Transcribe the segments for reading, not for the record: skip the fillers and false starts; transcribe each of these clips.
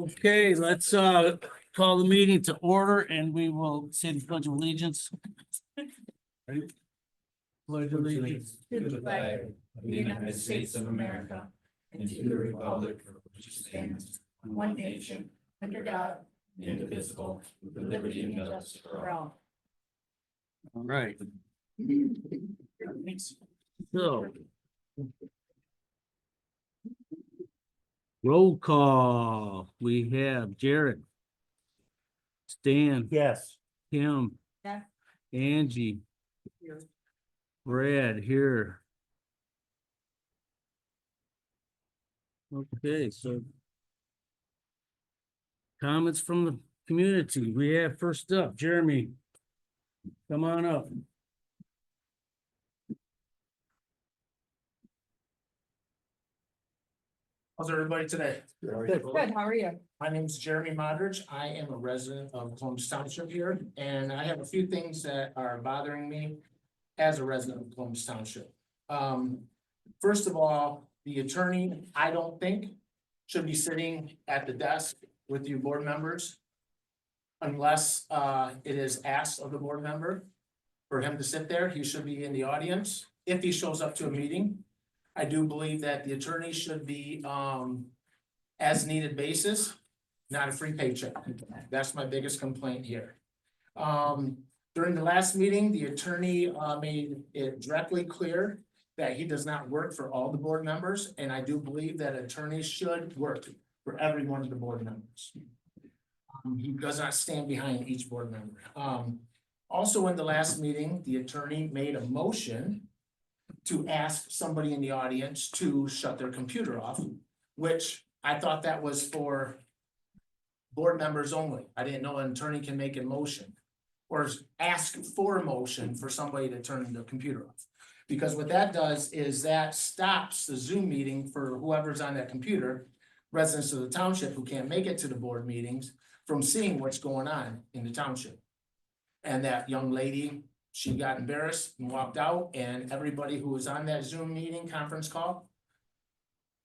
Okay, let's call the meeting to order and we will say the pledge of allegiance. Ready? Pledge of allegiance. To the flag of the United States of America and to the republic for which it stands, one nation, under God, indivisible, with liberty and justice for all. All right. So. Roll call, we have Jared. Stan. Yes. Kim. Yeah. Angie. Brad here. Okay, so. Comments from the community. We have first up, Jeremy. Come on up. How's everybody today? Good, how are you? My name is Jeremy Modridge. I am a resident of Columbus Township here, and I have a few things that are bothering me as a resident of Columbus Township. First of all, the attorney, I don't think, should be sitting at the desk with you board members unless it is asked of the board member for him to sit there. He should be in the audience if he shows up to a meeting. I do believe that the attorney should be as needed basis, not a free paycheck. That's my biggest complaint here. During the last meeting, the attorney made it directly clear that he does not work for all the board members, and I do believe that attorneys should work for every one of the board members. He does not stand behind each board member. Also in the last meeting, the attorney made a motion to ask somebody in the audience to shut their computer off, which I thought that was for board members only. I didn't know an attorney can make a motion or ask for a motion for somebody to turn the computer off. Because what that does is that stops the Zoom meeting for whoever's on that computer, residents of the township who can't make it to the board meetings, from seeing what's going on in the township. And that young lady, she got embarrassed and walked out, and everybody who was on that Zoom meeting conference call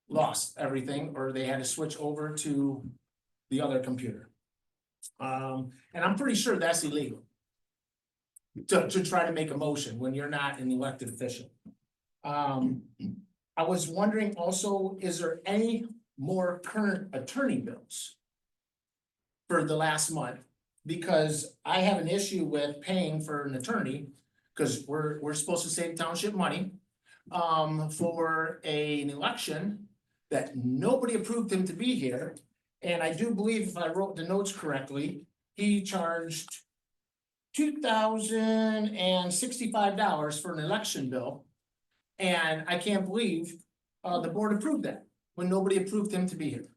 lost everything, or they had to switch over to the other computer. And I'm pretty sure that's illegal to try to make a motion when you're not an elected official. I was wondering also, is there any more current attorney bills for the last month? Because I have an issue with paying for an attorney, because we're supposed to save township money for an election that nobody approved him to be here. And I do believe, if I wrote the notes correctly, he charged $2,065 for an election bill. And I can't believe the board approved that when nobody approved him to be here.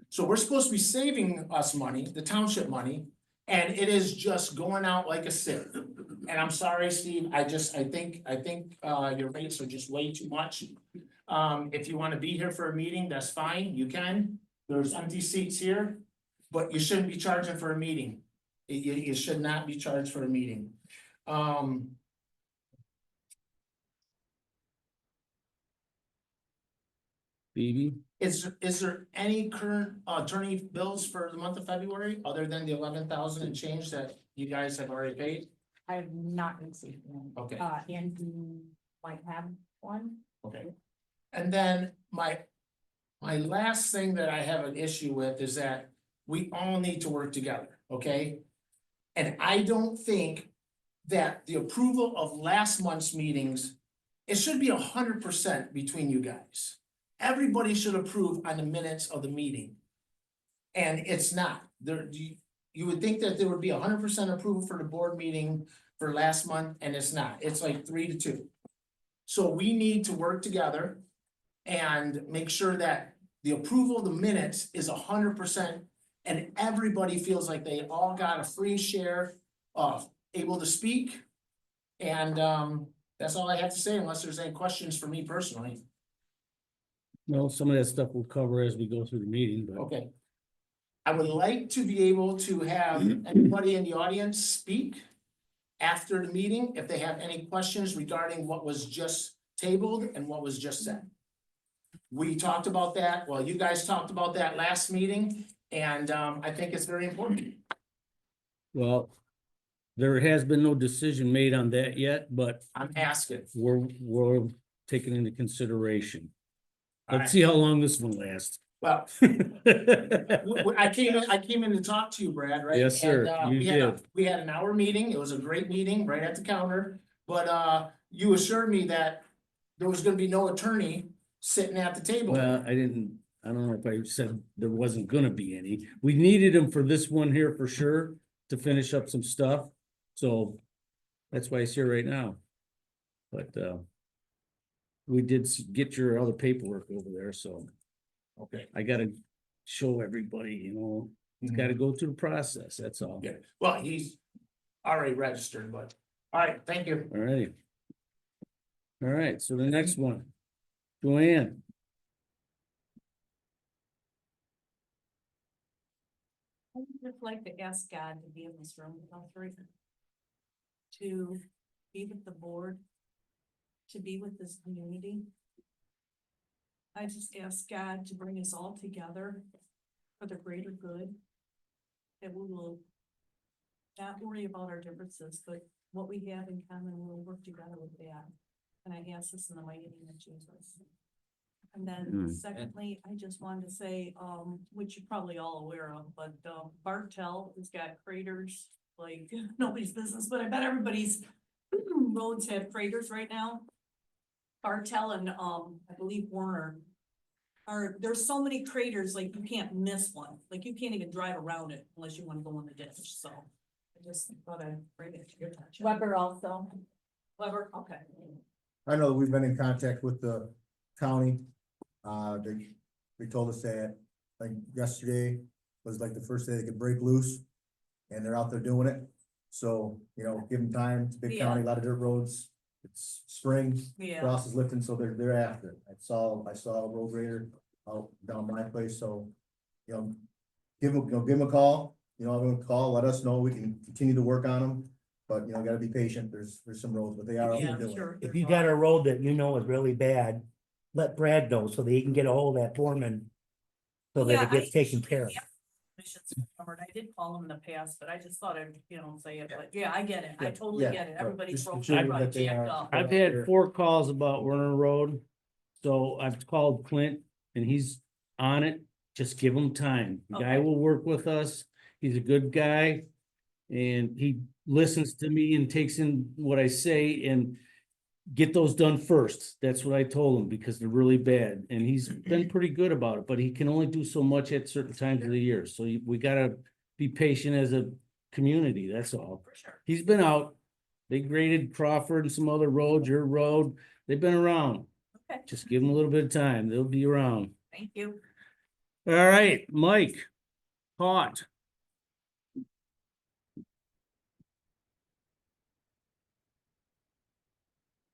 So we're supposed to be saving us money, the township money, and it is just going out like a sieve. And I'm sorry, Steve, I think your rates are just way too much. If you want to be here for a meeting, that's fine, you can. There's empty seats here, but you shouldn't be charging for a meeting. You should not be charged for a meeting. Phoebe. Is there any current attorney bills for the month of February, other than the 11,000 and change that you guys have already paid? I have not received one. Okay. And you might have one. Okay. And then my last thing that I have an issue with is that we all need to work together, okay? And I don't think that the approval of last month's meetings, it should be 100% between you guys. Everybody should approve on the minutes of the meeting. And it's not. You would think that there would be 100% approval for the board meeting for last month, and it's not. It's like 3-2. So we need to work together and make sure that the approval of the minutes is 100%, and everybody feels like they all got a free share of able to speak. And that's all I have to say, unless there's any questions for me personally. No, some of that stuff we'll cover as we go through the meeting, but. Okay. I would like to be able to have anybody in the audience speak after the meeting, if they have any questions regarding what was just tabled and what was just said. we talked about that, well, you guys talked about that last meeting, and, I think it's very important. Well, there has been no decision made on that yet, but I'm asking. we're taking into consideration. All Let's right. see how long this one lasts. Well, I came in to talk to you, Brad, right? Yes, sir. And, You did. we had an hour meeting. It was a great meeting right at the counter. But, you assured me that there was gonna be no attorney sitting at the table. Well, I don't know if I said there wasn't gonna be any. We needed him for this one here for sure to finish up some stuff. So that's why he's here right now. But, we did get your other paperwork over there, so Okay. I gotta show everybody, it's gotta go through the process, that's all. Yeah, well, he's already registered, but, all right, thank you. All right. All right, so the next one, Joanne. I would just like to ask God to be in this room with all three. To be with the board. To be with this community. I just ask God to bring us all together for the greater good. That we will not worry about our differences, but what we have in common, we'll work together with that. And I ask this in the mighty name of Jesus. And then secondly, I just wanted to say, which you're probably all aware of, but, Bartel has got craters like nobody's business, but I bet everybody's roads have craters right now. Bartel and, I believe Warner there's so many craters, like you can't miss one, like you can't even drive around it unless you want to go in the ditch, so. I just thought I'd bring it to your attention. Weber also. Weber, okay. I know we've been in contact with the county. They told us that, like, yesterday was like the first day they could break loose. And they're out there doing it. So, give them time. It's a big county, a lot of dirt roads. It's spring, Yeah, frost is lifting, so they're after it. I saw a road grader out down my place, so, give them a call. Give them a call, let us know. We can continue to work on them. But, gotta be patient. There's some roads, but they are out yeah, there doing it. sure. If you got a road that you know is really bad, let Brad know so that he can get a hold of that foreman. So that Yeah, it gets taken care of. Commission's covered. I did call them in the past, but I just thought I'd, say it, but yeah, I get it. I totally Yeah, get it. but Everybody's just broke ensure right, that they jacked are- up. I've had 4 calls about Werner Road. So I've called Clint and he's on it. Just give him time. The guy Okay. will work with us. He's a good guy. And he listens to me and takes in what I say and get those done first. That's what I told him because they're really bad. And he's been pretty good about it, but he can only do so much at certain times of the year. So we gotta be patient as a community, that's all. For sure. He's been out. They graded Crawford and some other roads, your road. They've been around. Okay. Just give them a little bit of time. They'll be around. Thank you. All right, Mike. Hot.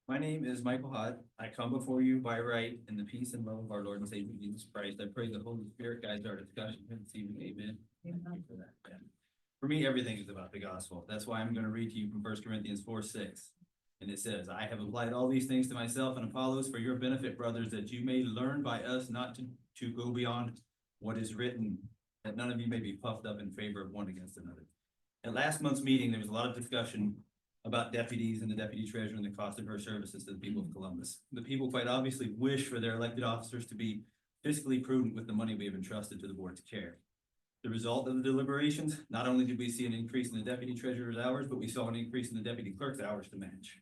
My name is Michael Hott. I come before you by right in the peace and love of our Lord and Savior Jesus Christ. I pray the Holy Spirit guides our discussion this evening. Amen. Amen. For that. Yeah. For me, everything is about the gospel. That's why I'm going to read to you from 1 Corinthians 4:6. And it says, I have applied all these things to myself and Apollos for your benefit, brothers, that you may learn by us not to go beyond what is written, that none of you may be puffed up in favor of one against another. At last month's meeting, there was a lot of discussion about deputies and the deputy treasurer and the cost of her services to the people of Columbus. The people quite obviously wish for their elected officers to be fiscally prudent with the money we have entrusted to the board to care. The result of the deliberations, not only did we see an increase in the deputy treasurer's hours, but we saw an increase in the deputy clerk's hours to manage.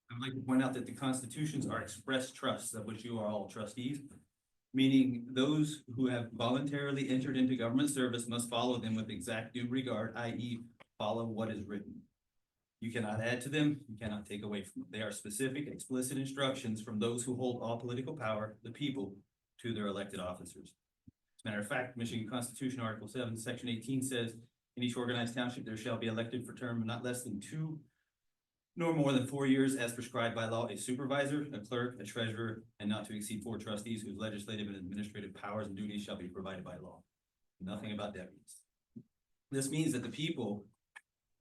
I would like to point out that the constitutions are express trusts of which you are all trustees, meaning those who have voluntarily entered into government service must follow them with exact due regard, i.e. follow what is written. You cannot add to them, you cannot take away from them. They are specific, explicit instructions from those who hold all political power, the people, to their elected officers. As a matter of fact, Michigan Constitution, Article 7, Section 18 says, in each organized township, there shall be elected for term of not less than 2 nor more than 4 years as prescribed by law, a supervisor, a clerk, a treasurer, and not to exceed 4 trustees whose legislative and administrative powers and duties shall be provided by law. Nothing about deputies. This means that the people,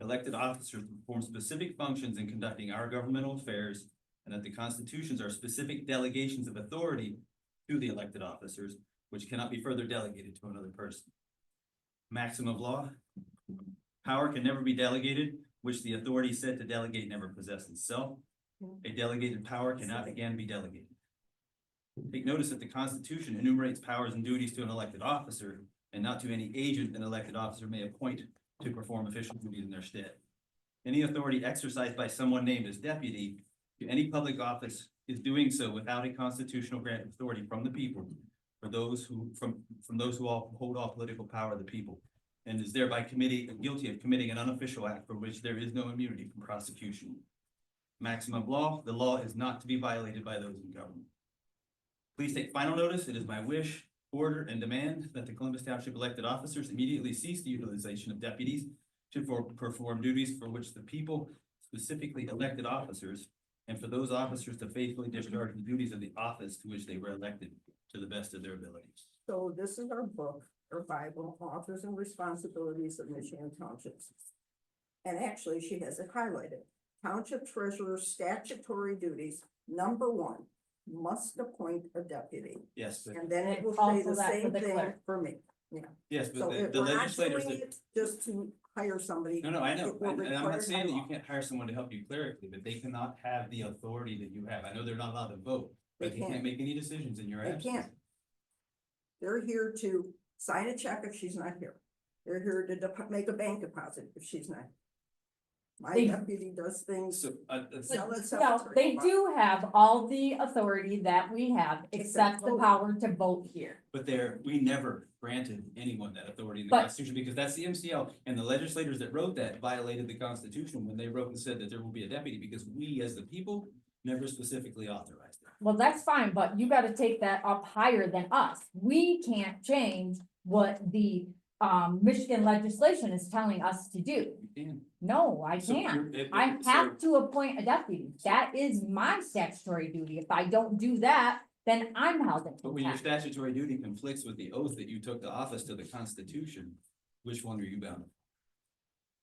elected officers, perform specific functions in conducting our governmental affairs, and that the constitutions are specific delegations of authority to the elected officers, which cannot be further delegated to another person. Maximum of law. Power can never be delegated, which the authority said to delegate never possessed itself. A delegated power cannot again be delegated. Take notice that the Constitution enumerates powers and duties to an elected officer and not to any agent an elected officer may appoint to perform official duties in their stead. Any authority exercised by someone named as deputy to any public office is doing so without a constitutional grant of authority from the people, for those who, from those who all hold all political power of the people, and is thereby guilty of committing an unofficial act for which there is no immunity from prosecution. Maximum law, the law is not to be violated by those in government. Please take final notice. It is my wish, order, and demand that the Columbus Township elected officers immediately cease the utilization of deputies to perform duties for which the people, specifically elected officers, and for those officers to faithfully discharge the duties of the office to which they were elected to the best of their abilities. So this is our book, our Bible, Office and Responsibilities of Michigan Townships. And actually, she has it highlighted. Township Treasurer's statutory duties, number 1, must appoint a deputy. Yes, but, And then it will say Also the that for same the thing clerk. for me. yes, So but if the we're not legislators doing that. it just to hire somebody. No, I know, it will and I'm require not saying that you law. can't hire someone to help you clerically, but they cannot have the authority that you have. I know they're not allowed to vote, but They they can't can't. make any decisions in your They absence. can't. They're here to sign a check if she's not here. They're here to make a bank deposit if she's not. My They- deputy does things. So, Sell it No, separately. they do have all the authority that we have, except the voting. power to vote here. but we never granted anyone that authority in the But- Constitution, because that's the MCL, and the legislators that wrote that violated the Constitution when they wrote and said that there will be a deputy, because we, as the people, never specifically authorized it. Well, that's fine, but you gotta take that up higher than us. We can't change what the Michigan legislation is telling us to do. You can. No, I So can't. you're- I so- have to appoint a deputy. That is my statutory duty. If I don't do that, then I'm held in But when your contempt. statutory duty conflicts with the oath that you took to office to the Constitution, which one are you bound?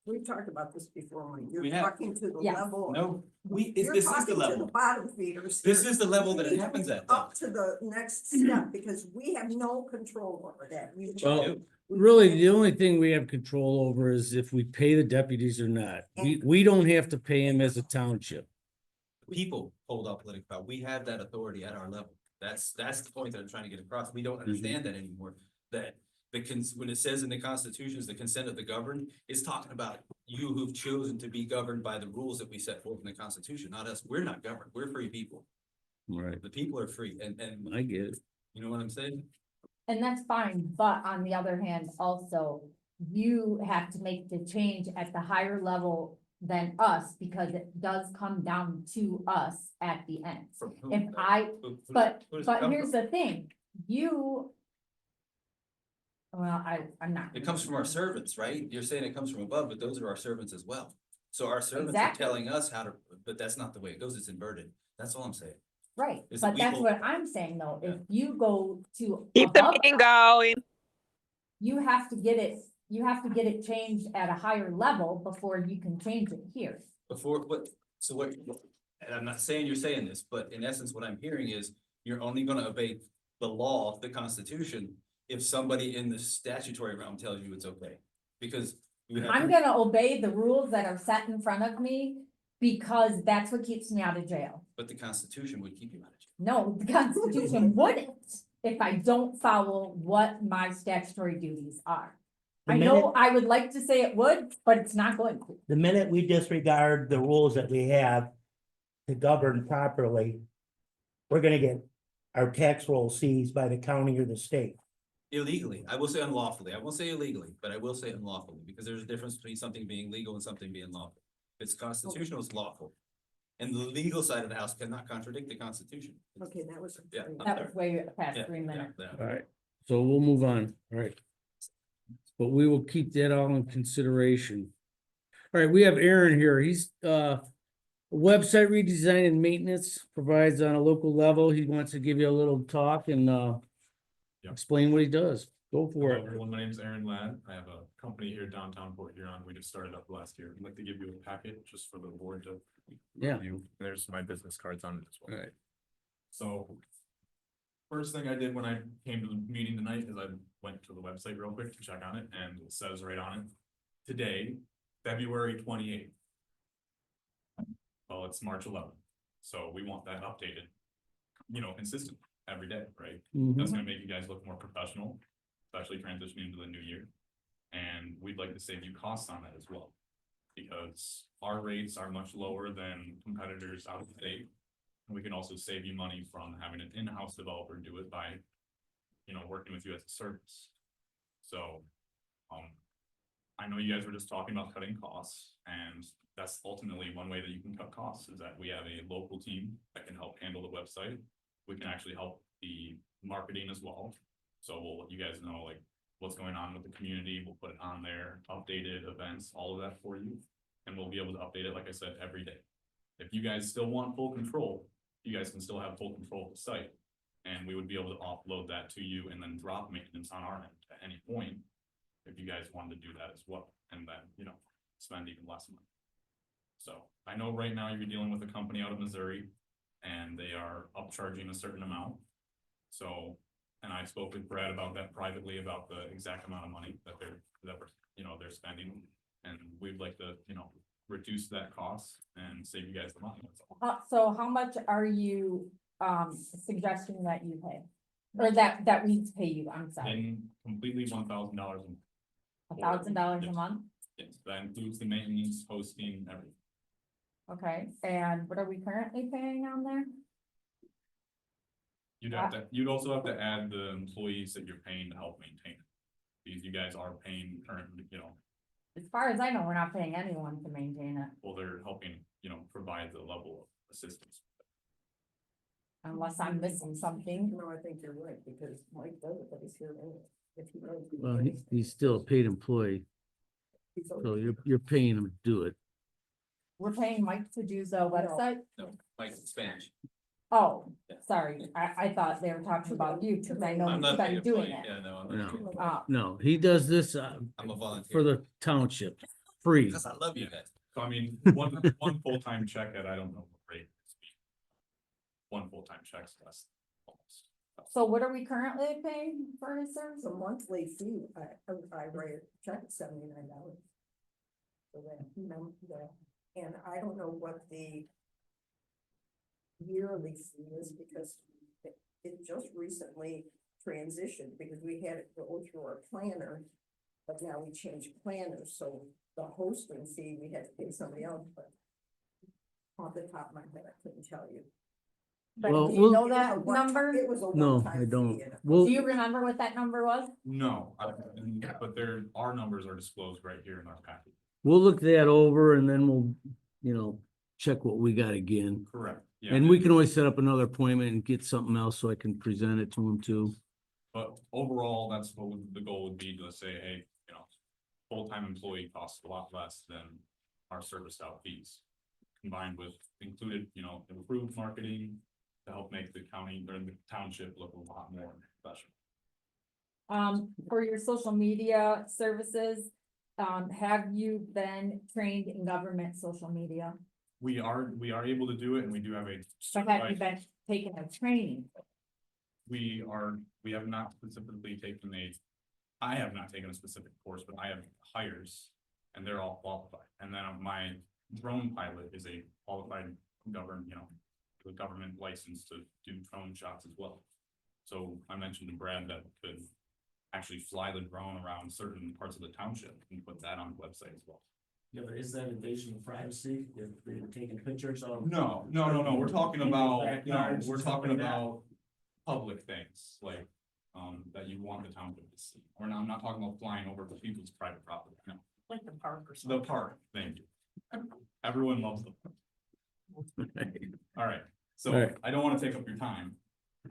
We've talked about this before, when you're We have. talking to the Yes. level. No, You're this is the talking to the level. bottom feeders. This You're- is the level that it you happens at. Up to the next step, because we have no control over that. Well, really, the only thing we have control over is if we pay the deputies or not. We don't have to pay them as a township. People hold all political power. We have that authority at our level. That's the point that I'm trying to get across. We don't understand that anymore. That when it says in the Constitution is the consent of the governed, it's talking about you who've chosen to be governed by the rules that we set forth in the Constitution, not us. We're not governed. We're free people. Right. The people are free, and I get it. you know what I'm saying? And that's fine, but on the other hand, also, you have to make the change at the higher level than us, because it does come down to us at the end. From whom? If I, Who but does it But come here's from? the thing, you. Well, I'm not. It comes from our servants, right? You're saying it comes from above, but those are our servants as well. So our servants are Exactly. telling us how to, but that's not the way it goes. It's inverted. That's all I'm saying. Right, It's but that's people- what I'm saying though, if you go to Keep the above, meeting going. you have to get it changed at a higher level before you can change it here. Before, and I'm not saying you're saying this, but in essence, what I'm hearing is you're only gonna obey the law, the Constitution, if somebody in the statutory realm tells you it's okay. Because you have. I'm gonna obey the rules that are set in front of me, because that's what keeps me out of jail. But the Constitution would keep you out of jail. No, the Constitution wouldn't, if I don't follow what my statutory duties are. The I know minute- I would like to say it would, but it's not going to. The minute we disregard the rules that we have to govern properly, we're gonna get our tax roll seized by the county or the state. Illegally, I will say unlawfully. I won't say illegally, but I will say unlawfully, because there's a difference between something being legal and something being lawful. If it's constitutional, it's lawful. And the legal side of the house cannot contradict the Constitution. Okay, that was. Yeah. That was way past Yeah, 3 minutes. yeah. All right, so we'll move on. All right. But we will keep that all in consideration. All right, we have Aaron here. He's website redesign and maintenance provides on a local level. He wants to give you a little talk and Yep. explain what he does. Go for Hello, it. everyone. My name is Aaron Ladd. I have a company here downtown Port Huron. We just started up last year. I'd like to give you a packet just for the board to Yeah. review. There's my business cards on it as All well. right. So first thing I did when I came to the meeting tonight is I went to the website real quick to check on it, and it says right on it, today, February 28th. Well, it's March 11th, so we want that updated, consistent every day, right? That's Mhm. gonna make you guys look more professional, especially transitioning into the new year. And we'd like to save you costs on that as well. Because our rates are much lower than competitors out of state. And we can also save you money from having an in-house developer do it by, working with you as a service. So, I know you guys were just talking about cutting costs, and that's ultimately one way that you can cut costs, is that we have a local team that can help handle the website. We can actually help the marketing as well. So we'll let you guys know like what's going on with the community. We'll put it on there, updated events, all of that for you. And we'll be able to update it, like I said, every day. If you guys still want full control, you guys can still have full control of the site. And we would be able to offload that to you and then drop maintenance on our end at any point. If you guys wanted to do that as well, and then, spend even less money. So I know right now you're dealing with a company out of Missouri, and they are upcharging a certain amount. So, and I spoke with Brad about that privately, about the exact amount of money that they're spending. And we'd like to, reduce that cost and save you guys the money. That's all. So how much are you, suggesting that you pay? Or that we pay you, I'm sorry, And completely $1,000 $1,000 a Yes. month? Yes, that includes the maintenance, hosting, everything. Okay, and what are we currently paying on there? You'd also have to add the employees that you're paying to help maintain it. Because you guys are paying currently, As far as I know, we're not paying anyone to maintain it, well, they're helping, provide the level of assistance. unless I'm missing something. No, I think you're right, because Mike does it, but he's here anyway. If he knows. Well, he's still a paid employee, He's so already- you're paying him to do it. We're paying Mike to do the website? No, like Spanish. Oh, sorry, I thought they were talking about you, cause I know I'm you've not a been paid doing employee. it. Yeah, no, I'm No. not. a paid employee. No, he does this I'm a volunteer. for the township, free. Because I love you guys. So I mean, one full-time check at, I don't know what rate. it's be. One full-time check's less. Almost. So what are we currently paying for his service? It's a monthly fee, I write a check at $79. So and I don't know what the yearly fee is, because it just recently transitioned, because we had it go through our planner. But now we changed planners, so the hosting fee, we had to pay somebody else, but off the top of my head, I couldn't tell you. But Well, do you we'll- know It was a that one- number? It was a No, one-time I don't. fee, and it Well, Do you remember what that number was? No, but our numbers are disclosed right here in our package. we'll look that over and then we'll, check what we got again. Correct. Yeah. And we can always set up another appointment and get something else so I can present it to him too. But overall, that's what the goal would be, to say, hey, full-time employee costs a lot less than our service out fees. Combined with included, improved marketing to help make the county or the township look a lot more professional. For your social media services, have you been trained in government social media? We are able to do it, and we do have a But have you certified, been taking a training? we have not specifically taken I have not taken a specific course, but I have hires, and they're all qualified. And then my drone pilot is a qualified with government license to do drone shots as well. So I mentioned to Brad that could actually fly the drone around certain parts of the township and put that on the website as well. Yeah, but is that invasion of privacy, if they're taking pictures of? No, we're talking People's about, backyards we're and stuff talking like that. about public things, like, that you want the township to see. I'm not talking about flying over to people's private property, no. Like the park or something. The park, thank you. Everyone loves them. All right, so All right. I don't wanna take up your time.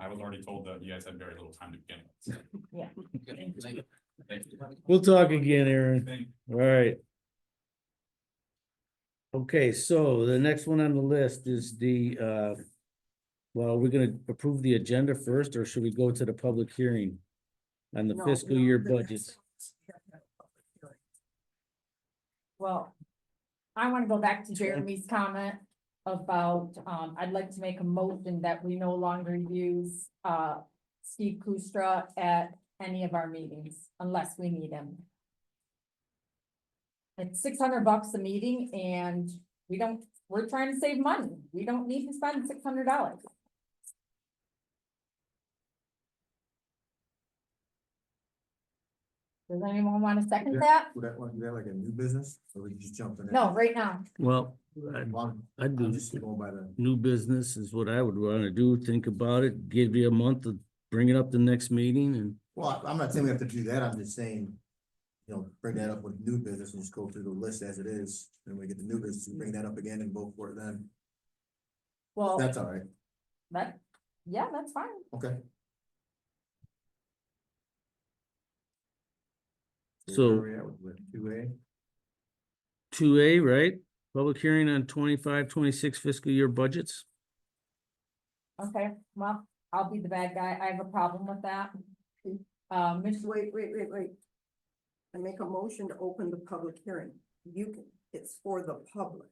I was already told that you guys had very little time to begin with. so. Thank you. We'll talk again, Aaron. Thank- All right. Okay, so the next one on the list is well, we're gonna approve the agenda first, or should we go to the public hearing on the No, fiscal no, year the next budgets? one's- yeah, no, public hearing. Well, I wanna go back to Jeremy's comment about, I'd like to make a motion that we no longer use, Steve Kustra at any of our meetings unless we need him. It's $600 a meeting and we're trying to save money. We don't need to spend $600. Does anyone want to second that? Would that want to do that like a new business, or we just jump in? No, right now. Well, Well, I'd I'm do just going by the, new business is what I would wanna do. Think about it, give you a month to bring it up the next meeting and. well, I'm not saying we have to do that, I'm just saying, bring that up with new business and just go through the list as it is, and we get the new business, and bring that up again and vote for it then. Well, That's all right, yeah, that's fine. okay. So- where are we at with 2A? 2A, right? Public hearing on 25-26 fiscal year budgets. Okay, well, I'll be the bad guy. I have a problem with that. Wait. I make a motion to open the public hearing. You can, it's for the public.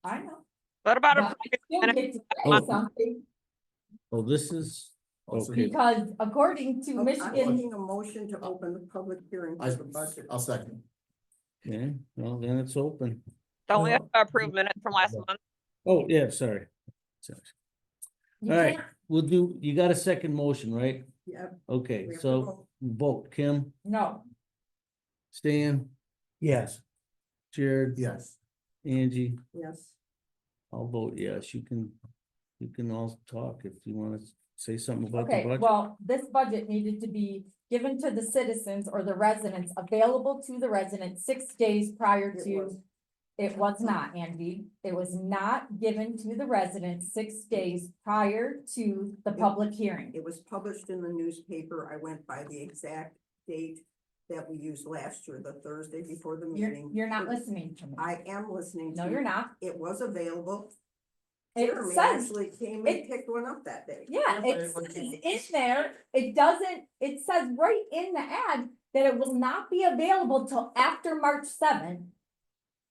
I know. What about But a I still get to say Oh. something, Oh, this is, okay, because according to I'm Michigan, making a motion to open the public hearing for the budget. I'll second. okay, well, then it's open. Don't we have to approve minutes from last month? Oh, yeah, sorry. Sorry. you All right, can't, you got a second motion, right? Yep. Okay, we have to so vote, Kim, no, Stan, Yes, Jared, Yes, Angie, Yes. I'll vote yes. You can all talk if you wanna say something about the okay, budget. well, this budget needed to be given to the citizens or the residents, available to the residents 6 days prior It to. was. It was not, Andy. It was not given to the residents 6 days prior to the public hearing. It was published in the newspaper. I went by the exact date that we used last year, the Thursday before the meeting. You're not listening to me. I am listening to No, you. you're not. It was available. It Jeremy says, actually came it- and picked one up that day. yeah, it's in there. It doesn't, it says right in the ad that it will not be available till after March 7th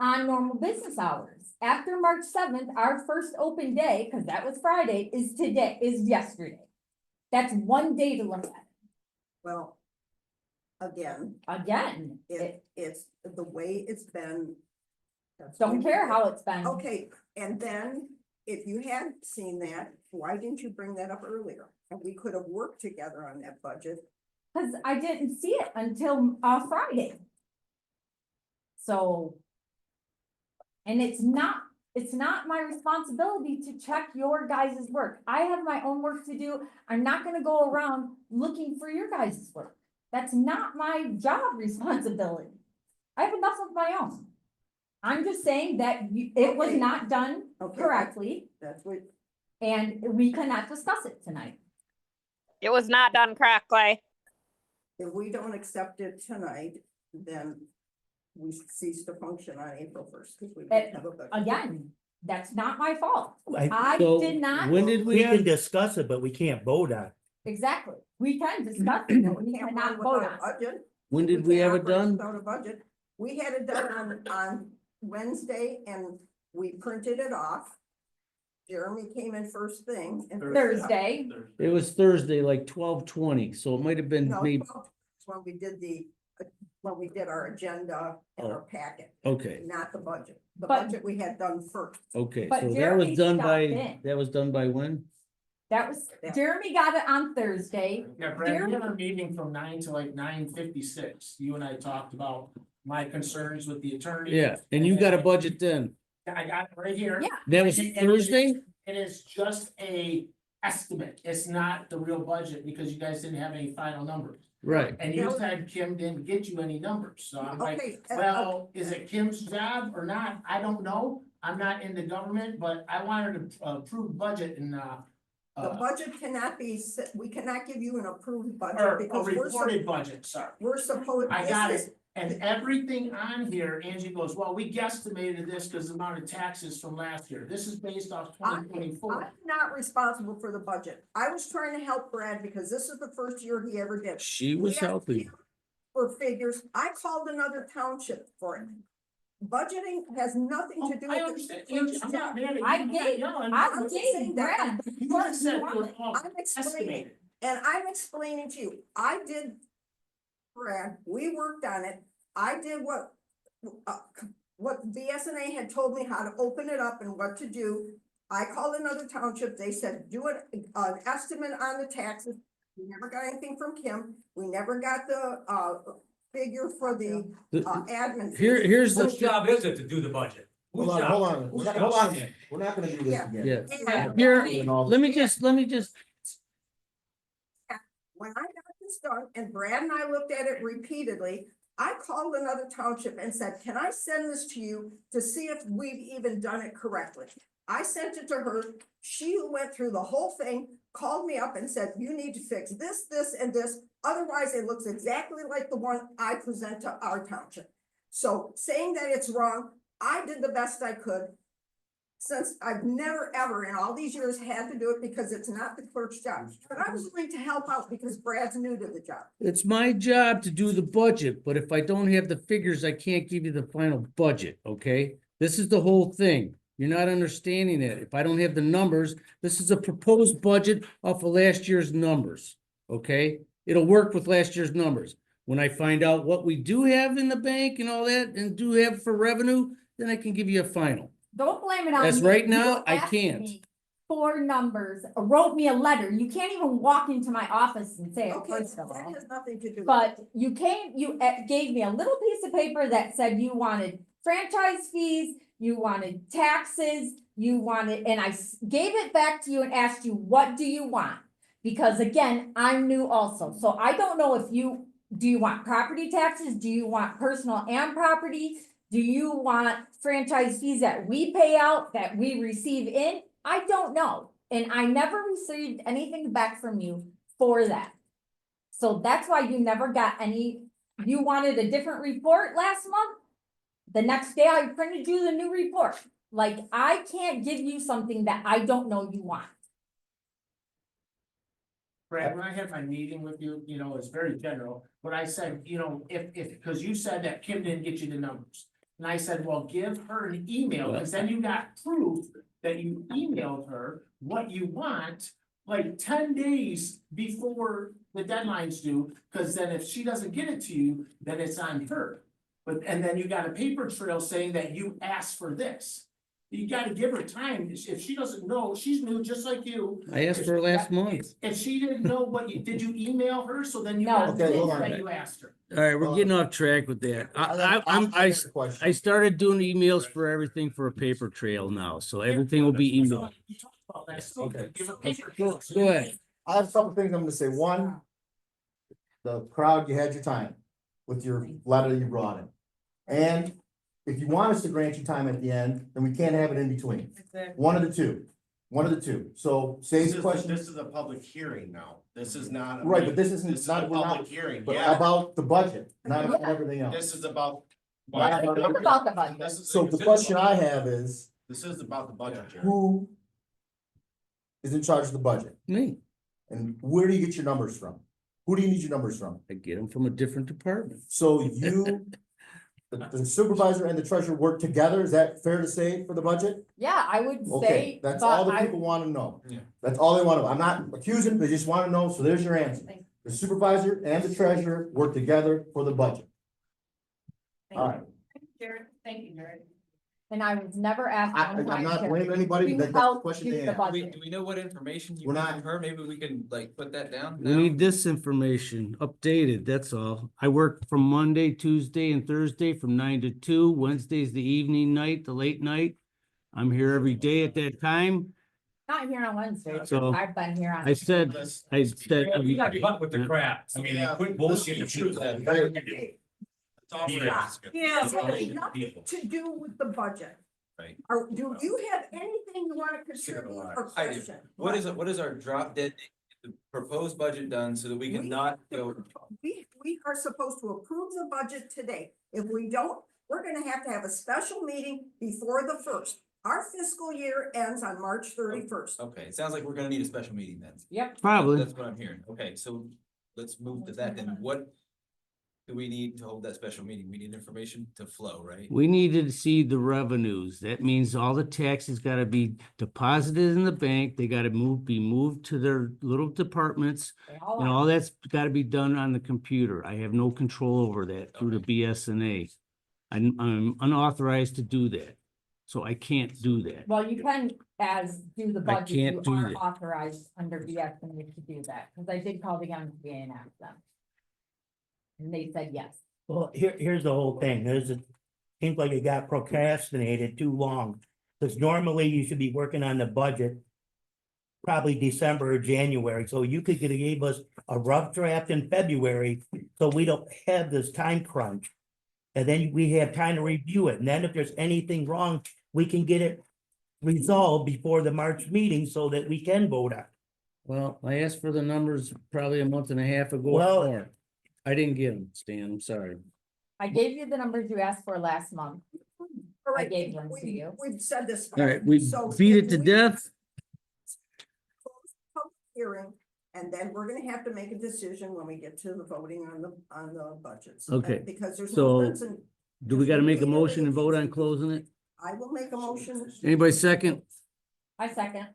on normal business hours. After March 7th, our first open day, because that was Friday, is yesterday. That's one day to look at. Well, again, Again, it's the way it's been. that's don't the way- care how it's been. Okay, and then if you had seen that, why didn't you bring that up earlier? And we could have worked together on that budget. Cause I didn't see it until, Friday. So. And it's not my responsibility to check your guys' work. I have my own work to do. I'm not gonna go around looking for your guys' work. That's not my job responsibility. I have enough of my own. I'm just saying that it was Okay. not done Okay, correctly, That's what, and we cannot discuss it tonight. It was not done correctly. if we don't accept it tonight, then we cease to function on April 1st, because we don't have a budget. Again, that's not my fault. I, I So, did not. when did we we, can discuss it, but we can't vote on it. Exactly. We can discuss it, but we We can't cannot run vote without a on it. budget. when did we have can't it operate done? Without a budget. We had it done on Wednesday and we printed it off. Jeremy came in first thing. and printed it off. Thursday, It was Thursday, like 12:20, so it might have been No, maybe, 12 is when we did our agenda and our packet, okay, not the budget. The But- budget we had done first. okay, But so that Jeremy was done stopped by, in. that was done by when? that was, Yeah. Jeremy got it on Thursday. Yeah, Brad, we had a meeting from 9 to like 9:56. You and I talked about my concerns with the attorney. Yeah, and you got a budget then. I got it right here. Yeah. That was And- Thursday? It is just a estimate. It's not the real budget because you guys didn't have any final numbers. Right, And you That was- said Kim didn't get you any numbers, so I'm like, Okay. well, is it Kim's job or not? I don't know. I'm not in the government, but I wanted to approve budget and, The budget cannot be, we cannot give you an approved or budget a because reported budget, sorry. we're supposed. I got this is- it. And everything on here, Angie goes, well, we guesstimated this because the amount of taxes from last year. This is based off 2024. I'm not responsible for the budget. I was trying to help Brad because this is the first year he ever did. she We was asked helping. him For figures, I called another township for it. Budgeting has nothing to do Oh, I with understand, it. Angie, I'm not mad at you. I I'm not gave- yelling. I I'm gave saying that- Brad. You just said it was all I'm explaining. estimated. And I'm explaining to you, I did, Brad, we worked on it. I did what BSNA had told me how to open it up and what to do. I called another township. They said, do an estimate on the taxes. We never got anything from Kim. We never got the, figure for the, admin. Here's Whose the, job is it to do the budget? Whose Hold on, job? hold on, Whose hold job? on, we're not gonna do this Yeah. again. yeah, And here, And all- let me just, when I got this done, and Brad and I looked at it repeatedly, I called another township and said, can I send this to you to see if we've even done it correctly? I sent it to her. She went through the whole thing, called me up and said, you need to fix this, this, and this. Otherwise, it looks exactly like the one I present to our township. So saying that it's wrong, I did the best I could. Since I've never, ever in all these years had to do it because it's not the clerk's job. But I was willing to help out because Brad's new to the job. it's my job to do the budget, but if I don't have the figures, I can't give you the final budget, okay? This is the whole thing. You're not understanding that. If I don't have the numbers, this is a proposed budget off of last year's numbers, okay? It'll work with last year's numbers. When I find out what we do have in the bank and all that and do have for revenue, then I can give you a final. Don't blame it on me. As right now, You I asked can't. me for numbers, wrote me a letter. You can't even walk into my office and say it Okay, first of that all. has nothing to do. But you gave me a little piece of paper that said you wanted franchise fees, you wanted taxes, and I gave it back to you and asked you, what do you want? Because again, I'm new also, so I don't know if do you want property taxes? Do you want personal and property? Do you want franchise fees that we pay out, that we receive in? I don't know, and I never received anything back from you for that. So that's why you never got any, you wanted a different report last month? The next day I printed you the new report. Like, I can't give you something that I don't know you want. Brad, when I had my meeting with you, it's very general, but I said, because you said that Kim didn't get you the numbers. And I said, well, give her an email, because then you got proof that you emailed her what you want, like 10 days before the deadline's due, because then if she doesn't get it to you, then it's on her. And then you got a paper trail saying that you asked for this. You gotta give her time. If she doesn't know, she's new, just like you. I asked her last month. If she didn't know did you email her? So then you No. got Okay, proof hold on. that you asked her. All right, we're getting off track with that. got a question. I started doing emails for everything for a paper trail now, so everything will be emailed. You talked about that, so Okay. give a paper Go trail. go ahead. I have a couple things I'm gonna say. One, the crowd, you had your time with your letter you brought in. And if you want us to grant you time at the end, then we can't have it in between. One of the two. So say the question, This is a public hearing now. This is not. right, but this isn't, This is not, a we're not, public hearing, but yeah. about the budget, not about everything else. This is about. Not about It's everything. about the budget. This is- So the question I have is, This is about the budget, Jerry. who is in charge of the budget? Me, And where do you get your numbers from? Who do you need your numbers from? I get them from a different department. So you, the supervisor and the treasurer work together, is that fair to say for the budget? Yeah, I would Okay, say, that's but all the I, people wanna know. Yeah. That's all they wanna know. I'm not accusing, they just wanna know, so there's your answer. The supervisor and the treasurer work together for the budget. Alright, Jared, thank you, Jared. and I was never asked. one I'm time not to- blaming anybody, to that's the help question do they the asked. budget. Do we know what information you We're need not- from her? Maybe we can like put that down We now? need this information updated, that's all. I work from Monday, Tuesday, and Thursday from 9 to 2. Wednesday's the evening night, the late night. I'm here every day at that time. Not here on Wednesday, So, I've been here on. I said. You gotta be hot with the crap. I mean, Yeah. quit bullshit. It's all for Yeah. us. Yeah. It has nothing to do with the budget. Right. Or do you have anything you wanna contribute or I do. question? What is our drop dead, date, the proposed budget done so that we can not go? We are supposed to approve the budget today. If we don't, we're gonna have a special meeting before the first. Our fiscal year ends on March 31st. Okay, it sounds like we're gonna need a special meeting then. Yep. Probably. That's what I'm hearing. Okay, so let's move to that then. do we need to hold that special meeting? We need information to flow, right? We needed to see the revenues. That means all the taxes gotta be deposited in the bank. They gotta be moved to their little departments. They all And are. all that's gotta be done on the computer. I have no control over that through the BSNA. I'm unauthorized to do that, so I can't do that. Well, you can, as do the I budget, can't you do are that. authorized under BSNA to do that, because I did call the MTA and ask them. And they said yes. Well, here's the whole thing. Seems like it got procrastinated too long. Because normally you should be working on the budget. Probably December or January, so you could give us a rough draft in February, so we don't have this time crunch. And then we have time to review it, and then if there's anything wrong, we can get it resolved before the March meeting so that we can vote on it. Well, I asked for the numbers probably a month and a half ago. Well- or more. I didn't get them, Stan, I'm sorry. I gave you the numbers you asked for last month. All right, gave them to you. We've said this. All right, we So beat if it to we death. close the public Hearing, and then we're gonna have to make a decision when we get to the voting on the budgets. Okay, Because there's so- no sense in, Do we gotta make a motion and vote on closing it? I will make a motion. Anybody second? I second,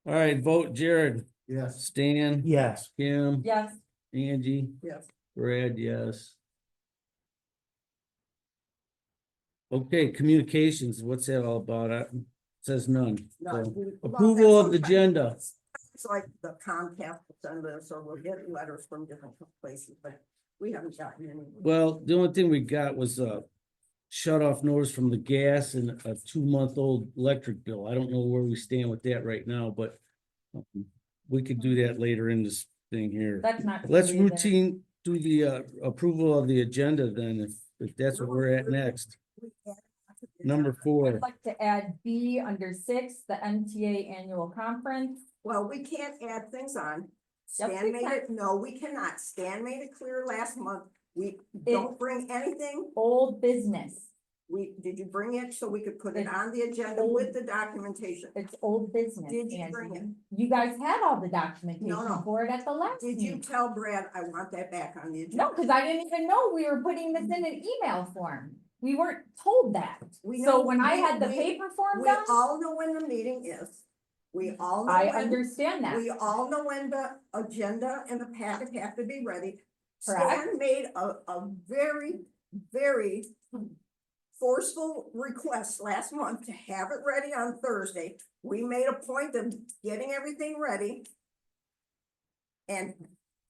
All right, vote Jared, Yes. Stan. Yes, Kim, yes. Angie, Yes. Brad, yes. Okay, communications, what's that all about? Says none. No, So, we- well, approval of the that's agenda. It's like the Comcast will send us, or we'll get letters from different places, but we haven't gotten any. Well, the only thing we got was a shut off notice from the gas and a 2-month-old electric bill. I don't know where we stand with that right now, but we could do that later in this thing here. That's not. Let's true either. routine do the approval of the agenda then, if that's what we're at next. Number 4. I'd like to add B under 6, the MTA annual conference. Well, we can't add things on. Yes, Stan we made can. it, no, we cannot. Stan made it clear last month. We don't bring anything. Old business. Did you bring it so we could put it It's on the agenda with the documentation? It's old business. Did you bring Angie. it? You guys had all the documentation No. for it at the last Did you meeting. tell Brad, I want that back on the agenda? No, because I didn't even know we were putting this in an email form. We weren't told that. We So know- when I had the we- paper form We done, all know when the meeting is. We all know I when, understand that. we all know when the agenda and the packet have to be ready. Correct. Stan made a very, very forceful request last month to have it ready on Thursday. We made a point of getting everything ready. And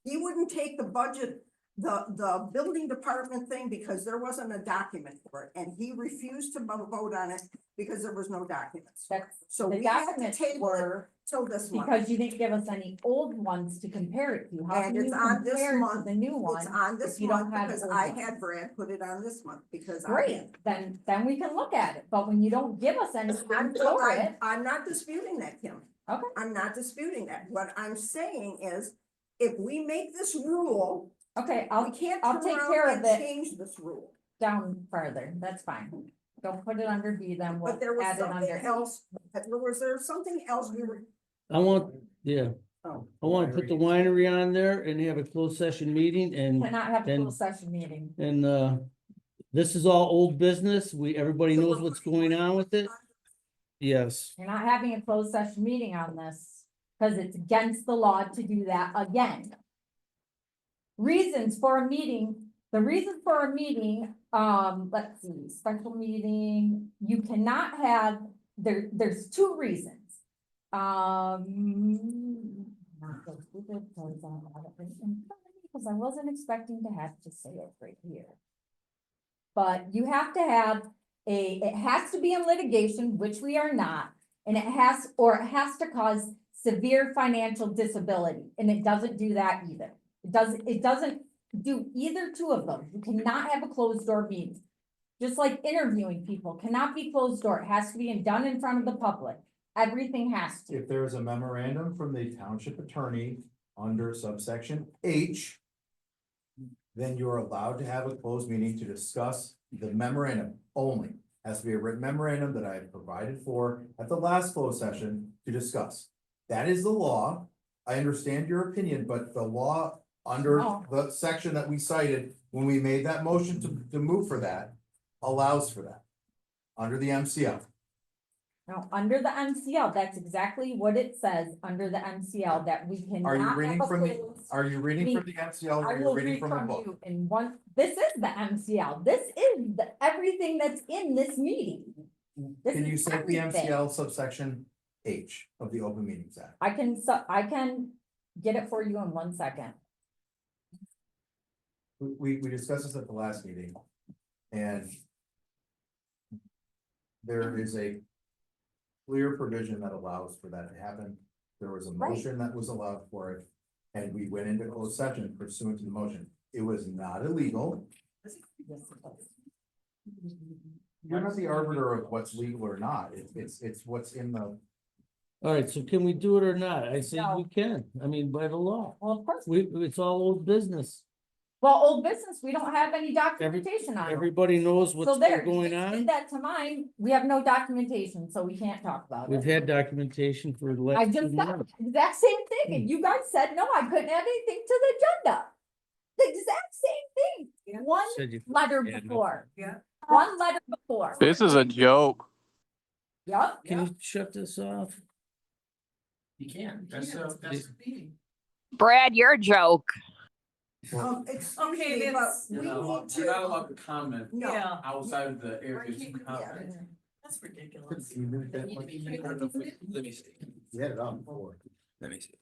he wouldn't take the budget, the building department thing, because there wasn't a document for it, and he refused to vote on it because there was no documents. That's, So the we had to documents table it were till this month. because you didn't give us any old ones to compare it to. How And can it's you on this compare to month. the new It's one? on this if you don't month have because old I ones? had Brad put it on this month because I Great, did. then we can look at it. But when you don't give us anything for it, I'm not disputing that, Kim. Okay. I'm not disputing that. What I'm saying is, if we make this rule, okay, we can't I'll turn take around care of and it. change this rule. down further, that's fine. Don't put it under B, then we'll But there was add it something under. else, was there something else we were, I want, yeah, oh, I want to put the winery on there and have a closed session meeting and, Cannot have a then- full session meeting. this is all old business. Everybody knows what's going on with it. Yes, You're not having a closed session meeting on this, because it's against the law to do that again. Reasons for a meeting, the reason for a meeting, let's see, special meeting, you cannot have, there's 2 reasons. Not so stupid, because I don't have it written in front of me, because I wasn't expecting to have to say it right here. But you have to have it has to be in litigation, which we are not, and it has to cause severe financial disability, and it doesn't do that either. It doesn't do either 2 of them. You cannot have a closed door meeting. Just like interviewing people cannot be closed door. It has to be done in front of the public. Everything has to. If there is a memorandum from the township attorney under subsection H, then you're allowed to have a closed meeting to discuss the memorandum only. Has to be a written memorandum that I have provided for at the last closed session to discuss. That is the law. I understand your opinion, but the law under Oh. the section that we cited, when we made that motion to move for that, allows for that. Under the MCL. Now, under the MCL, that's exactly what it says, under the MCL, that we cannot. Are you have reading a from the, closed- are you reading from the MCL or I are you will reading read from the from book? you in one, this is the MCL, this is everything that's in this meeting. This Can is you cite the everything. MCL subsection H of the Open Meetings Act? I can get it for you in 1 second. We discussed this at the last meeting. And there is a clear provision that allows for that to happen. There was a Right. motion that was allowed for it. And we went into closed session pursuant to the motion. It was not illegal. You're not the arbiter of what's legal or not. It's what's in the. All right, so can we do it or not? I say No. we can. I mean, by the law. Well, of course, It's all old business. well, old business, we don't have any documentation on it. Everybody knows what's So there, been you going just did on. that to mine, we have no documentation, so we can't talk about We've it. had documentation for the I last 2 just got months. the exact same thing, and you guys said, no, I couldn't add anything to the agenda. The exact same thing, one Said you- letter Yeah, no. before. Yeah. One letter before. This is a joke. Yup, Can you shut this off? You can, that's the meeting. Brad, you're a joke. Excuse Okay, me, but that's- we You're not allowed, need you're not to, allowed to comment no. Yeah, outside of the areas you Yeah. comment. that's ridiculous. Let me see. We had it on before. Let me see.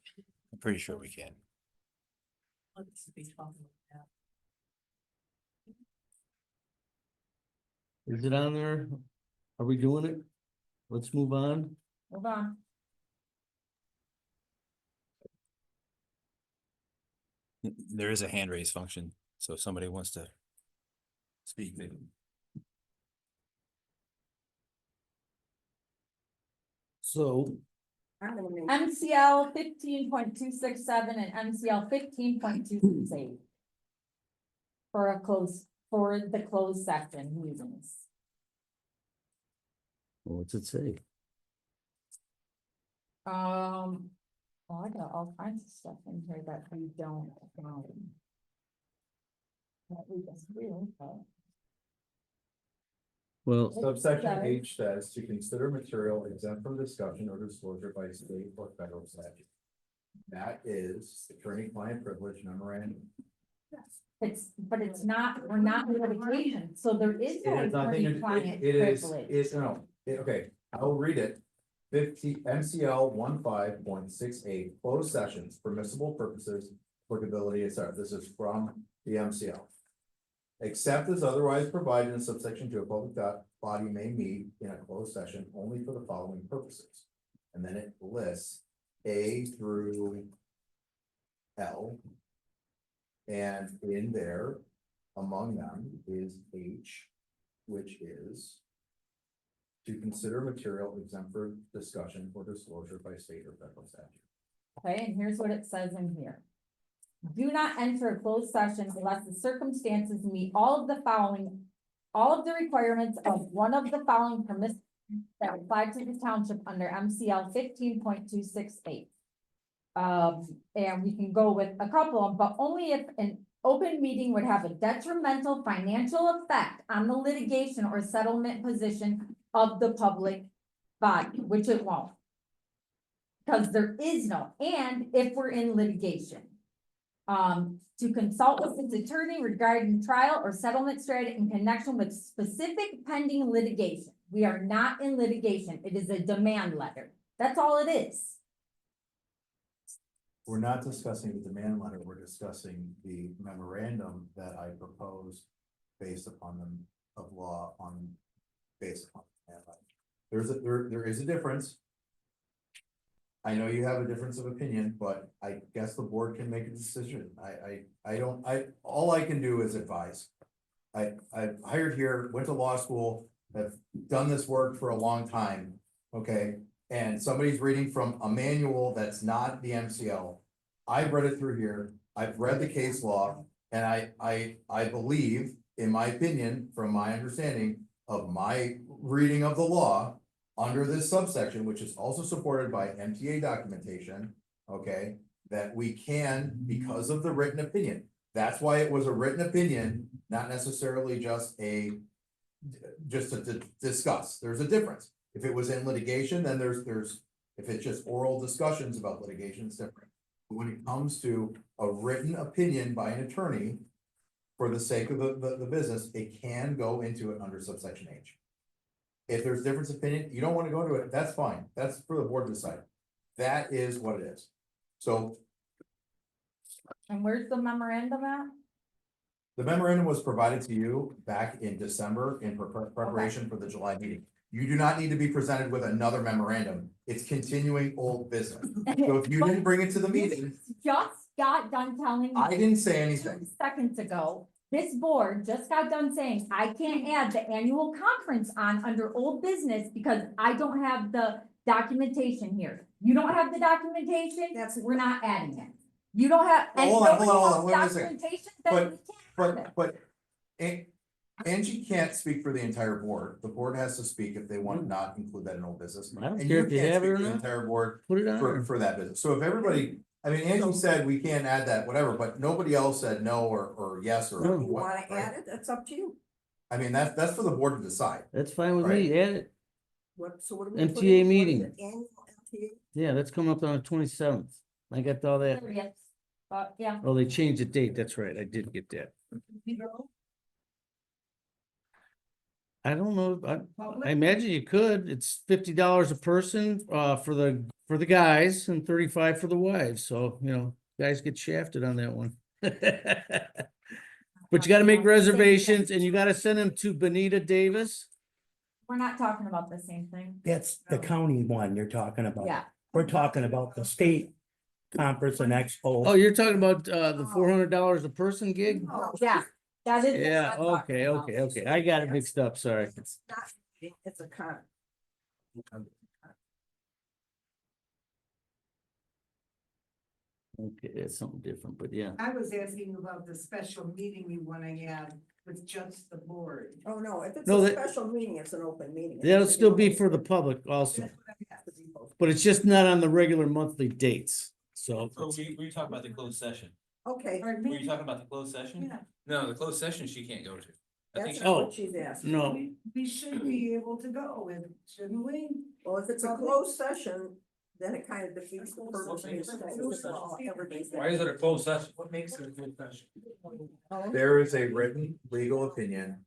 I'm pretty sure we can. Let's be talking about Is it on there? Are we doing it? Let's move on. hold on. There is a hand raise function, so if somebody wants to speak, maybe. So I'm gonna make, MCL 15.267 and MCL 15.268. For the closed session meetings. what's it say? Well, I got all kinds of stuff in here that we don't. That we just really, but Well, Subsection Sorry. H says to consider material exempt from discussion or disclosure by state or federal statute. That is attorney-client privilege memorandum. but it's not, we're not in litigation, so there is It no has nothing to, attorney-client it is, privilege. it's, no, okay, I'll read it. MCL 15.68 closed sessions, permissible purposes, applicability, etc. This is from the MCL. Except as otherwise provided in subsection 2, a public body may meet in a closed session only for the following purposes. And then it lists A through L. And in there, among them is H, which is to consider material exempt for discussion or disclosure by state or federal statute. Okay, and here's what it says in here. Do not enter a closed session unless the circumstances meet all of the following, all of the requirements of one of the following permissive that apply to the township under MCL 15.268. And we can go with a couple of them, but only if an open meeting would have a detrimental financial effect on the litigation or settlement position of the public body, which it won't. Because there is no, and if we're in litigation. To consult with its attorney regarding trial or settlement strategy in connection with specific pending litigation. We are not in litigation. It is a demand letter. That's all it is. We're not discussing the demand letter, we're discussing the memorandum that I proposed based upon them of law on, based upon. the demand letter. There is a difference. I know you have a difference of opinion, but I guess the board can make a decision. All I can do is advise. I've hired here, went to law school, have done this work for a long time, okay? And somebody's reading from a manual that's not the MCL. I've read it through here, I've read the case law, and I believe, in my opinion, from my understanding of my reading of the law, under this subsection, which is also supported by MTA documentation, okay? that we can, because of the written opinion. That's why it was a written opinion, not necessarily just to discuss. There's a difference. If it was in litigation, then if it's just oral discussions about litigation, it's different. But when it comes to a written opinion by an attorney, for the sake of the business, it can go into it under subsection H. If there's difference of opinion, you don't want to go into it, that's fine. That's for the board to decide. That is what it is. So And where's the memorandum at? the memorandum was provided to you back in December in preparation for the July meeting. You do not need to be presented with another memorandum. It's continuing old business. So if you didn't bring it to the meeting, Just got done telling me. I didn't say 2 anything. seconds ago, this board just got done saying, I can't add the annual conference on under old business because I don't have the documentation here. You don't have the documentation, we're not adding it. You don't have. and Hold on, nobody hold on, has wait a second. documentation, then we can't have it. But Angie can't speak for the entire board. The board has to speak if they want to not include that in old business. I don't And care you if you can't have it speak or for the not. entire board Put it on there. for that business. So if everybody, I mean, Angie said we can't add that, whatever, but nobody else said no or yes or No. You what, wanna right? add it, that's up to you. I mean, that's for the board to decide. That's fine with me, add it. So what do we put MTA in? What is meeting. it? Annual MTA? Yeah, that's coming up on the 27th. I got all that. Yes, but yeah. Oh, they changed the date. That's right. I did get that. I don't know. I imagine you could. It's $50 a person, for the guys and 35 for the wives. So, guys get shafted on that one. But you gotta make reservations and you gotta send them to Benita Davis. We're not talking about the same thing. That's the county one you're talking about. Yeah. We're talking about the state conference and expo. Oh, you're talking about, the $400 a person gig? Yeah, that is. Yeah, okay. I got it mixed up, sorry. It's not, it's a con. Okay, it's something different, but yeah. I was asking about the special meeting you wanna have with just the board. Oh, no, if it's No, a that- special meeting, it's an open meeting. It That'll has to still be open. for the public also, That's what I asked. but it's just not on the regular monthly dates, so. So we talking about the closed session. Okay, Pardon Were me? you talking about the closed session? Yeah. No, the closed session she can't go to. I think that's she- not Oh. what she's asking. No, We should be able to go with, shouldn't we? Well, if it's a closed session, then it kind of defeats the purpose of this. Why is it a closed session? What makes it a good session? There is a written legal opinion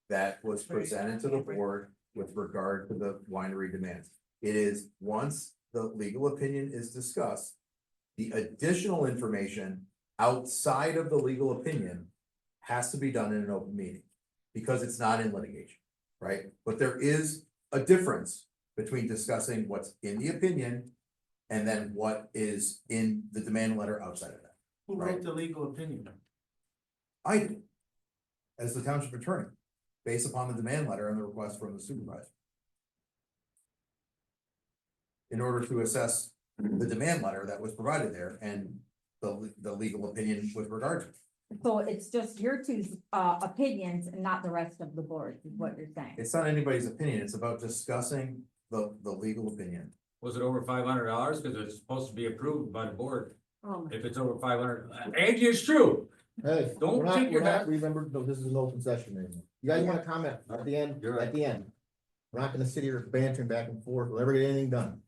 that was presented to the board with regard to the winery demands. It is, once the legal opinion is discussed, the additional information outside of the legal opinion has to be done in an open meeting, because it's not in litigation, right? But there is a difference between discussing what's in the opinion and then what is in the demand letter outside of that. Who Right. wrote the legal opinion? I did, as the township attorney, based upon the demand letter and the request from the supervisor. In order to assess the demand letter that was provided there and the legal opinion with regard to it. So it's just your two opinions and not the rest of the board, is what you're saying. It's not anybody's opinion, it's about discussing the legal opinion. Was it over $500? Cause it's supposed to be approved by the board. Oh, If it's over 500, Angie, it's true. Hey, Don't take your hat- remember, no, this is an open session anymore. You guys wanna comment at the end, You're right. at the end. We're not gonna sit here bantering back and forth, we'll never get anything done.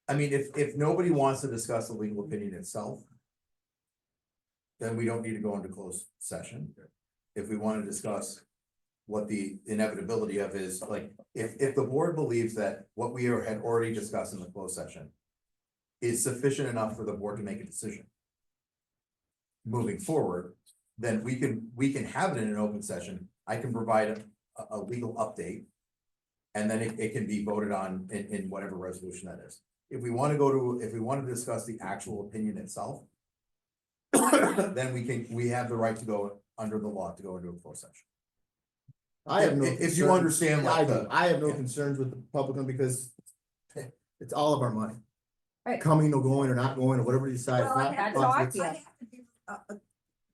I mean, if nobody wants to discuss the legal opinion itself, then we don't need to go into closed session. If we want to discuss what the inevitability of is, like, if the board believes that what we had already discussed in the closed session is sufficient enough for the board to make a decision moving forward, then we can have it in an open session. I can provide a legal update. And then it can be voted on in whatever resolution that is. If we want to discuss the actual opinion itself, then we have the right to go under the law to go into a closed session. I have no. If you concerns. understand, Yeah, I like, do. I have no yeah. concerns with the Republican because it's all of our money. Right. Coming or going or not going or whatever you decide. it's Well, not- I have That's how I it's- feel. I have to give,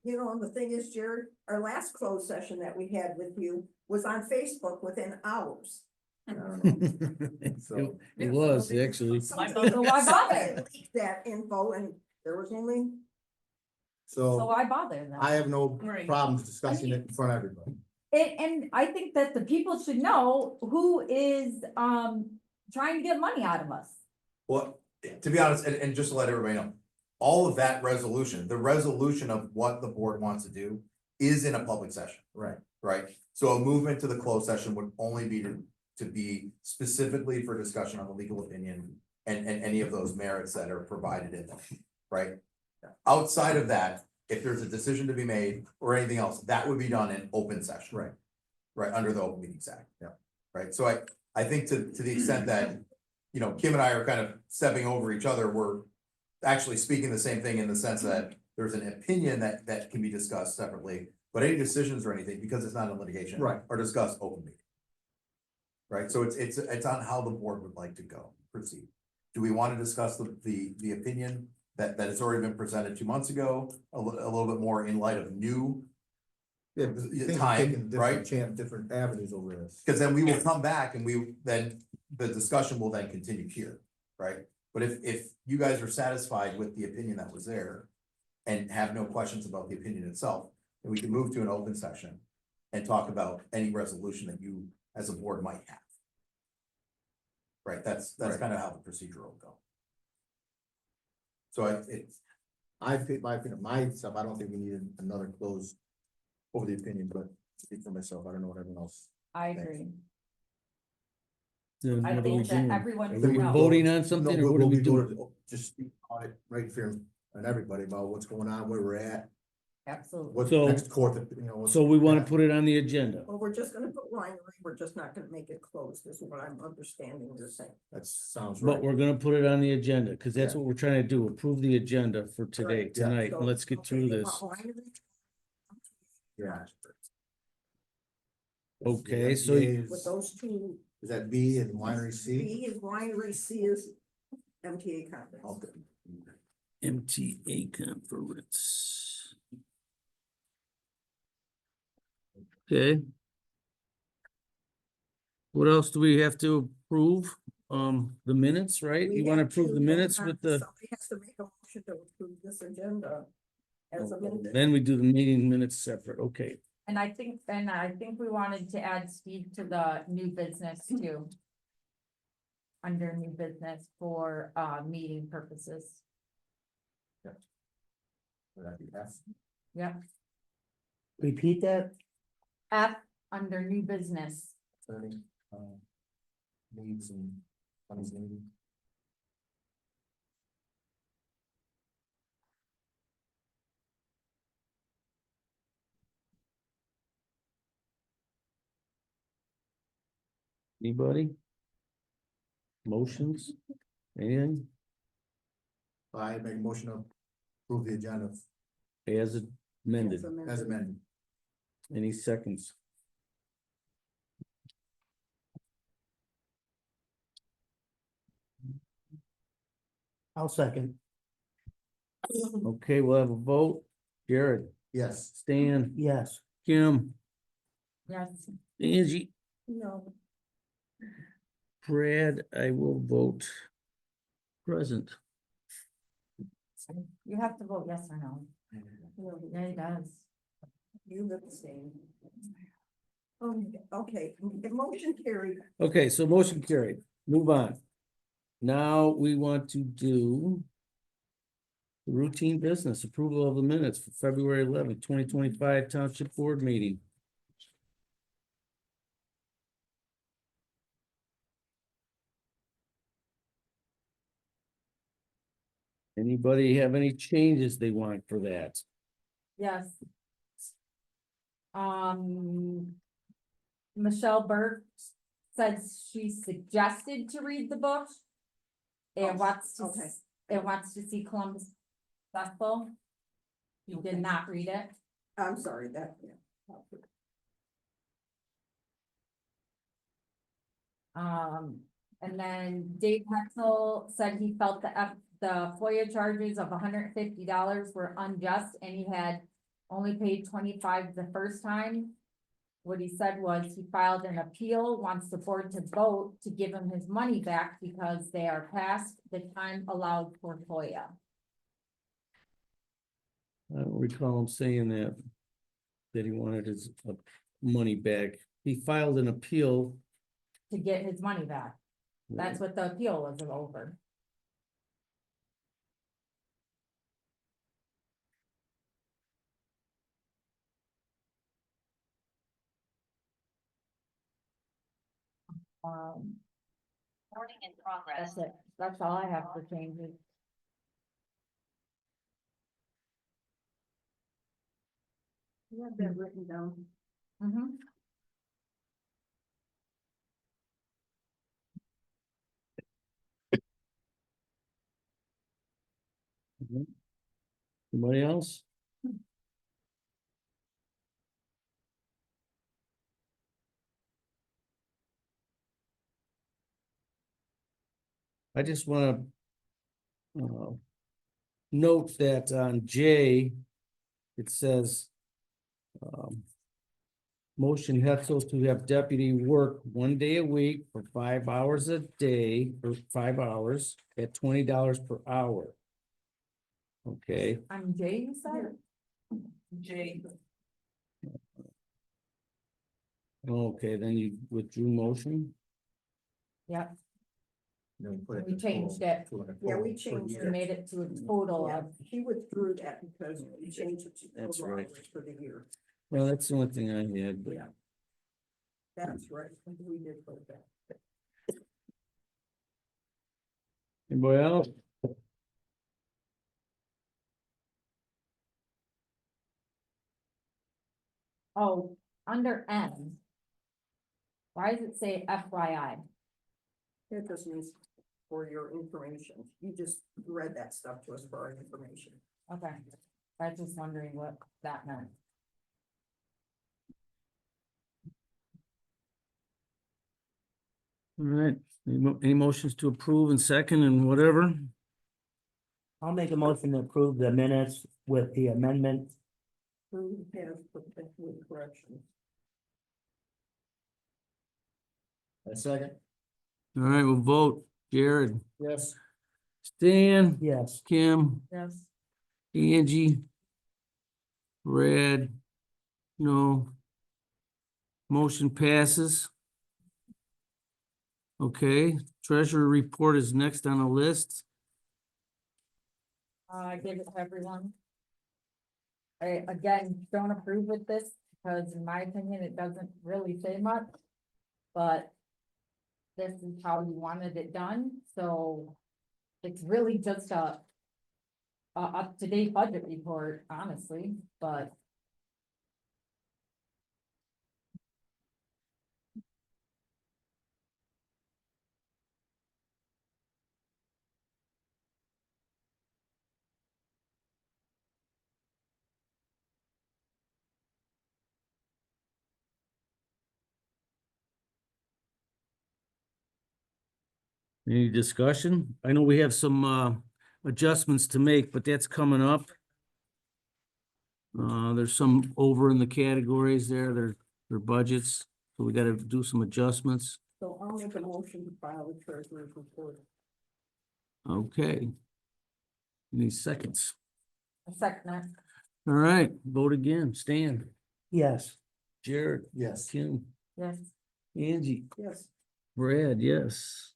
you know, and the thing is, Jared, our last closed session that we had with you was on Facebook within hours. So- It was, actually. Somebody So why bother? leaked that info and There was only, So So why bother them? I have no Right. problems discussing it in front of everybody. And I think that the people should know who is, trying to get money out of us. Well, to be honest, and just to let everybody know, all of that resolution, the resolution of what the board wants to do is in a public session, Right. right? So a movement to the closed session would only be to be specifically for discussion on the legal opinion and any of those merits that are provided in them, right? Outside of that, if there's a decision to be made or anything else, that would be done in open session. Right. Right, under the Open Meetings Act. Yeah. Right, so I think to the extent that, you know, Kim and I are kind of stepping over each other, we're actually speaking the same thing in the sense that there's an opinion that can be discussed separately, but any decisions or anything, because it's not in litigation. Right. Are discussed openly. Right, so it's on how the board would like to go, proceed. Do we want to discuss the opinion that has already been presented 2 months ago, a little bit more in light of new? Yeah, Time, taking right? different avenues over this. Cause then we will come back and then the discussion will then continue here, right? But if you guys are satisfied with the opinion that was there and have no questions about the opinion itself, then we can move to an open session and talk about any resolution that you as a board might have. Right, that's Right. kind of how the procedure will go. So it's, I think, my opinion, myself, I don't think we need another close over the opinion, but speak for myself, I don't know what everyone else. I agree. Then I what are we think that doing? everyone Are should we know. voting on something or what are we doing? Just speak on it right here and everybody about what's going on, where we're at, Absolutely. what's So- next court, what's. So we wanna put it on the agenda. well, we're just gonna put winery, we're just not gonna make it closed, is what I'm understanding you're saying. That sounds But right. we're gonna put it on the agenda, cause that's Yeah. what we're trying to do, approve the agenda for today, Right. Yeah. tonight, So, and let's get okay, through you this. want winery? Yeah. Okay, The so FDA With those two, Is that B and winery C? B is winery, C is MTA conference. Okay. MTA conference. Okay. What else do we have to approve? The minutes, right? We You wanna have approve to, the but minutes with the, Somebody has to make a motion to approve this agenda as amended. then we do the meeting minutes separate, okay. And I think we wanted to add Steve to the new business too. Under new business for, meeting purposes. Would that be F? Yep. Repeat that? F under new business. Attorney, needs and funds needed. Anybody? Motions? And I make a motion to approve the agenda as amended, as amended. any seconds? I'll second. Okay, we'll have a vote. Jared, Yes. Stan, Yes. Kim, Yes. Angie, No, Brad, I will vote present. You have to vote yes or no. no, Yeah, he does. you look the same. Okay, the motion carried. Okay, so motion carried. Move on. Now we want to do routine business, approval of the minutes for February 11th, 2025 Township Board meeting. Anybody have any changes they want for that? Yes. Michelle Burke says she suggested to read the book. And wants to, Okay. and wants to see Columbus successful. You did not read it. I'm sorry, that, yeah. And then Dave Hexel said he felt the FOIA charges of $150 were unjust and he had only paid 25 the first time. What he said was he filed an appeal, wants the board to vote to give him his money back because they are past the time allowed for FOIA. I don't recall him saying that he wanted his money back. He filed an appeal. To get his money back. That's what the appeal was over. Morning in progress. That's it. That's all I have for changes. You have that written down. Mm-hmm. Anybody else? I just wanna note that on J, it says motion Hetzel to have deputy work 1 day a week for 5 hours a day, for 5 hours at $20 per hour. Okay, I'm Jay, you said? Jay, okay, then you withdrew motion? Yep, Then put it we in changed total, it. 200 Yeah, we per changed We year. made it to a total Yeah, of, he withdrew that because we changed it to That's total right. hours for the year. Well, that's the only thing I had, but Yeah. That's right, we did put that. anybody else? oh, under N. Why does it say FYI? It just means for your information. You just read that stuff to us for our information. Okay, I was just wondering what that meant. All right, any motions to approve and second and whatever? I'll make a motion to approve the minutes with the amendment. Who has put that with corrections? A second? All right, we'll vote. Jared, Yes. Stan, Yes. Kim, Yes. Angie, Brad, no. Motion passes. Okay, treasurer report is next on the list. I gave it to everyone. I, again, don't approve with this, because in my opinion, it doesn't really say much. But this is how you wanted it done, so it's really just a up-to-date budget report, honestly, but Any discussion? I know we have some adjustments to make, but that's coming up. There's some over in the categories there, their budgets, so we gotta do some adjustments. So I'll make a motion to file the treasurer's report. Okay. Any seconds? a second. All right, vote again. Stan, Yes. Jared, Yes. Kim, Yes, Angie, Yes. Brad, yes.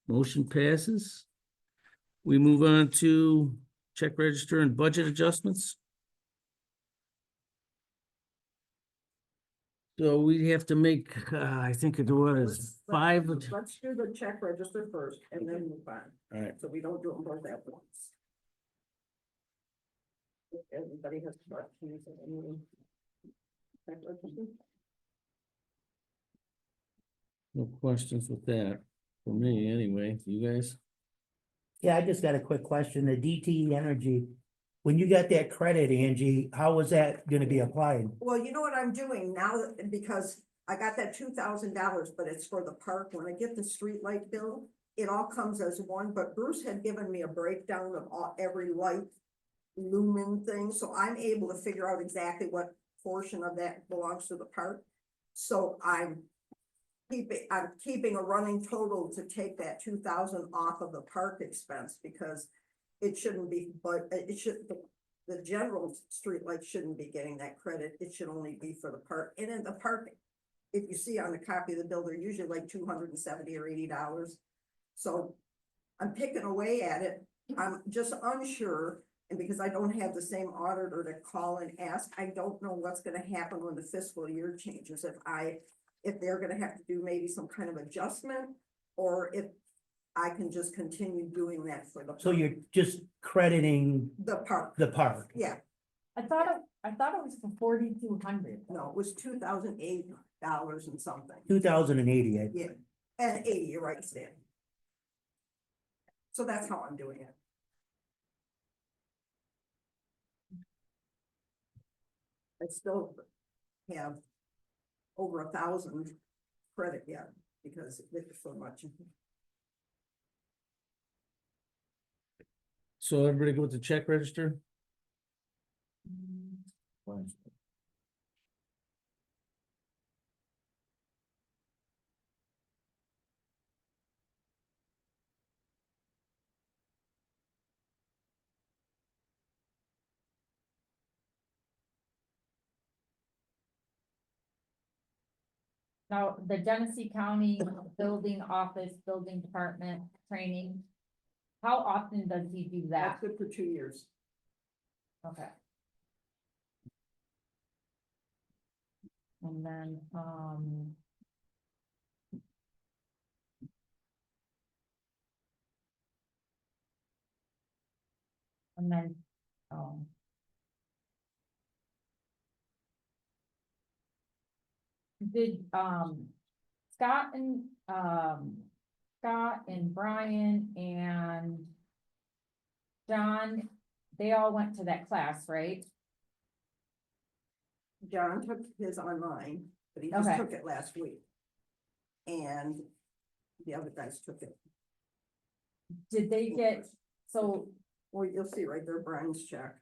Motion passes. We move on to check register and budget adjustments. So we have to make, I think it was five. Let's do the check register first and then move on. All right, So we don't do them both at once. Everybody has questions. Check register? no questions with that, for me anyway, you guys? Yeah, I just got a quick question. The DTE Energy, when you got that credit, Angie, how was that gonna be applied? Well, you know what I'm doing now, because I got that $2,000, but it's for the park. When I get the street light bill, it all comes as one, but Bruce had given me a breakdown of every light lumen thing, so I'm able to figure out exactly what portion of that belongs to the park. So I'm keeping a running total to take that 2,000 off of the park expense, because it shouldn't be, but it should, the general streetlight shouldn't be getting that credit, it should only be for the park, and in the park. If you see on the copy of the bill, they're usually like $270 or $80. So I'm picking away at it, I'm just unsure, and because I don't have the same auditor to call and ask, I don't know what's gonna happen when the fiscal year changes, if they're gonna have to do maybe some kind of adjustment, or if I can just continue doing that for the. So you're just crediting The park, the park. yeah, I thought it was for 4,200. no, it was $2,008 and something, 2,080. yeah, and 80, you're right, Stan. So that's how I'm doing it. I still have over 1,000 credit yet, because it's so much. So everybody go with the check register? Now, the Genesee County Building Office, Building Department Training. How often does he do That's that? good for 2 years. Okay. And then, and then, um. Did, Scott and Brian and John, they all went to that class, right? John took his online, but he just Okay. took it last week. And the other guys took it. Did they get, so, Well, you'll see right there, Brian's check.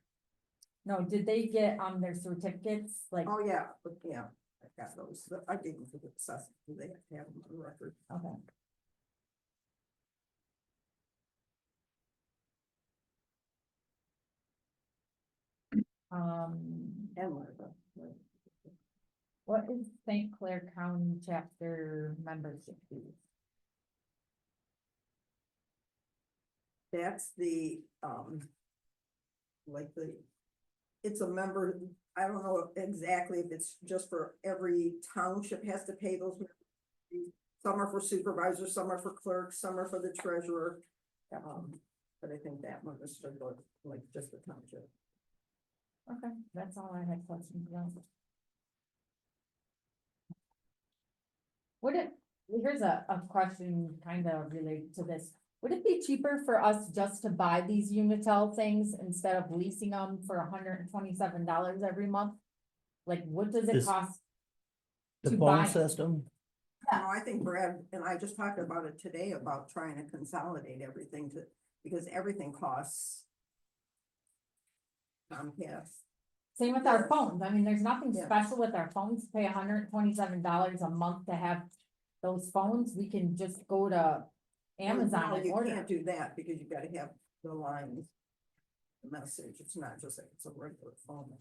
no, did they get, their certificates, like, Oh, yeah, but yeah, I got those. I gave them to the assessor. They have to have them on record. okay. And Martha. Right. What is St. Clair County chapter membership fees? That's the, like it's a member, I don't know exactly if it's just for every township has to pay those. Some are for supervisors, some are for clerks, some are for the treasurer. But I think that one is for like just the township. Okay, that's all I had questions about. Would it, here's a question kind of related to this. Would it be cheaper for us just to buy these Unitel things instead of leasing them for $127 every month? Like, what does it This- cost? The to phone buy- system? No, I think Brad and I just talked about it today about trying to consolidate everything because everything costs. Comcast. Same with our phones. I mean, there's nothing Yeah. special with our phones. Pay $127 a month to have those phones. We can just go to Amazon No, and you order. can't do that because you gotta have the lines. The message, it's not just like it's a regular phone.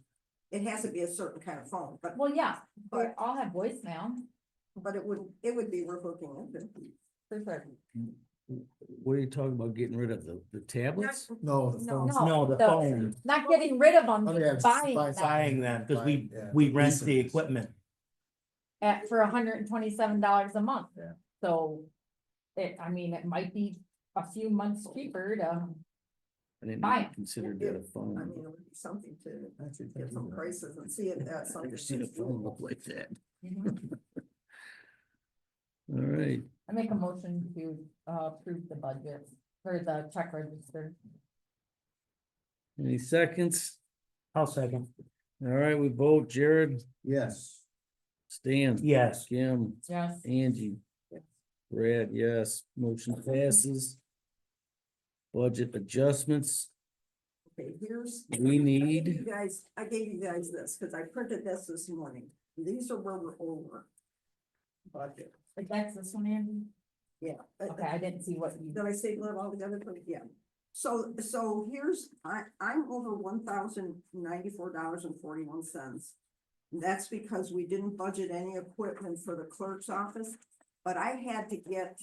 It has to be a certain kind of phone, but Well, yeah, they But- all have voicemail. it would be worth looking into. For sure. What are you talking about, getting rid of the tablets? No, the No. phones. No, the phone, Not getting rid of them, Oh, yeah, just buying buy- them buying them, because Buying, yeah. we rent Leasing. the equipment. for $127 a month. Yeah. So I mean, it might be a few months cheaper to, I didn't Buy even it. consider that a I mean, phone. it would be something to Actually, get some prices and see if that's I've something. never seen a that's phone doable. look like that. Mhm. All right, I make a motion to approve the budget for the check register. any seconds? I'll second. All right, we vote Jared, Yes. Stan. Yes. Kim, Yes. Angie. Yes. Brad, yes, motion passes. Budget adjustments, Okay, here's. we I gave need, you guys, I gave you guys this, cause I printed this morning. These are where we're over. Budget, Like that's this one, Andy? yeah. Okay, I didn't see what you, Did I say it all together? Yeah. So here's, I'm over $1,094.41. That's because we didn't budget any equipment for the clerk's office, but I had to get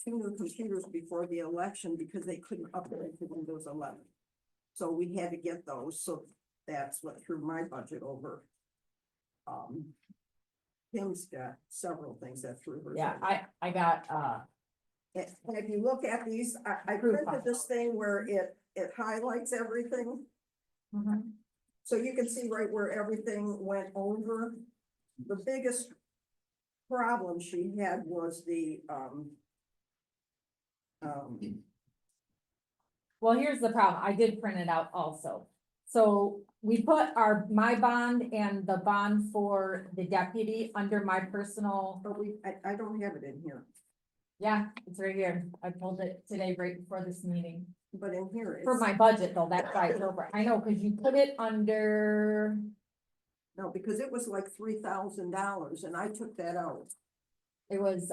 2 new computers before the election because they couldn't upgrade to Windows 11. So we had to get those, so that's what threw my budget over. Tim's got several things that threw hers Yeah, over. I got, And if you look at these, I Proof printed of- this thing where it highlights everything. mhm. So you can see right where everything went over. The biggest problem she had was the, Well, here's the problem. I did print it out also. So we put my bond and the bond for the deputy under my personal, but I don't have it in here, yeah, it's right here. I pulled it today right before this meeting. but in here it's. For my budget though, that's why it's over. I know, cause you put it under, No, because it was like $3,000 and I took that out. it was,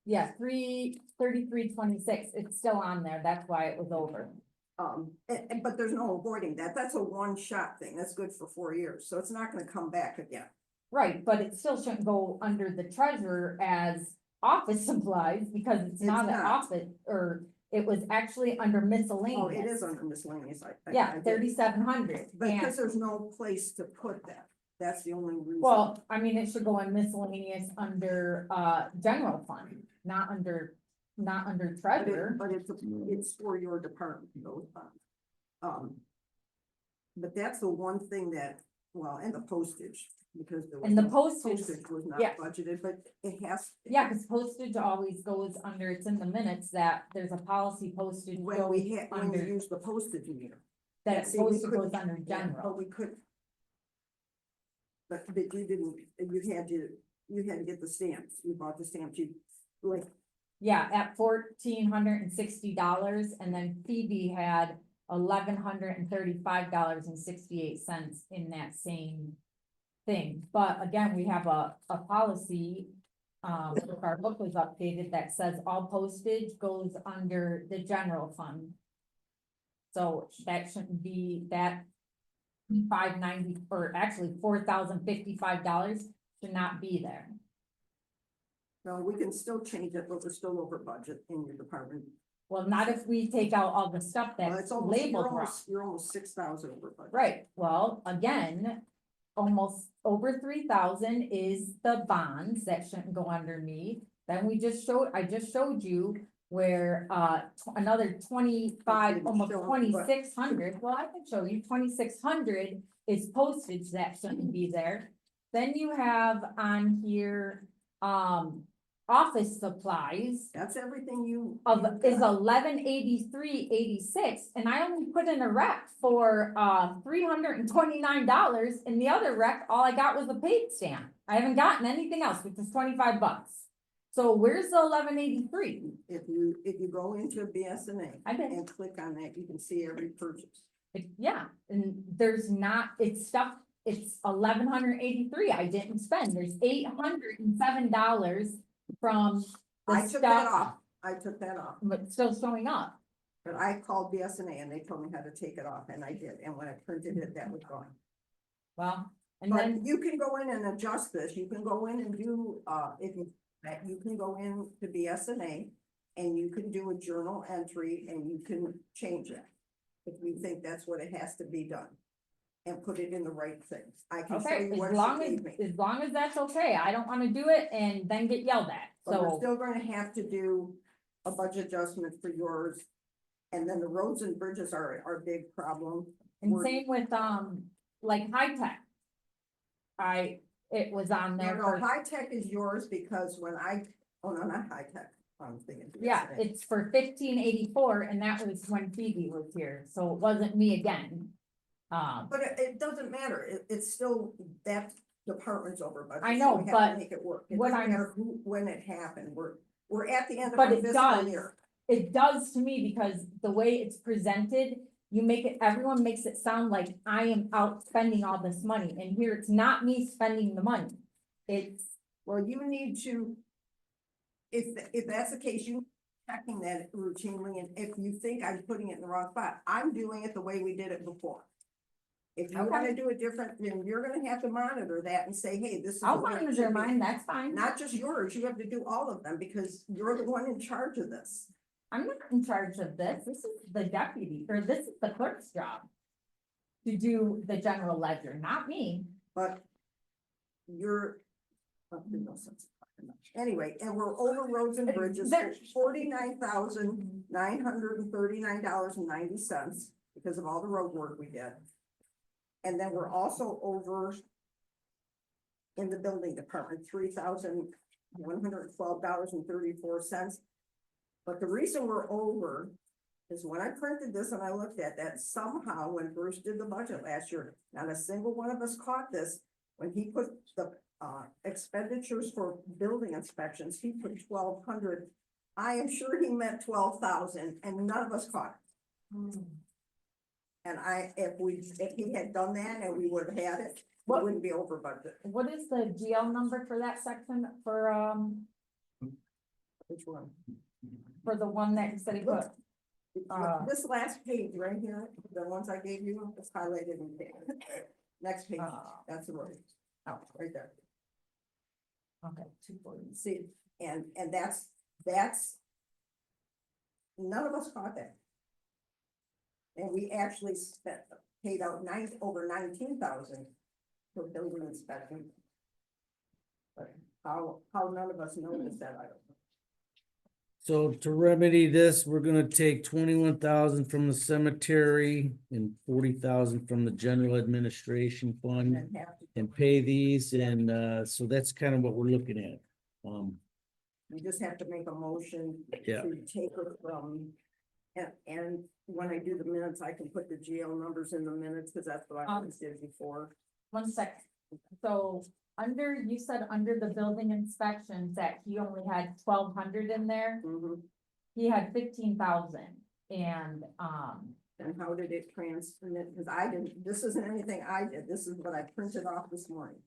yeah, 333.26. It's still on there. That's why it was over. But there's no avoiding that. That's a one-shot thing. That's good for 4 years, so it's not gonna come back again. Right, but it still shouldn't go under the treasurer as office supplies because it's not an not. office, or it was actually under miscellaneous. Oh, it is under miscellaneous. I Yeah, did. 3,700. Because there's no place to put that. That's the only reason. Well, I mean, it should go in miscellaneous under, general fund, not under treasurer. But it's for your department, those funds. But that's the one thing that, well, and the postage, because there was. And the no- postage, was not yeah. budgeted, but it has. yeah, cause postage always goes under, it's in the minutes that there's a policy postage When goes we had, when we under, used the postage meter. that See, we postage goes couldn't- under yeah, general. But we could. But you didn't, you had to get the stamps, you bought the stamps, you, like, Yeah, at $1,460, and then Phoebe had $1,135.68 in that same thing. But again, we have a policy, if our book was updated, that says all postage goes under the general fund. So that shouldn't be that $590, or actually $4,055 should not be there. no, we can still change it, but we're still over budget in your department. Well, not if we take out all the stuff Well, that's it's almost, labeled wrong. you're almost 6,000 over budget. Right, well, again, almost over 3,000 is the bonds that shouldn't go under me. Then I just showed you where, another 25, didn't almost show it, but- 2,600, well, I can show you, 2,600 is postage that shouldn't be there. Then you have on here, office supplies That's everything you. of, you is got. 1183.86, and I only put in a rec for, $329, and the other rec, all I got was a paid stamp. I haven't gotten anything else, which is $25. So where's the 1183? If you go into BSNA I did. and click on that, you can see every purchase. Yeah, and there's not, it's stuff, it's 1,183 I didn't spend, there's $807 from I the took that stuff, off. I took that off, but it's still showing up. but I called BSNA and they told me how to take it off and I did. And when I printed it, that was gone. Well, and But then, you can go in and adjust this. You can go in and do, you can go in to BSNA and you can do a journal entry and you can change it. If you think that's what it has to be done. And put it in the right things. I can show okay, you what as long she as, gave me. as long as that's okay, I don't wanna do it and then get yelled at, But we're so. still gonna have to do a budget adjustment for yours. And then the roads and bridges are a big problem. And we're- same with, like high tech. It was on there No, for, high tech is yours because when oh no, not high tech, I'm thinking. yeah, BSNA. it's for 1584, and that was when Phoebe was here, so it wasn't me again. But it doesn't matter, it's still, that department's over budget. I so know, we have to but Make it work, it what doesn't I'm- matter when it happened, we're at the end of But our it fiscal does. year. It does to me because the way it's presented, everyone makes it sound like I am out spending all this money, and here it's not me spending the money. It's, Well, you need to, if that's the case, you checking that routinely, and if you think I'm putting it in the wrong spot, I'm doing it the way we did it before. If you wanna Okay. do it different, then you're gonna have to monitor that and say, hey, this is. I'll the way it monitor should be. mine, that's fine. Not just yours, you have to do all of them, because you're the one in charge of this. I'm not in charge of this. This is the deputy, or this is the clerk's job. To do the general ledger, not me. But you're. well, there's no sense in talking about it. Anyway, and we're over roads and bridges, There- $49,939.90 because of all the road work we did. And then we're also over in the building department, $3,112.34. But the reason we're over is when I printed this and I looked at that, somehow when Bruce did the budget last year, not a single one of us caught this. When he put the expenditures for building inspections, he put 1,200. I am sure he meant 12,000, and none of us caught it. And if he had done that and we would have had it, we What- wouldn't be over budget. What is the GL number for that section Which one? for the one that you said he put? This last page right here, the ones I gave you, it's highlighted in pink. Next page, that's the word. Oh, right there. Okay, 240. See, and that's, none of us caught that. And we actually paid out over 19,000 for building inspection. But how none of us noticed that, I don't know. So to remedy this, we're gonna take 21,000 from the cemetery and 40,000 from the general administration fund. And have to- And pay these, and so that's kind of what we're looking at. We just have to make a motion Yeah. to take it from, and when I do the minutes, I can put the GL numbers in the minutes, because that's what I always did before. 1 second. So you said under the building inspections that he only had 1,200 in there. Mhm. He had 15,000 and, And how did it transmit? Because I didn't, this isn't anything I did, this is what I printed off this morning.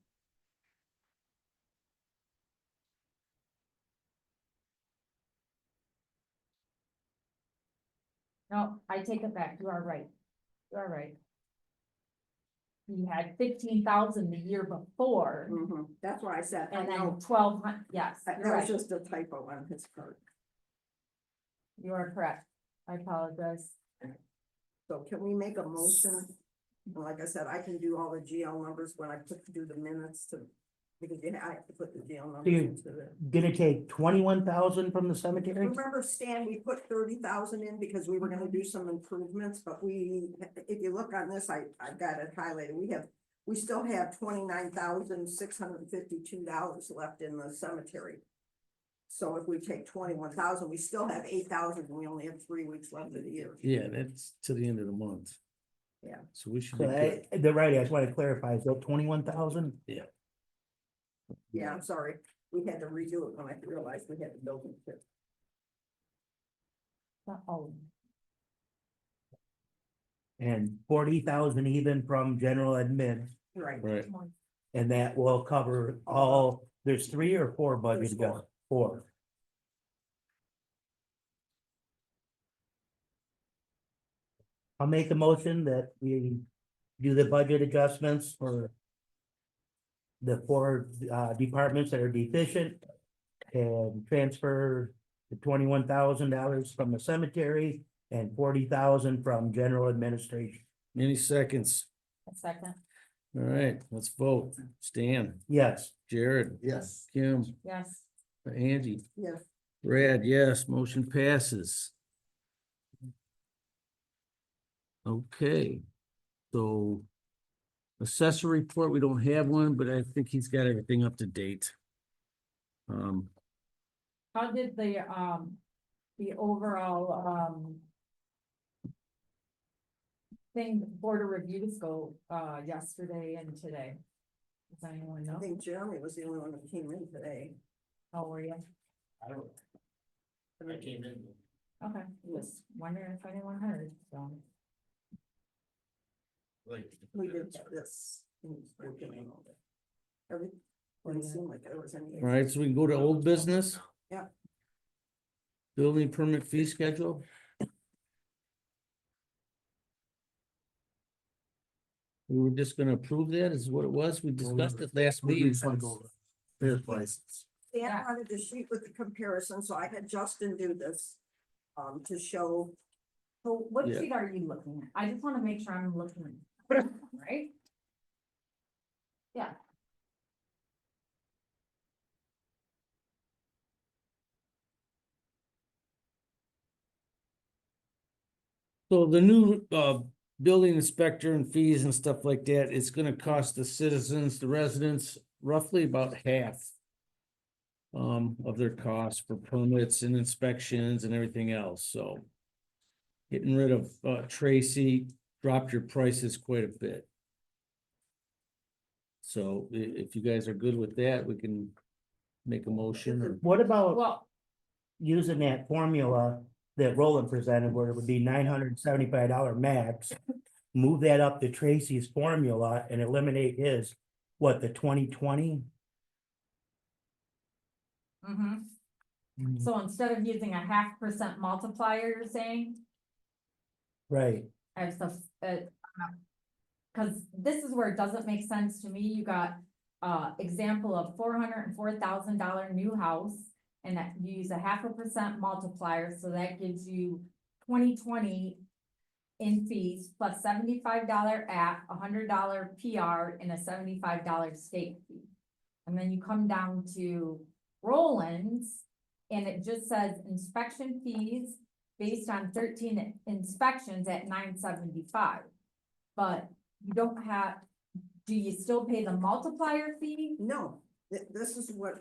no, I take it back. You are right. You are right. He had 15,000 the year before That's why I said, I and then know, 1,200, yes, that you're was right. just a typo on his part. You are correct. I apologize. So can we make a motion? And like I said, I can do all the GL numbers when I do the minutes to, because I have to put the GL numbers you- into the. Gonna take 21,000 from the cemetery? Remember, Stan, we put 30,000 in because we were gonna do some improvements, but if you look on this, I've got it highlighted, we still have $29,652 left in the cemetery. So if we take 21,000, we still have 8,000, and we only have 3 weeks left of the year. Yeah, that's to the end of the month. Yeah. So we should be So good. the right, I just want to clarify, is that 21,000? Yeah, I'm sorry, we had to redo it when I realized we had the building too. Oh, And 40,000 even from general admin, Right. Right. and that will cover all, there's 3 or 4 budgets There's ago? 4. I'll make a motion that we do the budget adjustments for the 4 departments that are deficient and transfer the $21,000 from the cemetery and 40,000 from general administration. Any seconds? a second. All right, let's vote. Stan, Yes. Jared, Yes. Kim, Yes. Angie, Yes. Brad, yes, motion passes. Okay, so assessor report, we don't have one, but I think he's got everything up to date. How did the overall, thing, board of reviews go, yesterday and today? Does anyone I know? think Jeremy was the only one that came in today. How were you? I don't, I came in. Okay, just wondering if anyone heard, so. Like. We did this. Everything seemed like there was any. All right, so we can go to old business. Building permit fee schedule? We were just gonna approve that, is what it was, we discussed it last We meeting. just wanna go over fair prices. Dan Yeah. wanted the sheet with the comparison, so I had Justin do this, to show. So what Yeah. sheet are you looking at? I just wanna make sure I'm looking, right? Yeah. So the new building inspector and fees and stuff like that, it's gonna cost the citizens, the residents, roughly about half. Of their costs for permits and inspections and everything else, so. Getting rid of Tracy dropped your prices quite a bit. So if you guys are good with that, we can make a motion or. What about Well, using that formula that Roland presented, where it would be $975 max? Move that up to Tracy's formula and eliminate his, what, the 2020? so instead of using a 0.5% multiplier, you're saying? Right, I have stuff, cause this is where it doesn't make sense to me, you got, example of $404,000 new house. And that you use a 0.5% multiplier, so that gives you 2020 in fees plus $75 app, $100 PR, and a $75 state fee. And then you come down to Roland's, and it just says inspection fees based on 13 inspections at $975. But you don't have, do you still pay the multiplier fee? No, this is what,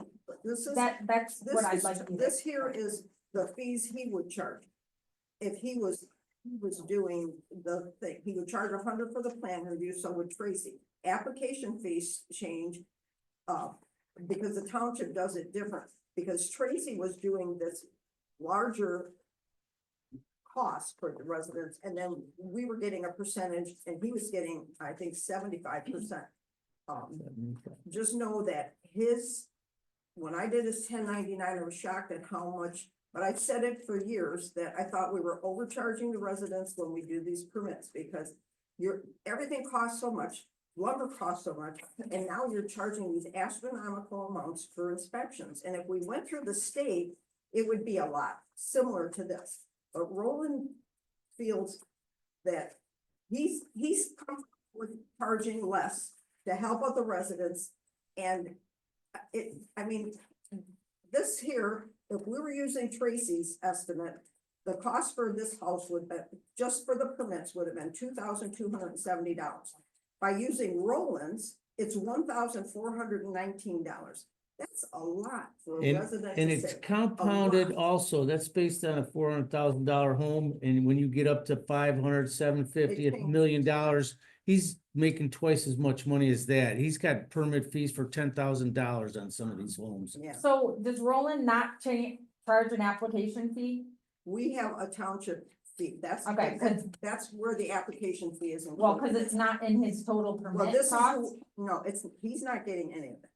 this is. That's This what I'd is, like to. this here is the fees he would charge. If he was doing the thing, he would charge 100 for the plan review, so would Tracy. Application fees change, because the township does it different, because Tracy was doing this larger cost for the residents, and then we were getting a percentage, and he was getting, I think, 75%. Just know that when I did his 1099, I was shocked at how much, but I've said it for years, that I thought we were overcharging the residents when we do these permits, because everything costs so much, lumber costs so much, and now you're charging these astronomical amounts for inspections, and if we went through the state, it would be a lot similar to this, but Roland feels that he's comfortable with charging less to help out the residents, and this here, if we were using Tracy's estimate, the cost for this house would be, just for the permits, would have been $2,270. By using Roland's, it's $1,419. That's a lot for a resident And to it's save. compounded A lot. also, that's based on a $400,000 home, and when you get up to 500, 750, $1 million, he's making twice as much money as that. He's got permit fees for $10,000 on some of these homes. Yeah, So does Roland not charge an application fee? we have a township fee, Okay, 'cause- that's where the application fee is included. Well, cause it's not in his total Well, permit this cost. is, no, he's not getting any of it.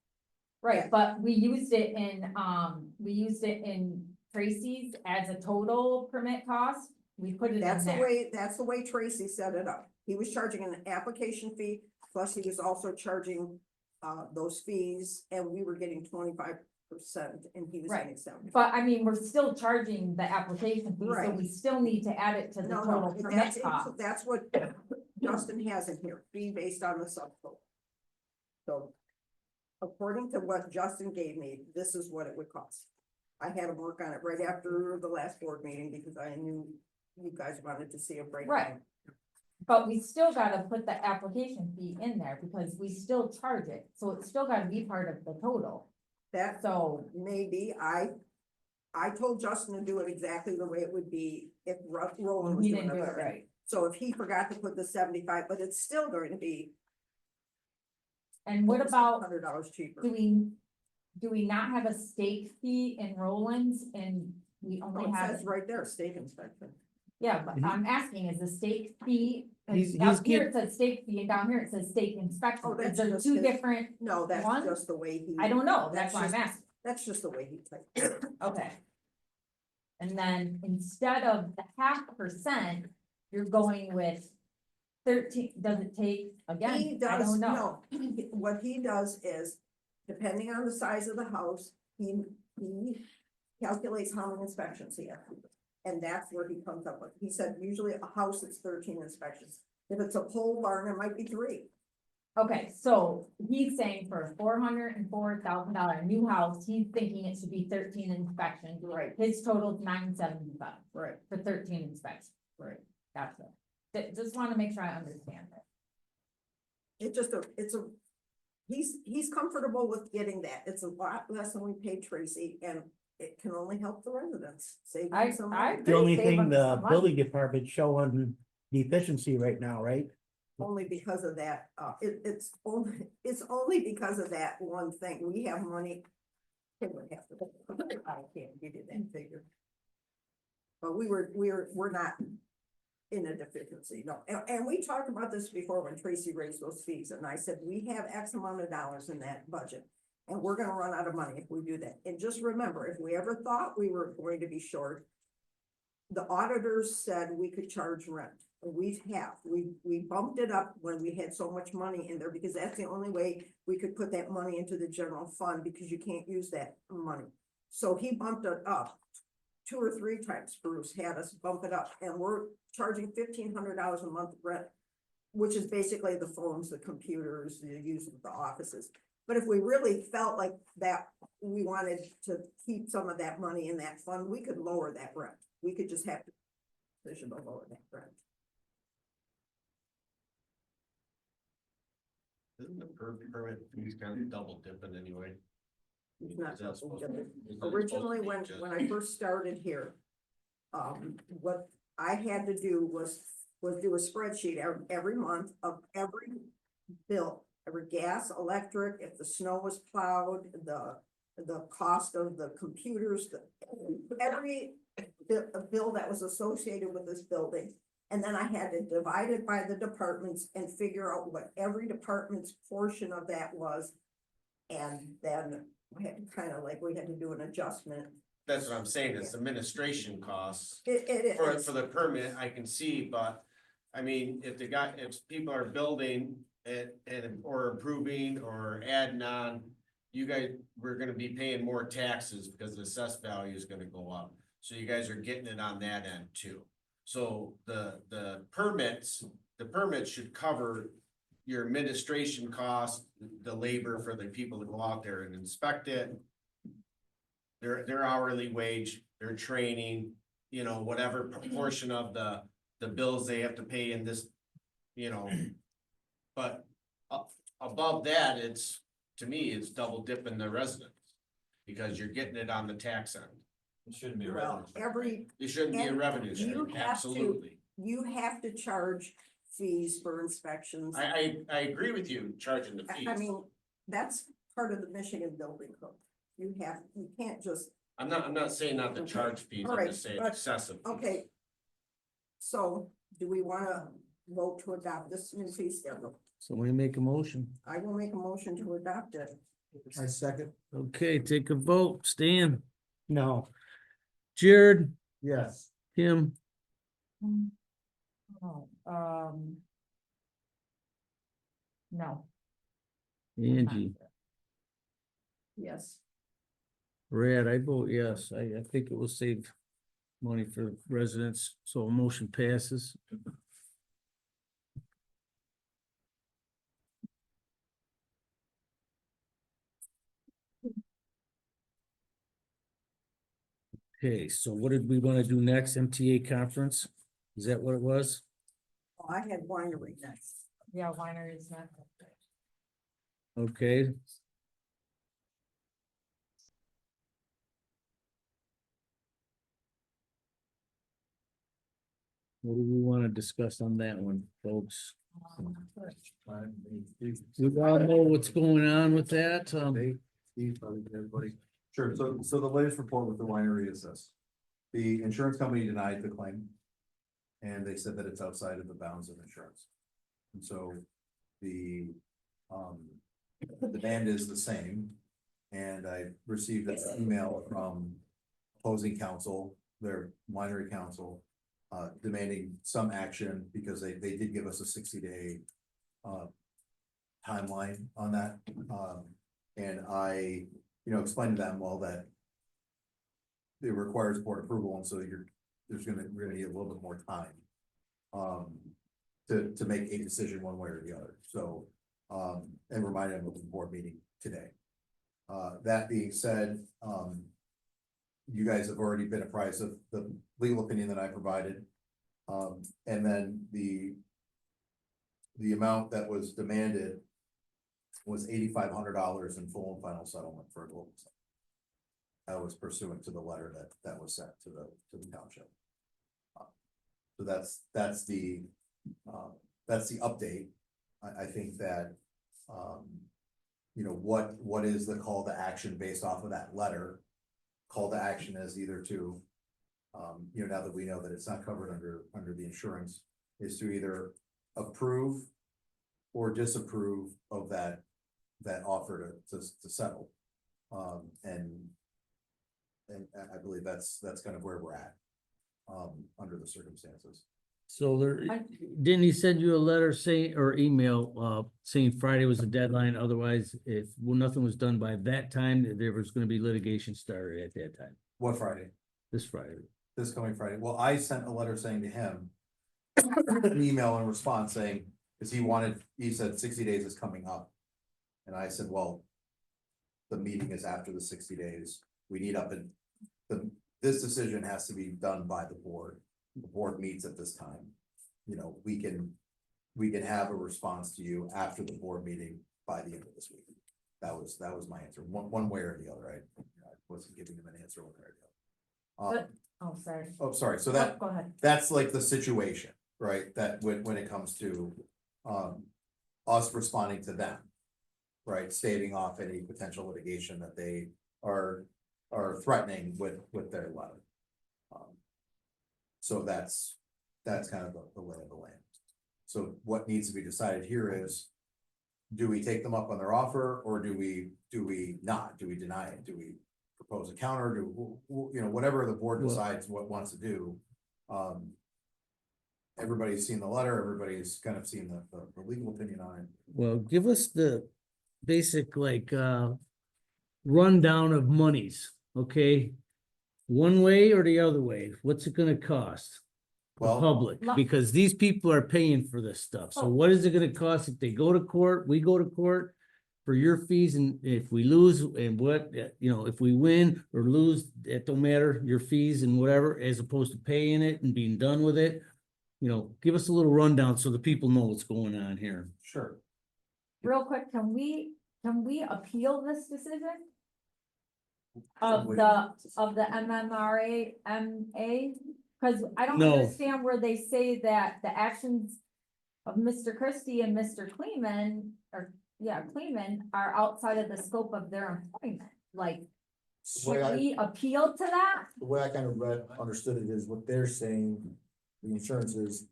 Right, but we used it in Tracy's as a total permit cost. We put it in That's there. that's the way Tracy set it up. He was charging an application fee, plus he was also charging those fees, and we were getting 25%, and he was Right. getting 70. But I mean, we're still charging the application fee, so Right. we still need to add it to the No, total no, permit cost. that's what Justin has in here, fee based on the subtotal. So according to what Justin gave me, this is what it would cost. I had to work on it right after the last board meeting because I knew you guys wanted to see a breakdown. Right. But we still gotta put the application fee in there because we still charge it, so it's still gotta be part of the total. That So, maybe I told Justin to do it exactly the way it would be if Roland was he doing didn't do it everything. right. So if he forgot to put the 75, but it's still going to be And what about, $100 cheaper. do we not have a stake fee in Rollins and we Oh, only it have? says right there, state inspection. Yeah, but I'm asking, is the stake fee, He's up here it says stake fee and down here it says stake inspection, Oh, is that's there just two his- different, No, that's One? just the way he. I don't know, that's That's why I'm just- asking, That's just the way he typed it. okay. And then instead of the 0.5%, you're going with 13, does it take, He again, I does, don't know. no, what he does is, depending on the size of the house, he calculates how many inspections he has. And that's where he comes up with, he said usually a house is 13 inspections. If it's a pole barn, it might be 3. Okay, so he's saying for a $404,000 new house, he's thinking it should be 13 inspections. Right. His total's 975 Right. for 13 inspections. Right. Gotcha. Just wanna make sure I understand it. He's comfortable with getting that. It's a lot less than we paid Tracy, and it can only help the residents, save them some money. The only Save thing them the some money. building department's showing deficiency right now, right? Only because of that, it's only because of that one thing. We have money. I can't give you that figure. But we're not in a deficiency, no. And we talked about this before when Tracy raised those fees, and I said, we have X amount of dollars in that budget. And we're gonna run out of money if we do that. And just remember, if we ever thought we were going to be short, the auditors said we could charge rent. And we bumped it up when we had so much money in there, because that's the only way we could put that money into the general fund, because you can't use that money. So he bumped it up 2 or 3 times. Bruce had us bump it up, and we're charging $1,500 a month rent, which is basically the phones, the computers, the use of the offices. But if we really felt like that, we wanted to keep some of that money in that fund, we could lower that rent. We could just have to decision to lower that rent. Isn't the permit fees kind of double dipping anyway? It's not Is that supposed to- double dipping. is it supposed to Originally, be when just- I first started here, what I had to do was do a spreadsheet every month of every bill, every gas, electric, if the snow was plowed, the cost of the computers, every bill that was associated with this building. And then I had to divide it by the departments and figure out what every department's portion of that was. And then we had to we had to do an adjustment. That's what I'm saying, it's administration costs. It For is. the permit, I can see, but, I mean, if people are building or improving or adding on, you guys, we're gonna be paying more taxes because the assessed value is gonna go up. So you guys are getting it on that end too. So the permits should cover your administration costs, the labor for the people to go out there and inspect it. Their hourly wage, their training, whatever proportion of the bills they have to pay in this, but above that, to me, it's double dipping the residents. Because you're getting it on the tax end. It shouldn't be a Well, revenue. It shouldn't be a And revenue you stream, have to- absolutely. You have to charge fees for inspections. I agree with you charging the fees. I mean, that's part of the Michigan building code. You can't just, I'm not saying not to charge fees, I'm Alright, just saying but- excessive. fees. okay. So do we wanna vote to adopt this new fee schedule? So we make a motion. I will make a motion to adopt it. I second, Okay, take a vote. Stan, No, Jared, yes. Tim, Oh, no. Angie, Yes. Brad, I vote yes. I think it will save money for residents, so a motion passes. Okay, so what did we want to do next? MTA conference? Is that what it was? Oh, I had winery next. Yeah, winery is not. Okay. What do we want to discuss on that one, folks? We all know what's going on with that. Everybody. Sure, so the latest report with the winery is this. The insurance company denied the claim. And they said that it's outside of the bounds of insurance. And so the demand is the same. And I received an email from opposing counsel their winery council, demanding some action because they did give us a 60-day timeline on that. And I, explained to them, well, that it requires board approval, and so we're gonna need a little bit more time to make a decision one way or the other. So, and remind them of the board meeting today. That being said, you guys have already been apprised of the legal opinion that I provided. And then the amount that was demanded was $8,500 in full and final settlement for a global settlement. That was pursuant to the letter that was sent to the township. So that's the update. I think that, what is the call to action based off of that letter? Call to action is either to, now that we know that it's not covered under the insurance, is to either approve or disapprove of that offer to settle. And I believe that's kind of where we're at, under the circumstances. So didn't he send you a letter saying, or email, saying Friday was the deadline? Otherwise, if nothing was done by that time, there was gonna be litigation started at that time, What Friday? this Friday. This coming Friday. Well, I sent a letter saying to him, an email in response saying, because he said 60 days is coming up. And I said, well, the meeting is after the 60 days. We need this decision has to be done by the board. The board meets at this time. We can have a response to you after the board meeting by the end of this week. That was my answer, one way or the other. I wasn't giving him an answer one way or the other. Oh, sorry. Oh, sorry. So Go ahead. that's like the situation, right? That when it comes to us responding to them, right? Staving off any potential litigation that they are threatening with their letter. So that's kind of the lay of the land. So what needs to be decided here is, do we take them up on their offer, or do we not? Do we deny it? Do we propose a counter? Whatever the board decides what wants to do. Everybody's seen the letter, everybody's kind of seen the legal opinion on it. Well, give us the basic rundown of monies, okay? One way or the other way, what's it gonna cost? The Well, public, because these people are paying for this stuff. So what is it gonna cost if they go to court, we go to court for your fees, and if we lose, and if we win or lose, it don't matter, your fees and whatever, as opposed to paying it and being done with it. Give us a little rundown so the people know what's going on here. sure. Real quick, can we appeal this decision? Of Wait. the MMRA, cause I don't No. understand where they say that the actions of Mr. Christie and Mr. Kleeman, Kleeman are outside of the scope of their employment, like, The way should I- we appeal to that? The way I kind of understood it is what they're saying, the insurance is,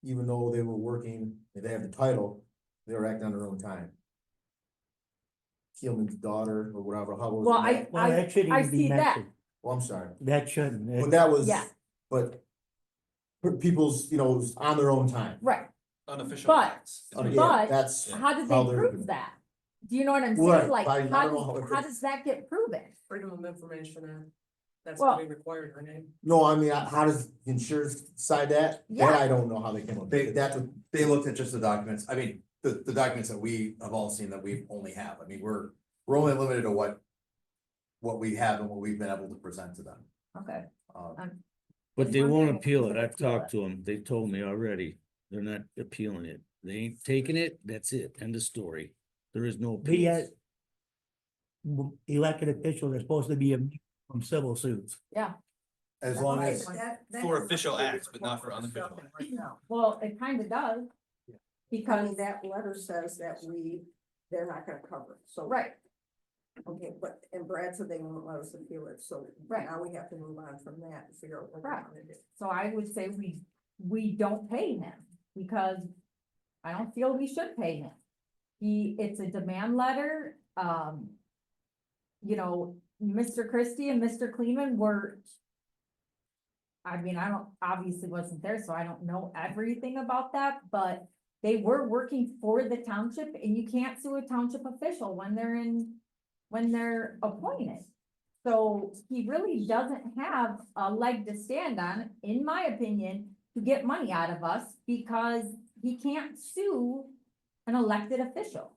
even though they were working, and they have the title, they were acting on their own time. Keelman's daughter or whatever, how was Well, it? Well, that shouldn't I even be see that. mentioned. Well, I'm sorry, That shouldn't. but that was, Yeah. but people's, on their own time. Right, Unofficial But- acts. Yeah, but that's how did how they they're- prove that? Do you know what I'm Right, saying? Like, I don't know how does that get proven? Freedom of Information Act. That's Well- gonna be required, Renee. No, I mean, how does insurance decide that? Yeah. That I don't know how they came up. They, with that's what, they looked at just the documents. I mean, the documents that we have all seen that we only have. I mean, we're only limited to what we have and what we've been able to present to them. Okay. But they Just won't wondering if appeal we it. could I've appeal talked it. to them. They told me already. They're not appealing it. They ain't taking it. That's it. End of story. There is no The appeals. elected officials are supposed to be immune from civil suits. Yeah, As long Right, as, For official acts, but not for unofficial. Right now. well, it kind of does. I Because, mean, that letter says that they're not gonna cover it, so. right, Okay, and Brad said they won't let us appeal it, so Right. now we have to move on from that and figure out what we're Correct. gonna do. so I would say we don't pay him, because I don't feel we should pay him. It's a demand letter, Mr. Christie and Mr. Kleeman were I mean, I don't, obviously wasn't there, so I don't know everything about that, but they were working for the township, and you can't sue a township official when they're appointed. So he really doesn't have a leg to stand on, in my opinion, to get money out of us, because he can't sue an elected official.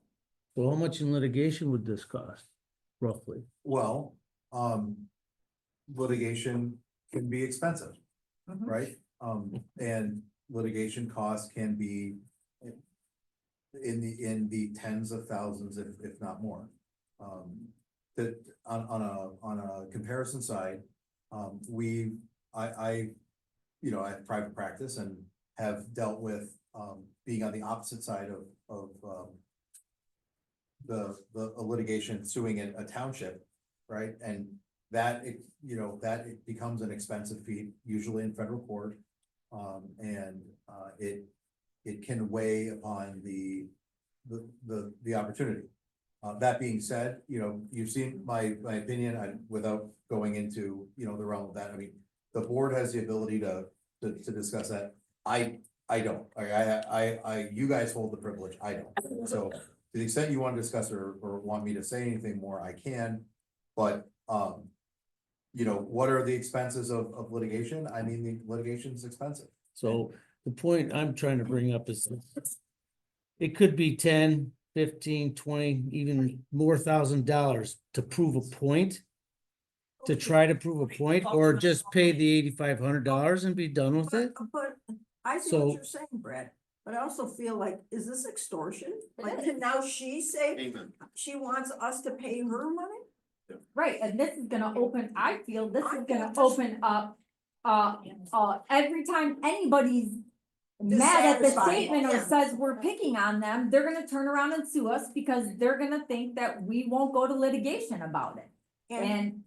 So how much in litigation would this cost, roughly? Well, litigation can be expensive, Mhm. right? And litigation costs can be in the tens of thousands, if not more. That on a comparison side, I have private practice and have dealt with, being on the opposite side of the litigation suing a township, right? And that, it becomes an expensive feat, usually in federal court. And it can weigh upon the opportunity. That being said, you've seen my opinion, without going into, the realm of that. I mean, the board has the ability to discuss that. I don't, you guys hold the privilege, I don't. So to the extent you want to discuss or want me to say anything more, I can. But, what are the expenses of litigation? I mean, the litigation's expensive. So the point I'm trying to bring up is it could be 10, 15, 20, even more $1,000 to prove a point. To try to prove a point, or just pay the $8,500 and be done with it. But I see So- what you're saying, Brad, but I also feel like, is this extortion? It Like, is. can now she say Amen. she wants us to pay her money? Right, and this is gonna open, I feel this is gonna just- open up, every time anybody's mad at the Dissatisfied, statement or yeah. says we're picking on them, they're gonna turn around and sue us because they're gonna think that we won't go to litigation about it. And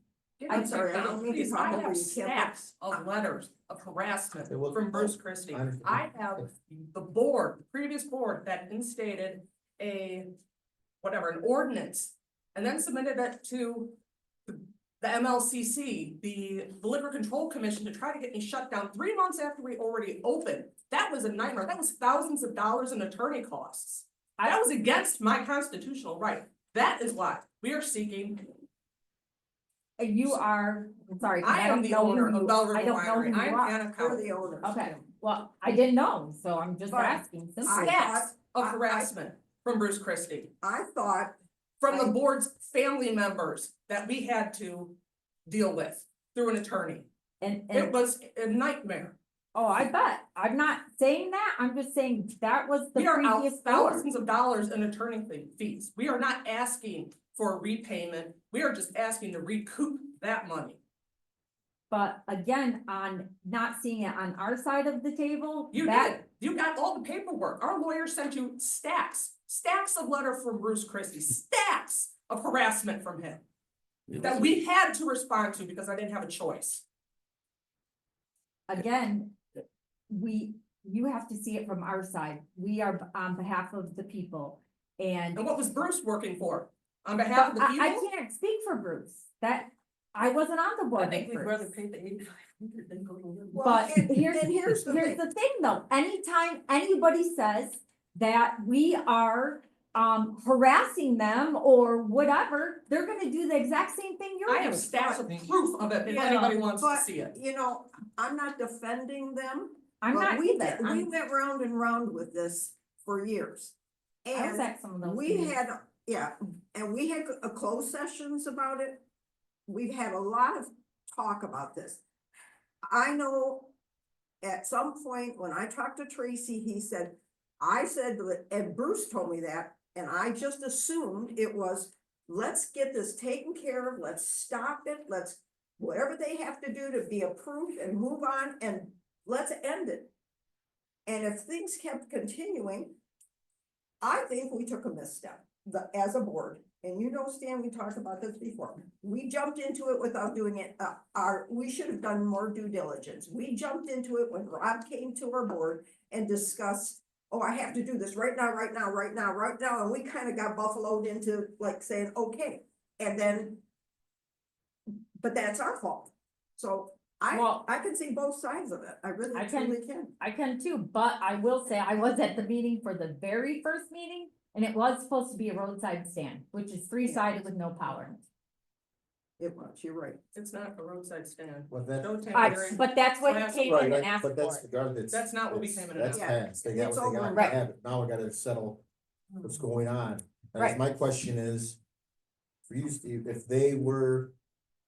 I'm sorry, I don't mean to Please, talk I over have you, Kim, but stacks of letters of harassment Okay, well, from Bruce Christie. I understand. I have the board, the previous board that instated an ordinance, and then submitted it to the MLCC, the Liquor Control Commission, to try to get me shut down 3 months after we already opened. That was a nightmare. That was thousands of dollars in attorney costs. That was against my constitutional right. That is why we are seeking. you are, sorry. 'cause I am don't the know who owner of you- Bell I River don't know Winery. who I you am are. Anna we're Cowley. the owners. Okay, well, I didn't know, so I'm just But asking simply. Stacks of I- harassment from Bruce Christie, I thought, from the board's family members that we had to deal with through an attorney. And, It was a nightmare. oh, I bet, I'm not saying that, I'm just saying that was the We are out previous board. thousands of dollars in attorney fees. We are not asking for a repayment. We are just asking to recoup that money. But again, on not seeing it on our side of the table, You that, did. You got all the paperwork. Our lawyer sent you stacks of letter from Bruce Christie, stacks of harassment from him that we had to respond to because I didn't have a choice. again, you have to see it from our side. We are on behalf of the people. And And what was Bruce working for? On behalf of but the I people? can't speak for Bruce, that, I wasn't on the board at first. pay the 8,500 than go to the. well, But and here's the thing though, anytime anybody says that we are harassing them or whatever, they're gonna do the exact same thing you're I doing. have stacks of proof of it if Yeah, anybody wants to but, see it. I'm not defending them. I'm but not we either. We I'm- went round and round with this for years. I was And at some of those we meetings. had, and we had a closed sessions about it. We've had a lot of talk about this. I know at some point when I talked to Tracy, he said, and Bruce told me that, and I just assumed it was, let's get this taken care of, let's stop it, whatever they have to do to be approved and move on, and let's end it. And if things kept continuing, I think we took a misstep, as a board. And Stan, we talked about this before. We jumped into it without doing it, we should have done more due diligence. We jumped into it when Rob came to our board and discussed, oh, I have to do this right now, right now, right now, right now. And we kind of got buffaloed into like saying, okay. And then, but that's our fault. So Well- I can see both sides of it. I really I can- truly can. I can too, but I will say I was at the meeting for the very first meeting, and it was supposed to be a roadside stand, which is three-sided with no power. It was, you're right. It's not a roadside stand. Well, that. Don't take I, it. but that's what he came in and asked But that's, for. That's not what we came in and That's asked. past, they got It's what they over. got, Right. have it. Now we gotta settle what's going on. And Right. my question is, for you, Steve, if they were,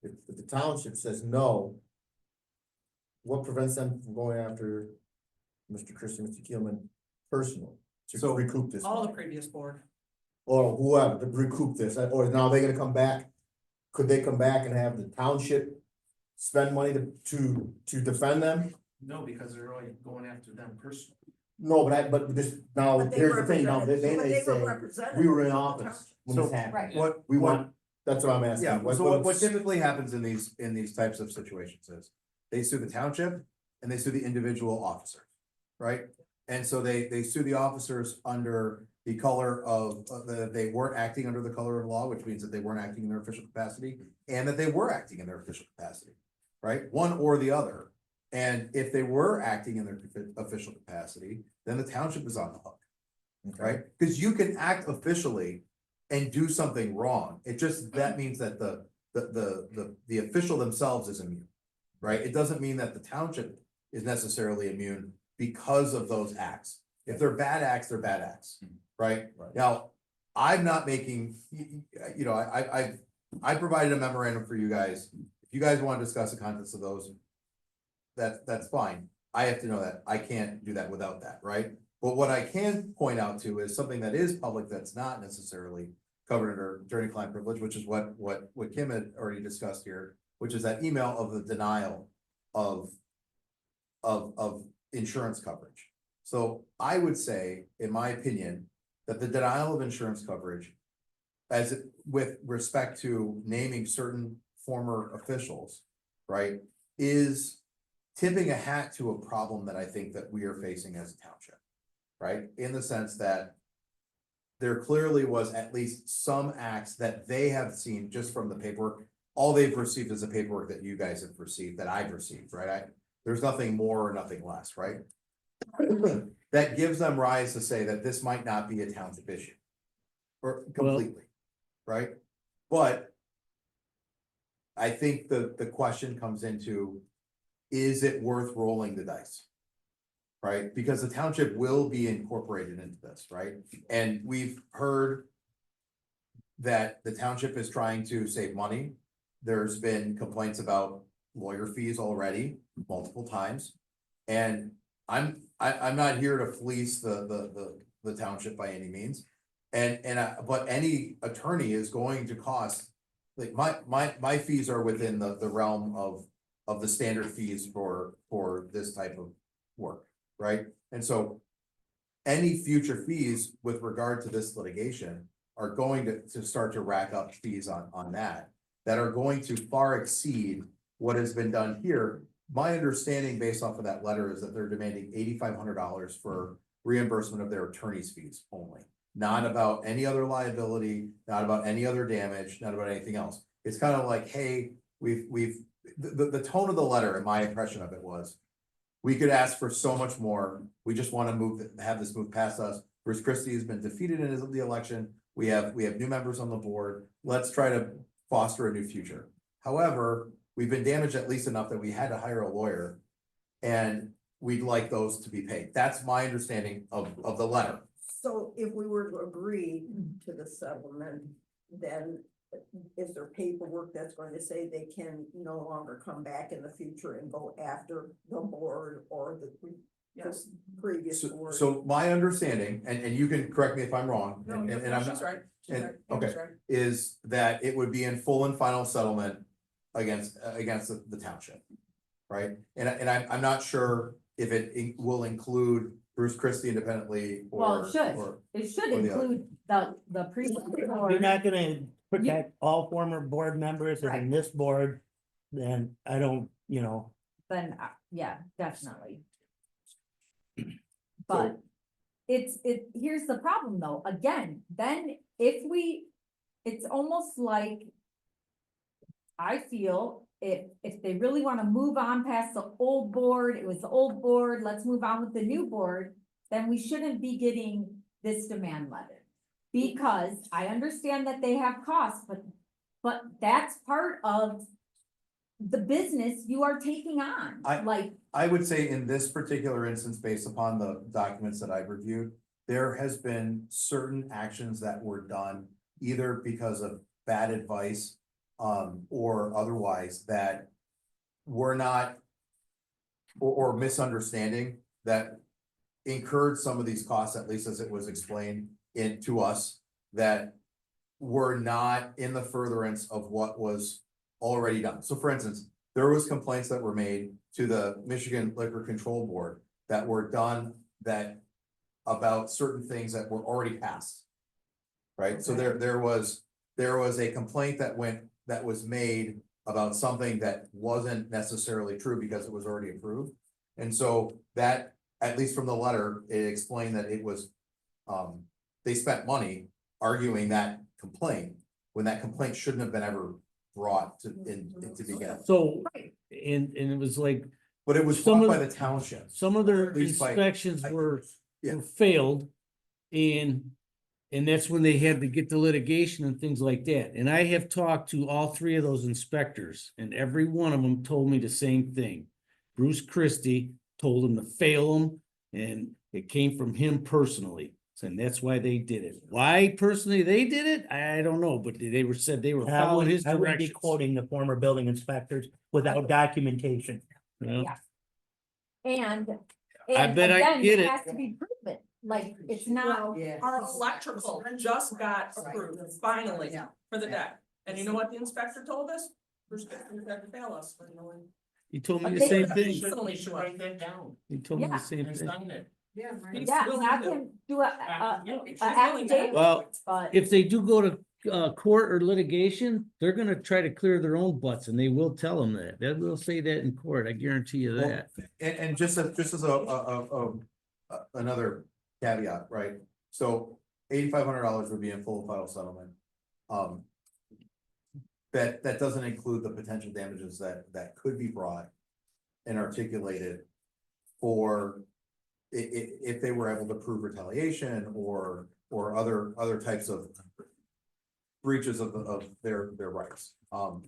if the township says no, what prevents them from going after Mr. Christie, Mr. Keelman personally to So- recoup this? All the money? previous board. Or whoever, to recoup this, or now they're gonna come back, could they come back and have the township spend money to defend them? No, because they're only going after them personally. No, but this, now, But they here's the thing, now, they were say, represented we were in by the office township. when this So- happened. Right. What, We what, want, that's what I'm asking. yeah, What- so what what's- typically happens in these types of situations is, they sue the township and they sue the individual officer, right? And so they sue the officers under the color of, they weren't acting under the color of law, which means that they weren't acting in their official capacity, and that they were acting in their official capacity, right? One or the other. And if they were acting in their official capacity, then the township is on the hook, right? Because you can act officially and do something wrong. It just, that means that the official themselves is immune, right? It doesn't mean that the township is necessarily immune because of those acts. If they're bad acts, they're bad acts, right? Right. Now, I'm not making, you know, I provided a memorandum for you guys. If you guys want to discuss the contents of those, that's fine. I have to know that. I can't do that without that, right? But what I can point out to is something that is public that's not necessarily covered under attorney-client privilege, which is what Kim had already discussed here, which is that email of the denial of insurance coverage. So I would say, in my opinion, that the denial of insurance coverage, with respect to naming certain former officials, right, is tipping a hat to a problem that I think that we are facing as a township, right? In the sense that there clearly was at least some acts that they have seen just from the paperwork. All they've received is the paperwork that you guys have received, that I've received, right? There's nothing more or nothing less, right? That gives them rise to say that this might not be a township issue. Or completely, right? But I think the question comes into, is it worth rolling the dice? Right? Because the township will be incorporated into this, right? And we've heard that the township is trying to save money. There's been complaints about lawyer fees already multiple times. And I'm not here to fleece the township by any means. But any attorney is going to cost, like my fees are within the realm of the standard fees for this type of work, right? And so any future fees with regard to this litigation are going to start to rack up fees on that are going to far exceed what has been done here. My understanding based off of that letter is that they're demanding $8,500 for reimbursement of their attorney's fees only. Not about any other liability, not about any other damage, not about anything else. It's kind of like, hey, the tone of the letter, and my impression of it was, we could ask for so much more. We just want to have this move past us. Bruce Christie has been defeated in the election. We have new members on the board. Let's try to foster a new future. However, we've been damaged at least enough that we had to hire a lawyer, and we'd like those to be paid. That's my understanding of the letter. So if we were to agree to the settlement, then is there paperwork that's going to say they can no longer come back in the future and go after the board or Yes. previous board? So my understanding, and you can correct me if I'm wrong, No, and you're, I'm she's not, right. She's and- right. okay. She's right. is that it would be in full and final settlement against the township. Right? And I'm not sure if it will include Bruce Christie independently or. Well, it should. or- It should or the other. include the previous You're board. not gonna protect all former board members and in this board, then I don't, Then, yeah, definitely. But here's the problem though, again, then it's almost like, I feel if they really wanna move on past the old board, it was the old board, let's move on with the new board, then we shouldn't be getting this demand letter. Because I understand that they have costs, but that's part of the business you are taking on, like, I would say in this particular instance, based upon the documents that I've reviewed, there has been certain actions that were done either because of bad advice, or otherwise that were not or misunderstanding that incurred some of these costs, at least as it was explained to us, that were not in the furtherance of what was already done. So for instance, there was complaints that were made to the Michigan Liquor Control Board that were done about certain things that were already passed. Right, so there was a complaint that was made about something that wasn't necessarily true because it was already approved. And so that, at least from the letter, it explained that it was, they spent money arguing that complaint, when that complaint shouldn't have been ever brought to begin. So, and it was like, But it was Some brought of by the township. some of their At least by- inspections I- were yeah. failed. And that's when they had to get the litigation and things like that. And I have talked to all three of those inspectors, and every one of them told me the same thing. Bruce Christie told them to fail them, and it came from him personally. And that's why they did it. Why personally they did it, I don't know, but they said they were following his I would be directions. quoting the former building inspectors without documentation. Yeah. and. I and bet I again, get it. Has to be proven, like, it's not, Our electrical just got approved finally for the deck. And you know what the inspector told us? Bruce Christie had to fail us. He told me the Okay. same thing. Personally to us. that down. He told me Yeah. the same thing. He's yeah, willing have to. him do a He's willing to. affidavit, Well, but. if they do go to court or litigation, they're gonna try to clear their own butts, and they will tell them that. They will say that in court, I guarantee you Well, that. And just as another caveat, right? So $8,500 would be in full final settlement. That doesn't include the potential damages that could be brought and articulated for if they were able to prove retaliation or other types of breaches of their rights. You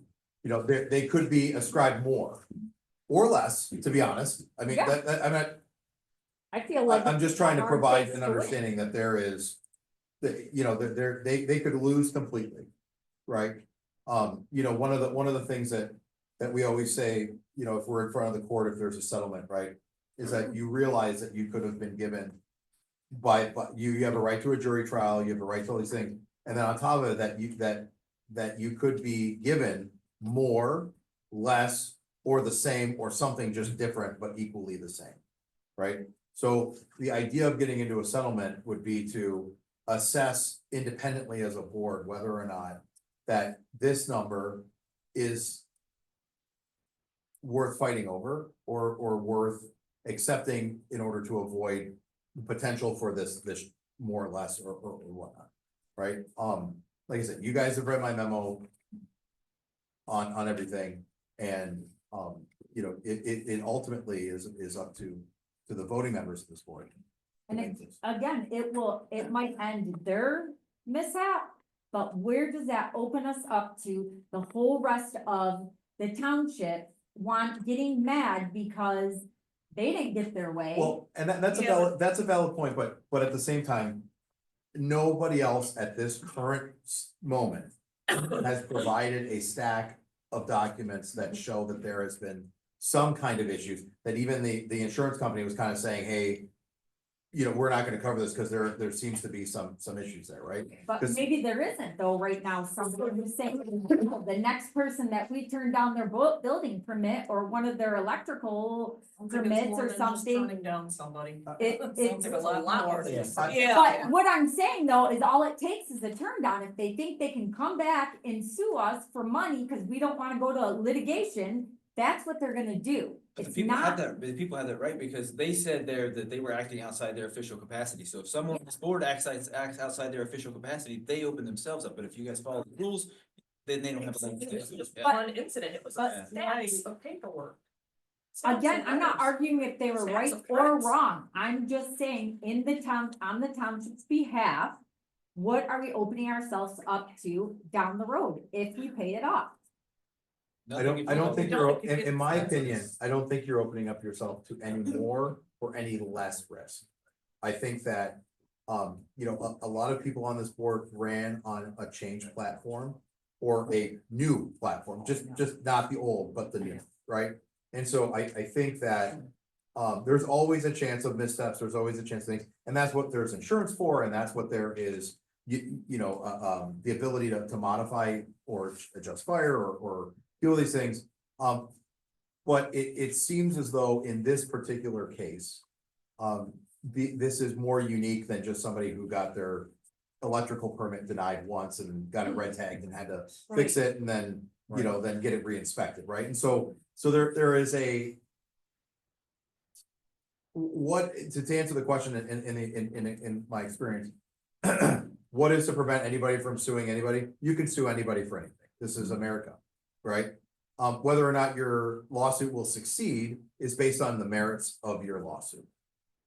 know, they could be ascribed more or less, to be honest. I mean, Yeah. I'm not, I feel like. I'm just trying to our provide place an to win. understanding that there is, that, you know, that they could lose completely, right? You know, one of the things that we always say, you know, if we're in front of the court, if there's a settlement, right? Is that you realize that you could have been given but you have a right to a jury trial, you have a right to all these things. And then on top of it, that you could be given more, less, or the same, or something just different, but equally the same, right? So the idea of getting into a settlement would be to assess independently as a board whether or not that this number is worth fighting over or worth accepting in order to avoid potential for this more or less or whatnot, right? Like I said, you guys have read my memo on everything, and you know, it ultimately is up to the voting members of this board. And again, it might end their mishap, but where does that open us up to the whole rest of the township getting mad because they didn't get their way? Well, and that's a valid point, but at the same time, nobody else at this current moment has provided a stack of documents that show that there has been some kind of issues, that even the insurance company was kind of saying, hey, you know, we're not gonna cover this because there seems to be some issues there, right? But 'Cause- maybe there isn't though, right now, someone who's saying, the next person that we turn down their building permit or one of their electrical permits or something. Turning down somebody. It's, Sounds like a lot more. Yeah. Yeah. but what I'm saying though is all it takes is a turn down. If they think they can come back and sue us for money because we don't wanna go to litigation, that's what they're gonna do. But the It's people have not, that, the people have that right, because they said there that they were acting outside their official capacity. So if someone on this board acts outside their official capacity, they open themselves up. But if you guys follow the rules, then they don't have. It was just Yeah. one incident, it was a But- stacks of paperwork. Again, I'm not Stacks of arguing if they were Stacks right of or prints. wrong, I'm just saying, in the town, on the township's behalf. What are we opening ourselves up to down the road if we pay it off? I don't think you're, in my That's- opinion, I don't think you're opening up yourself to any more or any less risk. I think that, you know, a lot of people on this board ran on a change platform. Or a new platform, just not the old, but the new, right? And so I think that, there's always a chance of missteps, there's always a chance of things, and that's what there's insurance for, and that's what there is. You know, the ability to modify or adjust fire or do all these things. But it seems as though in this particular case, this is more unique than just somebody who got their electrical permit denied once and got it red tagged and had to fix it and then, you know, then get it re-inspected, right? And so there is a. What, to answer the question in my experience. What is to prevent anybody from suing anybody? You can sue anybody for anything. This is America, right? Whether or not your lawsuit will succeed is based on the merits of your lawsuit,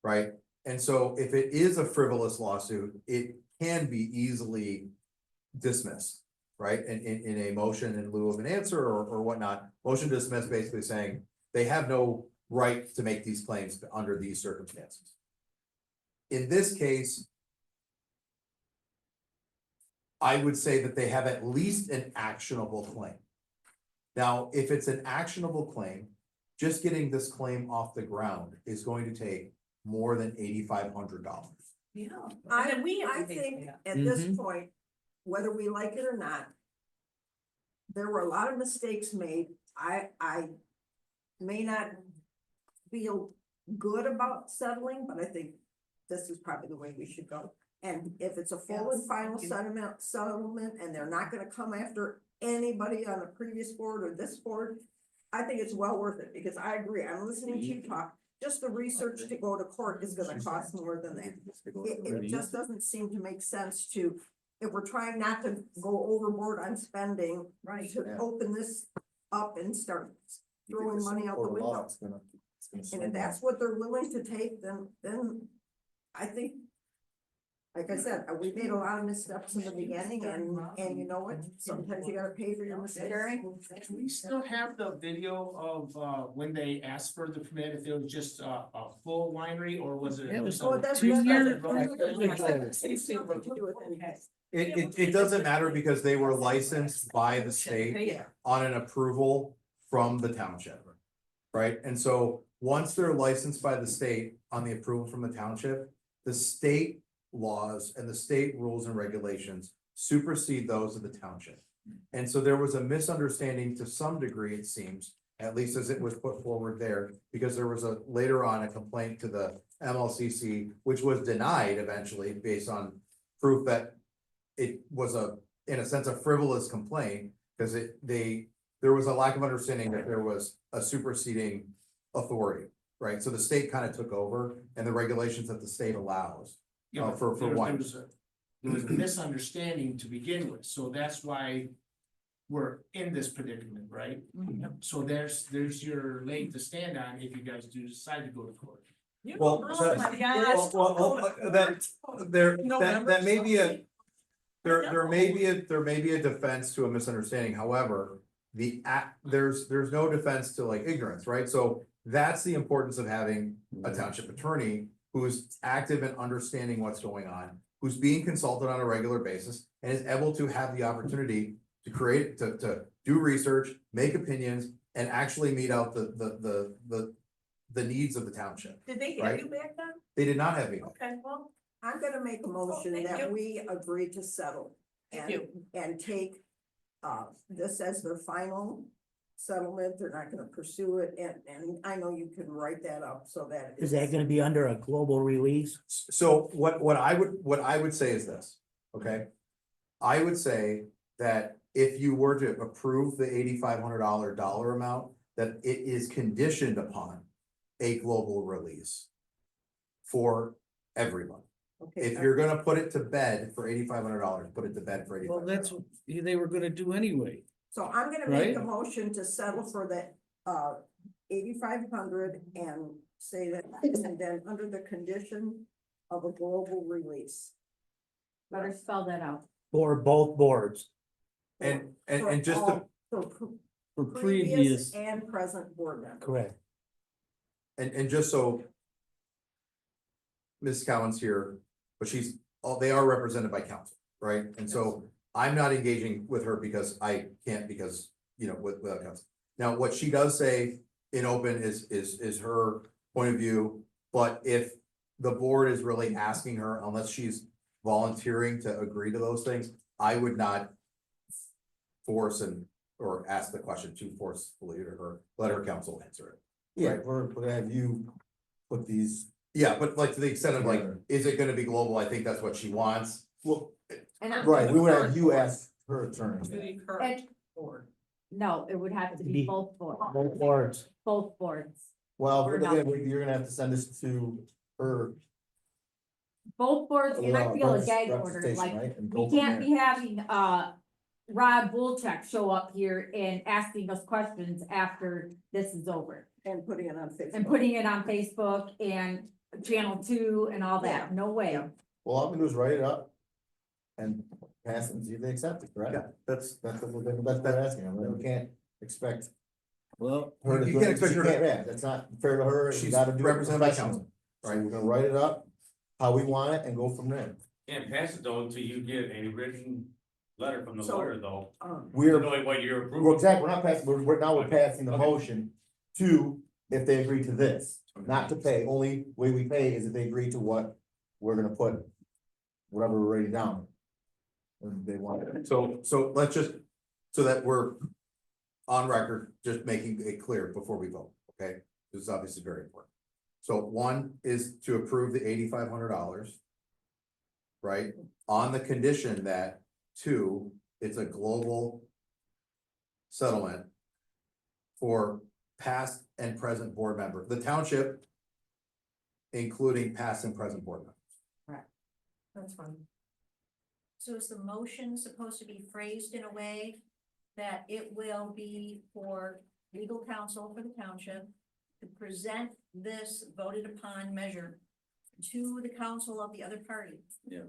right? And so if it is a frivolous lawsuit, it can be easily dismissed, right? In a motion in lieu of an answer or whatnot, motion dismissed, basically saying they have no right to make these claims under these circumstances. In this case, I would say that they have at least an actionable claim. Now, if it's an actionable claim, just getting this claim off the ground is going to take more than $8,500. Yeah. I, And then we have I to pay think for that. at this point, whether we like it or not, there were a lot of mistakes made. I may not feel good about settling, but I think this is probably the way we should go. And if it's a full and final settlement, and they're not gonna come after anybody on the previous board or this board, I think it's well worth it, because I agree, I'm listening to you talk. Just the research to go to court is gonna cost more than that. It just doesn't seem to make sense to, if we're trying not to go overboard on spending, Right. to open this up and start throwing money out the window. And if that's what they're willing to take, then I think, like I said, we made a lot of missteps in the beginning, and you know what? Sometimes you gotta pay for your mistakes. Do we still have the video of, when they asked for the permit, if it was just a full winery, or was it? It was Oh, that's- 2 years. It doesn't matter because they were licensed by the state on an approval from the township. Right, and so once they're licensed by the state on the approval from the township, the state laws and the state rules and regulations supersede those of the township. And so there was a misunderstanding to some degree, it seems, at least as it was put forward there, because there was later on a complaint to the MLCC, which was denied eventually based on proof that it was in a sense, a frivolous complaint, because there was a lack of understanding that there was a superseding authority, right? So the state kind of took over and the regulations that the state allows. Yeah, for wine. There was a misunderstanding to begin with, so that's why we're in this predicament, right? So there's your leg to stand on if you guys do decide to go to court. Well, Oh my gosh. that may be there may be a defense to a misunderstanding, however, there's no defense to like ignorance, right? So that's the importance of having a township attorney who's active in understanding what's going on, who's being consulted on a regular basis, and is able to have the opportunity to do research, make opinions, and actually meet out the needs of the township. Did they Right. have you back then? They did not have me. Okay, well, I'm gonna make a motion Thank that you. we agree to settle Thank and take this as their final settlement. They're not gonna pursue it, and I know you can write that up so that. Is that gonna be under a global release? So what I would say is this, okay? I would say that if you were to approve the $8,500 dollar amount, that it is conditioned upon a global release for everyone. Okay, If you're gonna put it to bed for $8,500, put it to bed for Well, that's $8,500. what they were gonna do anyway. so I'm gonna make a Right? motion to settle for the, 8,500 and say that, and then under the condition of a global release. Better spell that out. For both boards. And For just to, all- For For previous previous, and present board members. Correct. and just so. Ms. Collins here, but they are represented by council, right? And so I'm not engaging with her because I can't because, without council. Now, what she does say in open is her point of view, but if the board is really asking her, unless she's volunteering to agree to those things, I would not force or ask the question too forcefully to her, let her council answer it. Yeah, we're gonna have you put these. Yeah, but like to the extent of like, Together. is it gonna be global? I think that's what she wants. Well, And I'm, right, we would have you ask her attorney. To the current board. no, it would have to be Be- both boards, Both boards. both boards. Well, Or again, not. you're gonna have to send this to her. Both boards, and I feel a gag order, representation, like, right, and go we from can't there. be having, Rod Bullcheck show up here and asking us questions after this is over. And putting it on Facebook. And putting it on Facebook and Channel 2 and all that, no way. Well, all I'm gonna do is write it up. And pass it and see if they accept it, correct? Yeah, That's what we're asking, I mean, we can't expect well, her to You do can't it, expect she her to- can't, yeah, that's not fair to her, you She's gotta do it represented by professionally. council, So we're gonna write it up, how we want it, and go from there. Can't pass it though until you get a written letter from the So- lawyer though. We're, Knowing what you're we're approving. exactly, we're not passing, we're passing the Okay. motion to, if they agree to this, not to pay, only way we pay is if they agree to what we're gonna put, whatever we're writing down. And they want it. so let's just, so that we're on record, just making it clear before we vote, okay? This is obviously very important. So one is to approve the $8,500. Right, on the condition that, two, it's a global settlement for past and present board member, the township, including past and present board members. That's fine. So is the motion supposed to be phrased in a way that it will be for legal counsel for the township to present this voted upon measure to the council of the other party? Yeah.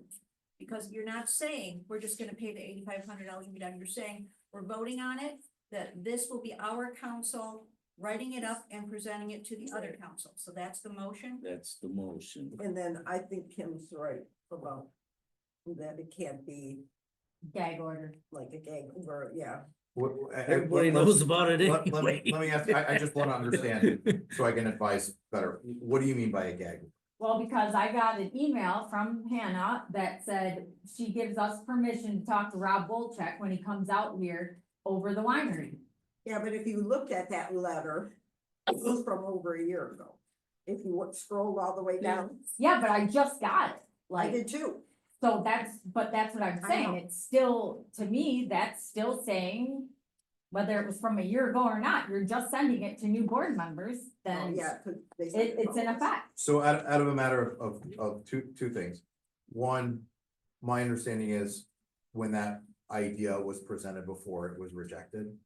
Because you're not saying, we're just gonna pay the $8,500 and be done, you're saying, we're voting on it, that this will be our council writing it up and presenting it to the other council, so that's the motion? that's the motion. And then I think Kim's right about that it can't be Gag order. like a gag or, yeah. Everybody knows about it Let anyway. me ask, I just wanna understand, so I can advise better, what do you mean by a gag? Well, because I got an email from Hannah that said she gives us permission to talk to Rob Bullcheck when he comes out here over the winery. Yeah, but if you looked at that letter, it was from over a year ago. If you scrolled all the way down, Yeah, but I just got it, I like, did too. so that's what I'm I saying, know. it's still, to me, that's still saying. Whether it was from a year ago or not, you're just sending it to new board members, Oh, then yeah, 'cause they said it's in effect. So out of a matter of two things. One, my understanding is when that idea was presented before, it was rejected.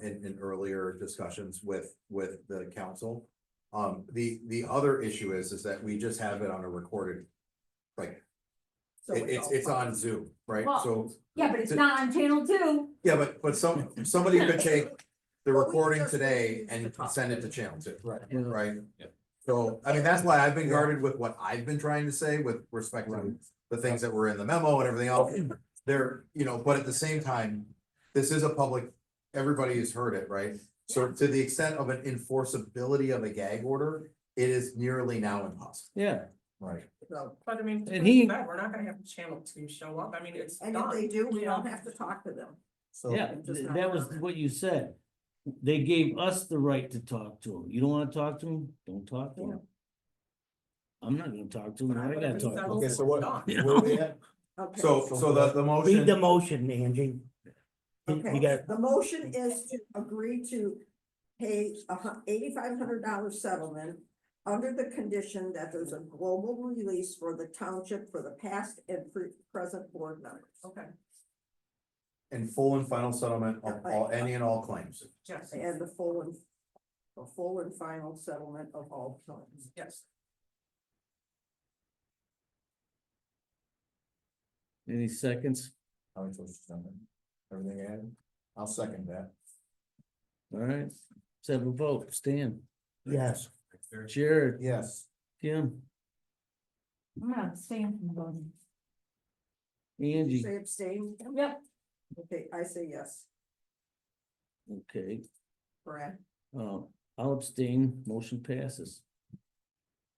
In earlier discussions with the council. The other issue is that we just have it on a recorded. Like, So it's all on Zoom, right? Well, So, Yeah, but it's not on Channel 2. yeah, but somebody could take the Well, we recording just today used and to talk send it to to them. channel two, Right. right? Yeah. So, I mean, that's why I've been guarded with what I've been trying to say with respect to Right. the things that were in the memo and everything else. There, but at the same time, this is a public, everybody has heard it, right? So to the extent of an enforceability of a gag order, it is nearly now impossible. Yeah, Right. So, But I mean, And he- we're not gonna have Channel 2 show up, I mean, it's and if done. they do, we Yeah. don't have to talk to them. So. yeah, just not that was covered. what you said. They gave us the right to talk to them. You don't wanna talk to them, don't talk to them. I'm not gonna talk to them, I gotta talk to them. Okay, so what, You where are we at? Okay. So the Read the motion, motion, Angie. You Okay, got, the motion is to agree to pay $8,500 settlement under the condition that there's a global release for the township for the past and present board members. Okay, And full and final settlement of all, any and all claims. yes, And the full and final settlement of all claims. yes. Any seconds? How many choices, gentlemen? Everything added? I'll second that. All right, let's have a vote. Stan, Yes, Jared, Yes. Kim, I'm gonna abstain from voting. Angie. Say abstain. Yep. Okay, I say yes. Okay, Brad. I'll abstain. Motion passes.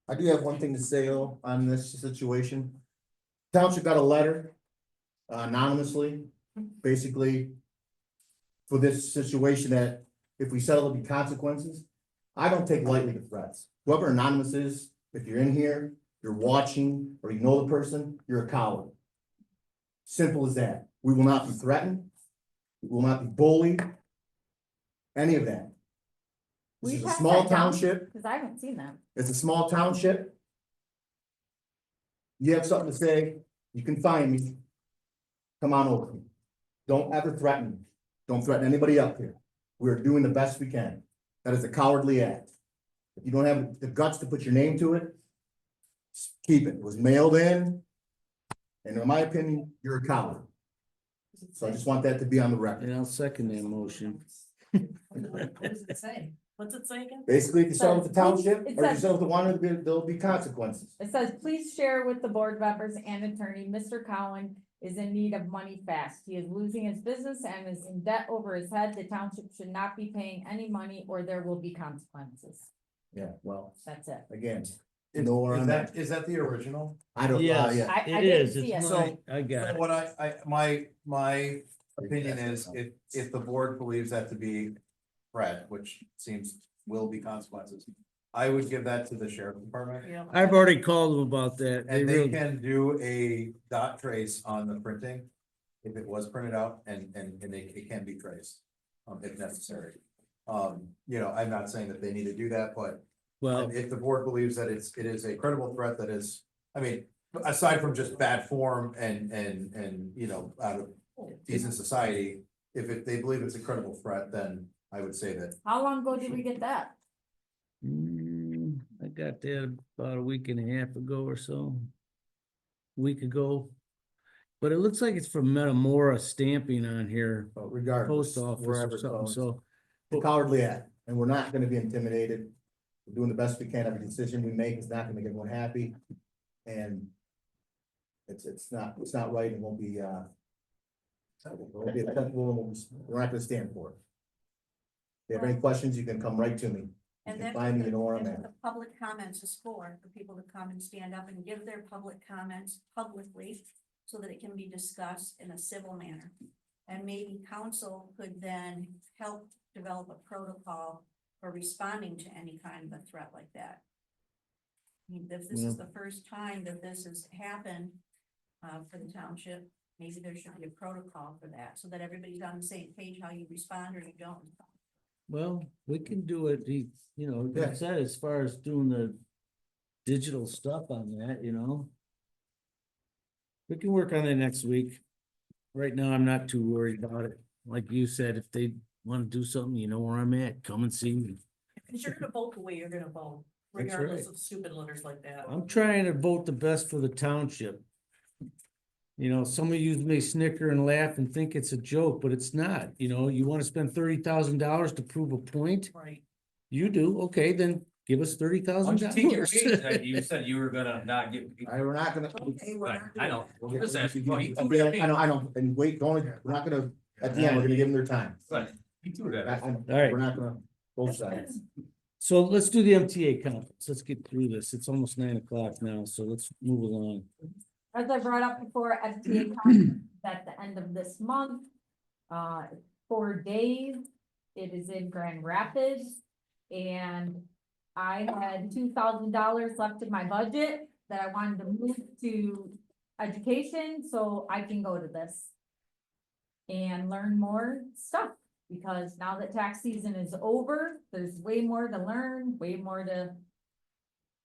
I do have one thing to say though on this situation. Township got a letter anonymously, basically. For this situation that if we settle, there'll be consequences. I don't take lightly the threats. Whoever anonymous is, if you're in here, you're watching, or you know the person, you're a coward. Simple as that. We will not be threatened. We will not be bullied. Any of that. This is a small township. Cause I haven't seen that. It's a small township. You have something to say, you can find me. Come on over. Don't ever threaten me. Don't threaten anybody up here. We're doing the best we can. That is a cowardly act. If you don't have the guts to put your name to it, keep it. It was mailed in. And in my opinion, you're a coward. So I just want that to be on the record. And I'll second that motion. What does it say? What's it say again? Basically, if you settle with the township, It or if you says- settle with the one, there'll be consequences. It says, please share with the board members and attorney, Mr. Cowan is in need of money fast. He is losing his business and is in debt over his head. The township should not be paying any money or there will be consequences. Yeah, well, That's it. again, Is know where I'm at. is that the original? I don't, Yes. yeah. I It didn't is, see it's it. mine, I got it. What my opinion is, if the board believes that to be threat, which seems will be consequences, I would give that to the sheriff department. Yeah. I've already called them about that. They And they really, can do a dot trace on the printing, if it was printed out, and it can be traced, if necessary. You know, I'm not saying that they need to do that, but well, if the board believes that it is a credible threat that is, I mean, aside from just bad form and, you know, out of decent society, if they believe it's a credible threat, then I would say that. How long ago did we get that? I got that about a week and a half ago or so. Week ago. But it looks like it's from Metamora stamping on here, But regardless, post office wherever or it something, goes, so. it's a cowardly act, and we're not gonna be intimidated. We're doing the best we can. Every decision we make is not gonna make everyone happy. And it's not right and won't be, won't be acceptable, and we're not gonna stand for it. If you have any questions, you can come right to me. You And can that's find me, what you know where I'm that's at. what the public comments is for people to come and stand up and give their public comments publicly so that it can be discussed in a civil manner. And maybe council could then help develop a protocol for responding to any kind of a threat like that. I mean, if this is the first time that this has happened for the township, maybe there should be a protocol for that, so that everybody's on the same page, how you respond or you don't. Well, we can do it, you know, Yeah. like I said, as far as doing the digital stuff on that, you know. We can work on it next week. Right now, I'm not too worried about it. Like you said, if they wanna do something, you know where I'm at, come and see me. Cause you're gonna vote the way you're gonna vote, That's regardless right. of stupid letters like that. I'm trying to vote the best for the township. You know, some of you may snicker and laugh and think it's a joke, but it's not, you know, you wanna spend $30,000 to prove a point? Right. You do, okay, then give us Why don't you take your raise? $30,000. You said you were gonna not get. We're not gonna. Okay, we're not I doing know. that. I'm just asking. Well, he I threw that know, and wait, don't, we're not gonna, at the end, we're gonna give them their time. But he threw that. All right. We're not gonna, both sides. So let's do the MTA conference. Let's get through this. It's almost 9 o'clock now, so let's move along. As I brought up before, FTA conference at the end of this month. 4 days. It is in Grand Rapids. And I had $2,000 left in my budget that I wanted to move to education, so I can go to this. And learn more stuff, because now that tax season is over, there's way more to learn, way more to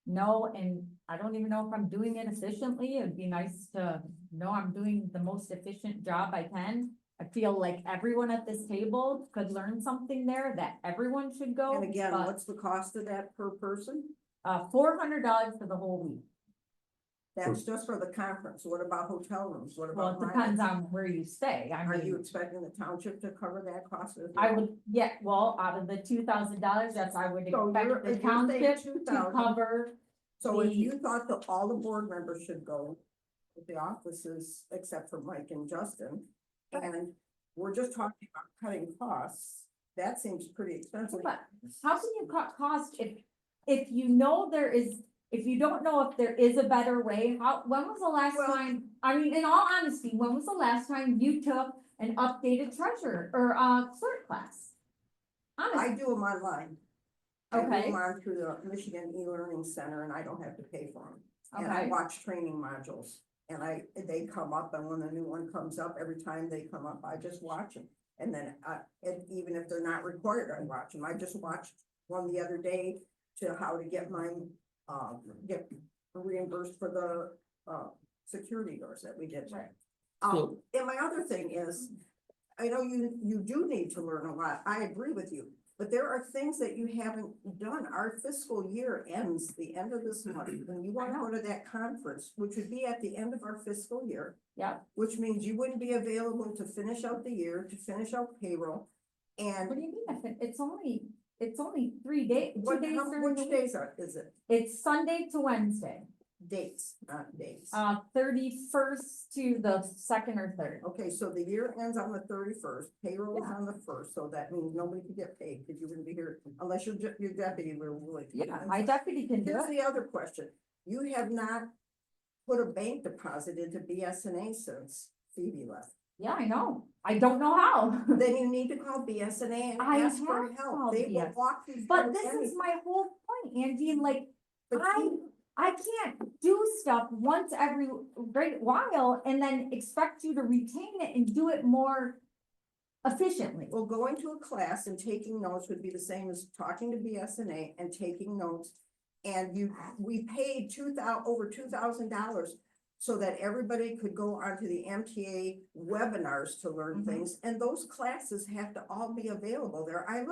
know, and I don't even know if I'm doing it efficiently. It'd be nice to know I'm doing the most efficient job I can. I feel like everyone at this table could learn something there that everyone should go. And again, but, what's the cost of that per person? $400 for the whole week. That's just for the conference. What about hotel rooms? What Well, about it depends mileage? on where you stay. I Are you mean, expecting the township to cover that cost as I well? would, yeah, well, out of the $2,000, yes, I would So expect you're- the if you're saying township to 2,000, cover. So if the- you thought that all the board members should go, with the offices, except for Mike and Justin, and we're just talking about cutting costs, that seems pretty expensive. But how can you cut costs if you know there is, if you don't know if there is a better way? When was the last Well- time, I mean, in all honesty, when was the last time you took an updated treasurer or clerk class? Honestly, I do them online. I do Okay. them on through the Michigan e-learning center and I don't have to pay for them. And I okay, watch training modules and they come up and when a new one comes up, every time they come up, I just watch them. And then, and even if they're not required, I watch them. I just watched one the other day to how to get mine, get reimbursed for the, security doors that we did. Right. And my other thing is, I know you do need to learn a lot. I agree with you. But there are things that you haven't done. Our fiscal year ends the end of this month. When you want to go to that conference, which would be at the end of our fiscal year, yeah. which means you wouldn't be available to finish out the year, to finish out payroll. What And do you mean? It's only 3 days, 2 days during the which week. days is it? It's Sunday to Wednesday, Dates, not days. 31st to the 2nd or 3rd. Okay, so the year ends on the 31st, payroll is Yeah. on the 1st, so that means nobody could get paid because you wouldn't be here unless your deputy were willing. to. Yeah, my deputy can do Here's it. the other question. You have not put a bank deposit into BSNA since Phoebe left. Yeah, I know. I don't know how. Then you need to call BSNA and I ask for have help. called They will BS. walk you. But through this is anything. my whole point, Angie, like, But you- I can't do stuff once every great while and then expect you to retain it and do it more efficiently. Well, going to a class and taking notes would be the same as talking to BSNA and taking notes. And we paid over $2,000 so that everybody could go onto the MTA webinars to learn Mhm. things. And those classes have to all be available there. I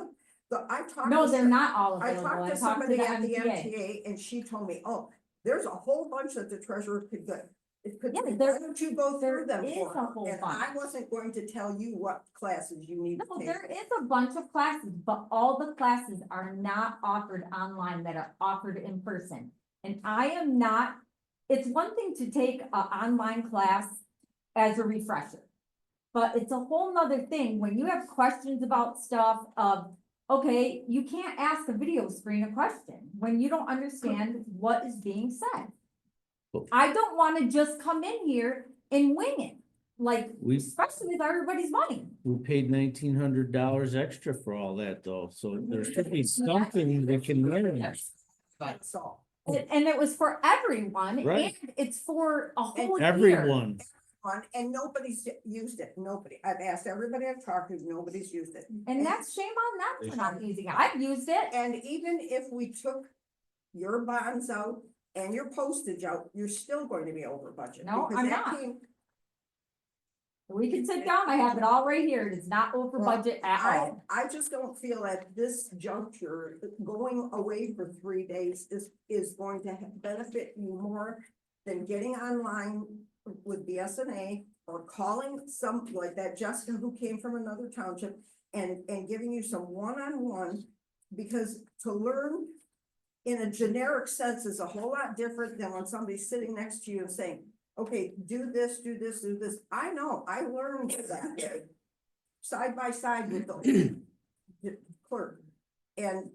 talked. No, to they're not all I available. talked to I talked to somebody the at the MTA. MTA and she told me, oh, there's a whole bunch that the treasurer could get. It could, Yeah, why there- don't you go there through them is for a her? whole And I bunch. wasn't going to tell you what classes you need to No, take. there is a bunch of classes, but all the classes are not offered online that are offered in person. And I am not, it's one thing to take an online class as a refresher. But it's a whole nother thing when you have questions about stuff of, okay, you can't ask a video screen a question when you don't understand what is being said. I don't wanna just come in here and wing it, like, We- especially with everybody's money. We paid $1,900 extra for all that though, so there should be something they can learn. That's all. And it was for everyone, Right. and it's for a whole year. Everyone. And nobody's used it, nobody. I've asked everybody I've talked to, nobody's used it. And that's shame on them for not using it. I've used it. And even if we took your bonds out and your postage out, you're still going to be over budget. No, because I'm that not. came- We can sit down. I have it all right here. It is not over Well, budget at all. I just don't feel at this juncture, going away for 3 days is going to benefit you more than getting online with BSNA or calling some, like that Jessica who came from another township and giving you some one-on-one, because to learn in a generic sense is a whole lot different than when somebody's sitting next to you and saying, okay, do this, do this, do this. I know, I learned that side by side with the clerk. And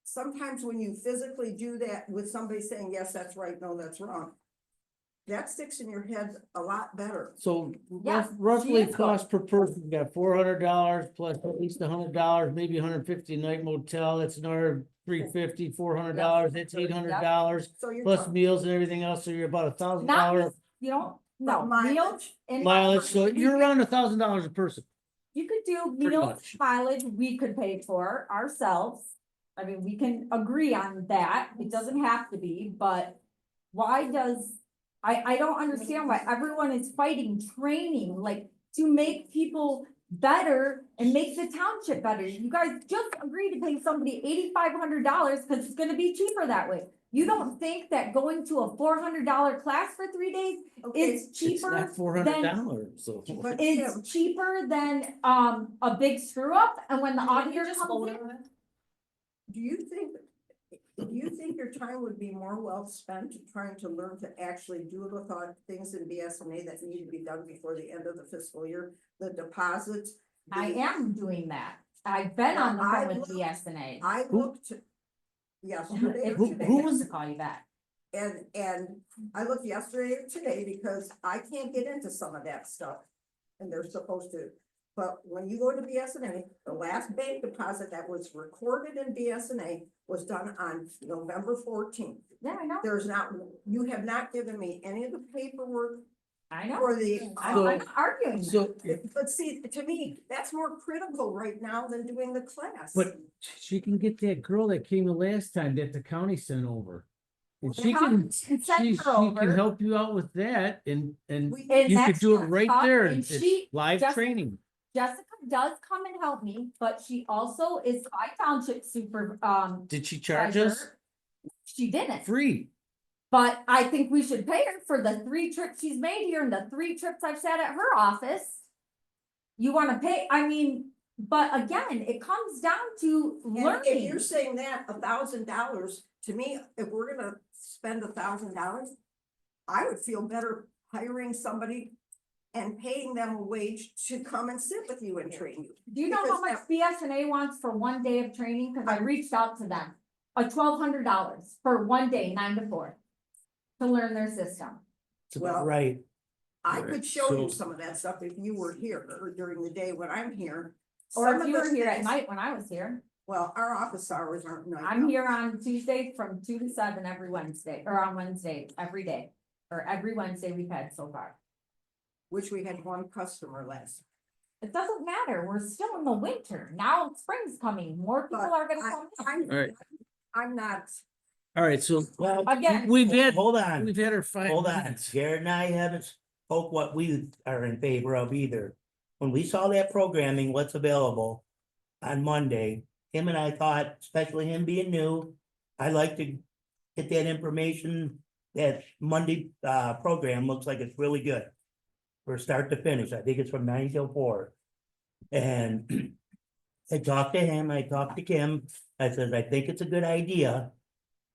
sometimes when you physically do that with somebody saying, yes, that's right, no, that's wrong, that sticks in your head a lot better. So Yes, roughly she is cost per person, you got $400 plus at least $100, maybe 150 night motel, that's another $350, $400, that's $800. So you're Plus talking meals and everything else, so you're about Not, $1,000 you don't, But no, mileage- meals and. mileage, so you're around $1,000 a person. You could do Pretty meals, much. mileage, we could pay for ourselves. I mean, we can agree on that, it doesn't have to be, but why does, I don't understand why everyone is fighting training, like, to make people better and make the township better. You guys just agreed to pay somebody $8,500 because it's gonna be cheaper that way. You don't think that going to a $400 class for 3 days is It's cheaper not $400, so. But it's cheaper than, a big screw up, and when the auditor just comes vote in. on it? do you think your time would be more well spent trying to learn to actually do the thought things in BSNA that need to be done before the end of the fiscal year? The deposits. I am doing that. I've been on the phone with BSNA. I looked yesterday or Who today. wants to call you back? And I looked yesterday or today because I can't get into some of that stuff. And they're supposed to, but when you go to BSNA, the last bank deposit that was recorded in BSNA was done on November 14th. Yeah, I know, There's not, you have not given me any of the paperwork I know. for the. I'm not arguing. So, But see, to me, that's more critical right now than doing the class. but she can get that girl that came the last time that the county sent over. And The she county can, can send she her can over. help you out with that and And you could that's do it not right tough, there. and It's she live just- training. Jessica does come and help me, but she also is my township super, Did she charge us? treasurer. She didn't. Free? But I think we should pay her for the 3 trips she's made here and the 3 trips I've sat at her office. You wanna pay, I mean, but again, it comes down to And if learning. you're saying that $1,000, to me, if we're gonna spend $1,000, I would feel better hiring somebody and paying them a wage to come and sit with you and train you. Do you know how much BSNA wants for 1 day of training? Cause I reached out to them. $1,200 for 1 day, 9 to 4. To learn their system. It's about Well, right. I Right, could show you so- some of that stuff if you were here or during the day when I'm here. Or Some if of you the were here at things- night when I was here. Well, our office hours aren't night. I'm here on Tuesday from 2 to 7 every Wednesday, or on Wednesday, every day. Or every Wednesday we've had so far. Which we had one customer last. It doesn't matter, we're still in the winter, now spring's coming, more people But are gonna come. I'm not. All right, so Well, Again, we've had, hold on, we've had her 5 hold on. minutes. Jared and I haven't spoke what we are in favor of either. When we saw that programming, what's available on Monday, him and I thought, especially him being new, I'd like to get that information. That Monday program looks like it's really good. For start to finish, I think it's from 9 till 4. And I talked to him, I talked to Kim, I said, I think it's a good idea.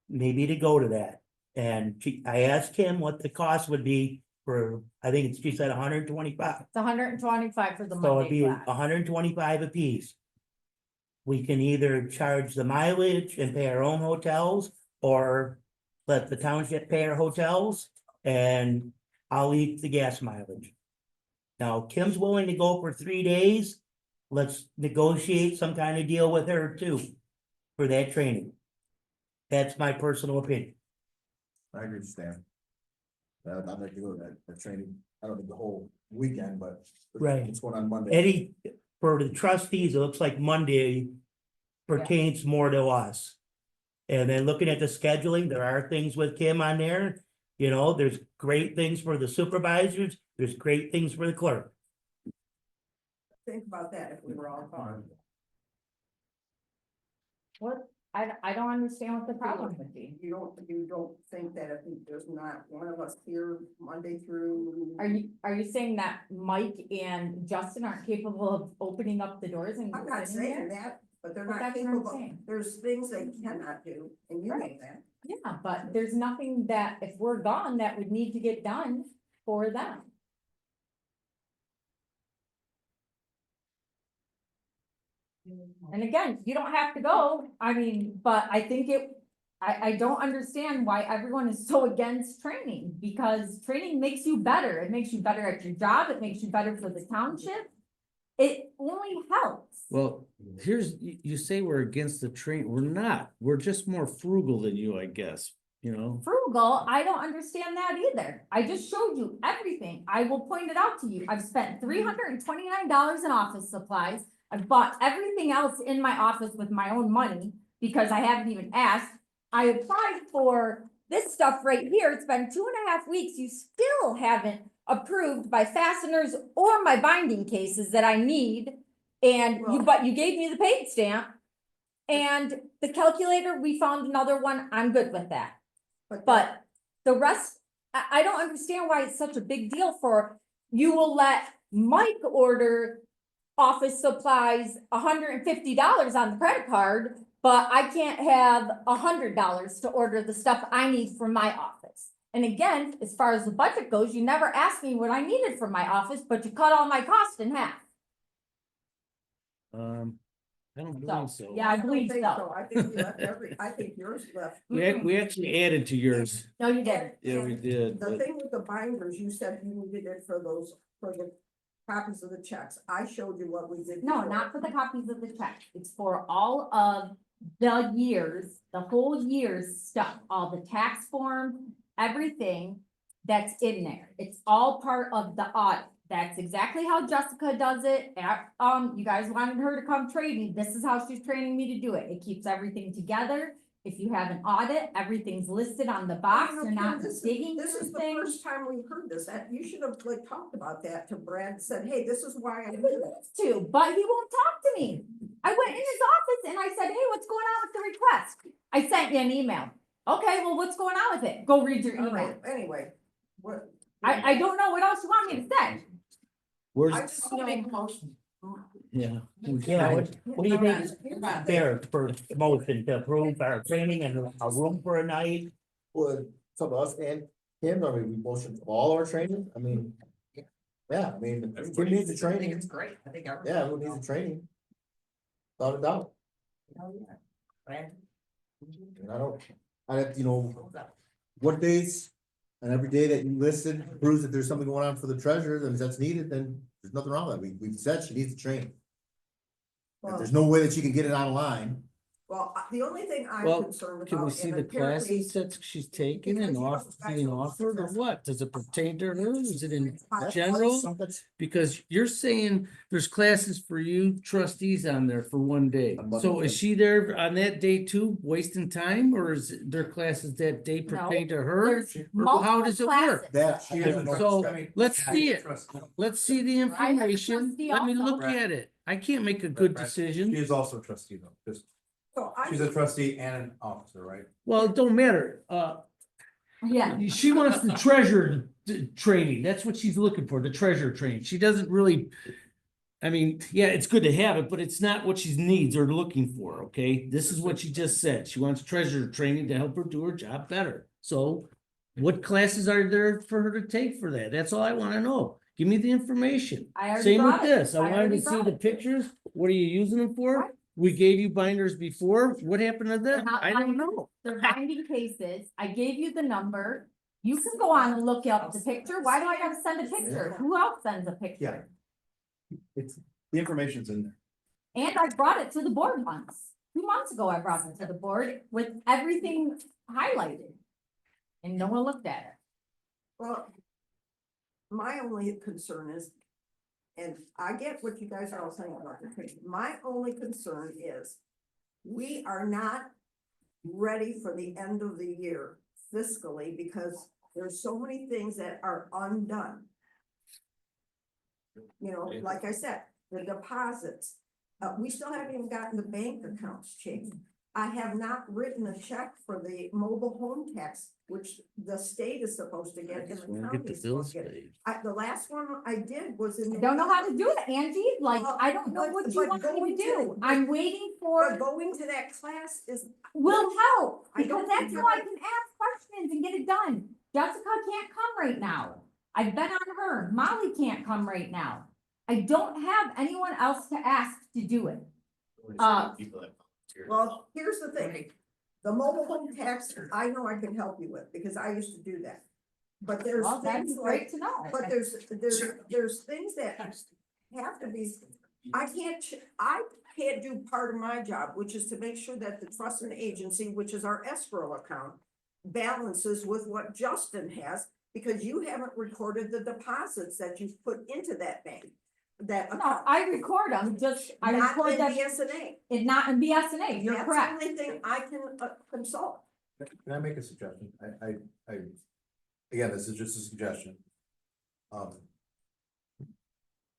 Maybe to go to that. And I asked Kim what the cost would be for, I think she said 125. It's 125 for the So it'd Monday be class. 125 apiece. We can either charge the mileage and pay our own hotels, or let the township pay our hotels, and I'll eat the gas mileage. Now, Kim's willing to go for 3 days, let's negotiate some kind of deal with her too, for that training. That's my personal opinion. I agree with Stan. I'd like to go to that training, I don't think the whole weekend, but. Right. It's going on Monday. Eddie, for the trustees, it looks like Monday pertains more to us. And then looking at the scheduling, there are things with Kim on there, you know, there's great things for the supervisors, there's great things for the clerk. Think about that if we were all gone. What, I don't understand what the problem would be. You don't think that if there's not one of us here Monday through. Are you saying that Mike and Justin aren't capable of opening up the doors and? I'm not sitting saying there? that, but they're But not that's what I'm capable. saying. There's things they cannot do, and you know that. Yeah, but there's nothing that, if we're gone, that would need to get done for them. And again, you don't have to go, I mean, but I think I don't understand why everyone is so against training, because training makes you better. It makes you better at your job, it makes you better for the township. It only helps. Well, here's, you say we're against the train, we're not, we're just more frugal than you, I guess, you know? Frugal, I don't understand that either. I just showed you everything. I will point it out to you. I've spent $329 in office supplies. I've bought everything else in my office with my own money. because I haven't even asked. I applied for this stuff right here. It's been 2.5 weeks. You still haven't approved my fasteners or my binding cases that I need. And Well- but you gave me the paid stamp. And the calculator, we found another one. I'm good with that. But the rest, I don't understand why it's such a big deal for, you will let Mike order office supplies $150 on the credit card, but I can't have $100 to order the stuff I need for my office. And again, as far as the budget goes, you never asked me what I needed for my office, but you cut all my costs in half. I don't So, believe so. yeah, I don't believe think so. I think we left I think yours left. We actually added to yours. No, you didn't. Yeah, we did. The but- thing with the binders, you said you needed it for the copies of the checks. I showed you what we did. No, before. not for the copies of the check. It's for all of the years, the whole year's stuff, all the tax form, everything that's in there. It's all part of the audit. That's exactly how Jessica does it. You guys wanted her to come train me. This is how she's training me to do it. It keeps everything together. If you have an audit, everreathing's listed on the box. You're not digging This through is the things. first time we've heard this. You should have like talked about that to Brad and said, hey, this is why I He did would it. love to, but he won't talk to me. I went in his office and I said, hey, what's going on with the request? I sent you an email. Okay, well, what's going on with it? Go read your All email. right, anyway, what? I don't know what else you want me to say. Where's, I just don't make a motion. yeah. we Yeah, tried. what do you think is fair for motion to approve our training and a room for a night? Well, some of us and him, I mean, we motion for all our training, I mean. Yeah, I mean, who needs the training? It's great. I think everyone. Yeah, who needs the training? Without a doubt, Oh, yeah. Brad? and what days? And every day that you listed proves that there's something going on for the treasurer, then that's needed, then there's nothing wrong with it, we've said she needs to train. If there's no way that she can get it online, Well, the only thing I'm Well, concerned about. Can we see and the apparently- classes that she's taken and being offered or what? Does it pertain to her? Is it in general? Because you're saying there's classes for you trustees on there for one day. So is she there on that day too, wasting time, or is there classes that day pertain to her? There's Or how multiple does it work? classes. that. So let's see it. Let's see the I have a information. trustee Let me also. look at it. I can't make a good She decision. is also a trustee though, because So I, she's a trustee and an officer, right? Well, it don't matter. Yeah, She wants the treasure training. That's what she's looking for, the treasure training. She doesn't really. I mean, yeah, it's good to have it, but it's not what she needs or looking for, okay? This is what she just said. She wants treasure training to help her do her job better. So what classes are there for her to take for that? That's all I wanna know. Give me the information. I already Same with brought it. this. I I wanted already to see brought the it. pictures. What are you using them for? Right. We gave you binders before. What happened to They're them? not I don't binders. know. They're binding cases. I gave you the number. You can go on and look up the picture. Why do I gotta send a picture? Who else sends a picture? It's, the information's in there. And I brought it to the board once. 2 months ago, I brought it to the board with everything highlighted. And no one looked at it. well, my only concern is, and I get what you guys are all saying about the training, my only concern is we are not ready for the end of the year fiscally because there's so many things that are undone. You know, like I said, the deposits, we still haven't even gotten the bank accounts changed. I have not written a check for the mobile home tax, which the state is supposed to get and the Wanna county get the is supposed bills to get. paid. The last one I did was in. I don't know how to do it, Angie. Like, Well, I don't know but- what but you want me going to do. to- I'm waiting But for, going to that class is, will help. I don't Because that's think how I you're- can ask questions and get it done. Jessica can't come right now. I've been on her. Molly can't come right now. I don't have anyone else to ask to do it. well, here's the thing. The mobile home tax, I know I can help you with because I used to do that. But there's Well, that'd things be great like, to know. but there's things that have to be, I can't do part of my job, which is to make sure that the trust and agency, which is our escrow account, balances with what Justin has, because you haven't recorded the deposits that you've put into that bank. that. No, I record them, just, I Not record in them, BSNA. it's not in BSNA, you're That's correct. the only thing I can consult. Can I make a suggestion? Again, this is just a suggestion.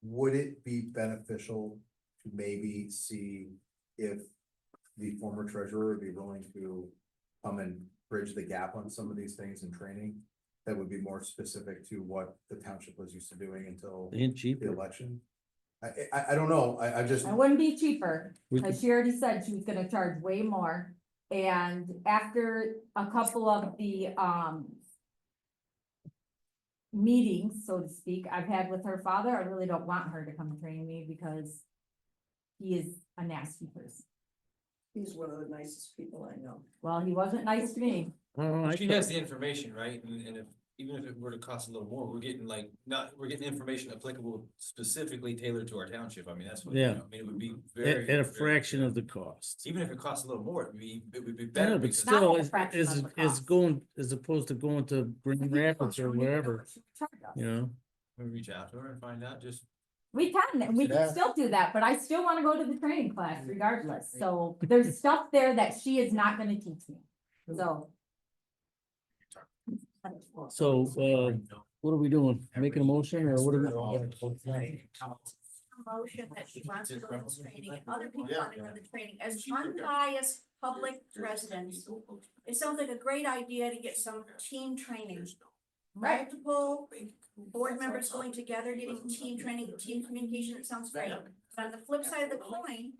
Would it be beneficial to maybe see if the former treasurer would be willing to come and bridge the gap on some of these things in training? That would be more specific to what the township was used to doing until Ain't the cheaper. election. I don't know, I just, It wouldn't be cheaper, We because could- she already said she was gonna charge way more. And after a couple of the, meetings, so to speak, I've had with her father, I really don't want her to come train me because he is a nasty person. He's one of the nicest people I know. Well, he wasn't nice to me. Oh, I She thought- has the information, right? And if, even if it were to cost a little more, we're getting we're getting information applicable specifically tailored to our township. I mean, that's what, Yeah. I mean, it would be At, very. at a very fraction good. of the cost. Even if it costs a little more, it would be Yeah, better. but because- still, Not a fraction is of the is cost. going, as opposed to going to Grand Rapids or wherever, you know? We reach out to her and find out, just. We can Yeah. still do that, but I still wanna go to the training class regardless, so there's stuff there that she is not gonna teach me, so. So, what are we doing? Making a motion or what are we? Motion that she wants to go to this training, and other people want to go to the training, as unbiased public residents. It sounds like a great idea to get some team training. Right. Multiple board members going together, getting team training, team communication, it sounds great. But on the flip side of the coin,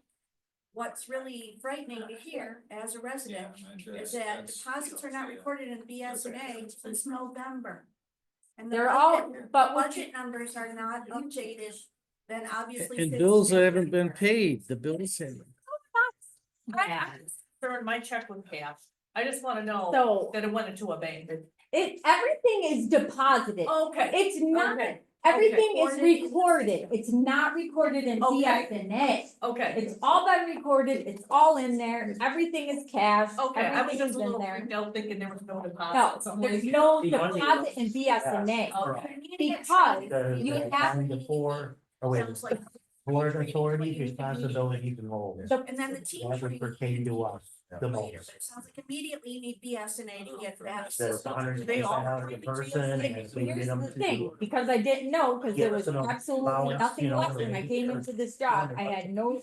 what's really frightening to hear as a resident is that deposits are not recorded in BSNA since November. And the They're all, budget- but what budget numbers are not updated, then obviously. And fits bills that in. haven't been paid, the bills haven't. Sir, my check was cashed. I just wanna know So, that it went into a bank. everything is deposited, Okay, it's not, okay, everything is Okay. recorded, it's not recorded in Okay. BSNA. okay, It's all been recorded, it's all in there, everything is cash, okay. I was just everything's a in little there. freaked out thinking there was no deposit. No, something there's like- no deposit in BSNA, Okay. because you have, Sounds like, Board authority, responsibilities and roles. and then the team That would training. pertain to us the Later, most. but it sounds like immediately you need BSNA to get that. There's $125 a person and if we here's get them the to thing, do. because I didn't know, cause there Yeah, was so no absolutely allowance, nothing you know, left when I came into this job, I had no,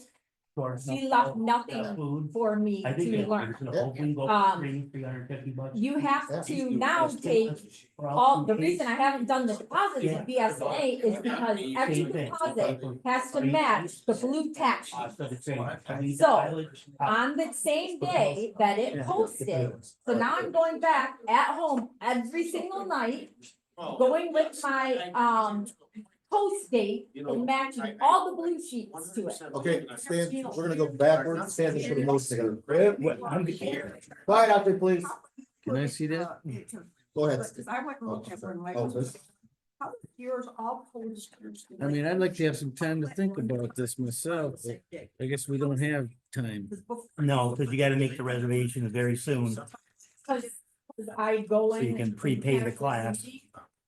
Source she of left nothing food. for me I think to it's learn. reasonable. We go Um, $350. You have Yeah. to now take all, the reason I haven't done the deposits in BSNA is because every deposit has to match the blue tax sheet. So, on the same day that it posted, so now I'm going back at home every single night, going with my, post date and matching all the blue sheets to it. Okay, Stan, we're gonna go backwards, Stan, let's put a motion together. Quiet out there, please. Can I see that? Go ahead. Because I went and looked at one, like, Oh, this- how is yours all posters? I mean, I'd like to have some time to think about this myself, but I guess we don't have time. No, because you gotta make the reservations very soon. Cause I go So you in. can prepay the class.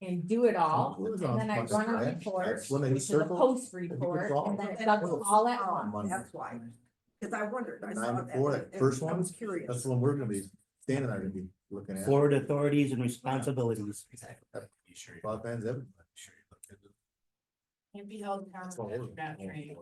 And do it all, It was and on then I Monday, run a right? report, That's when they which is a circle. post think it's report, all- and then it does it all at once. Monday. That's why, because I wondered, I saw 9-4, that. that first and I one, was curious. That's the one we're gonna be, Stan and I are gonna be looking at. Board authorities and responsibilities. Broadband's everybody. Can't be held accountable if you're not trained.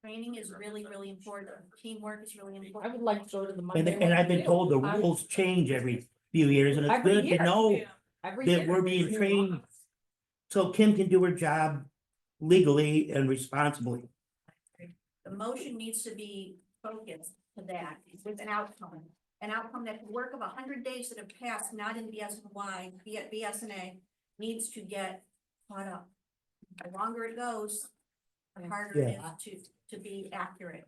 Training is really, really important. Teamwork is really I important. would like to go to the And, Monday. and I've been told the I- rules change every few years and it's Every good to year. know Every that year. we're being trained. So Kim can do her job legally and responsibly. The motion needs to be focused to that with an outcome. An outcome that the work of 100 days that have passed, not in BSNY, BSNA, needs to get caught up. The longer it goes, the harder it is to be accurate.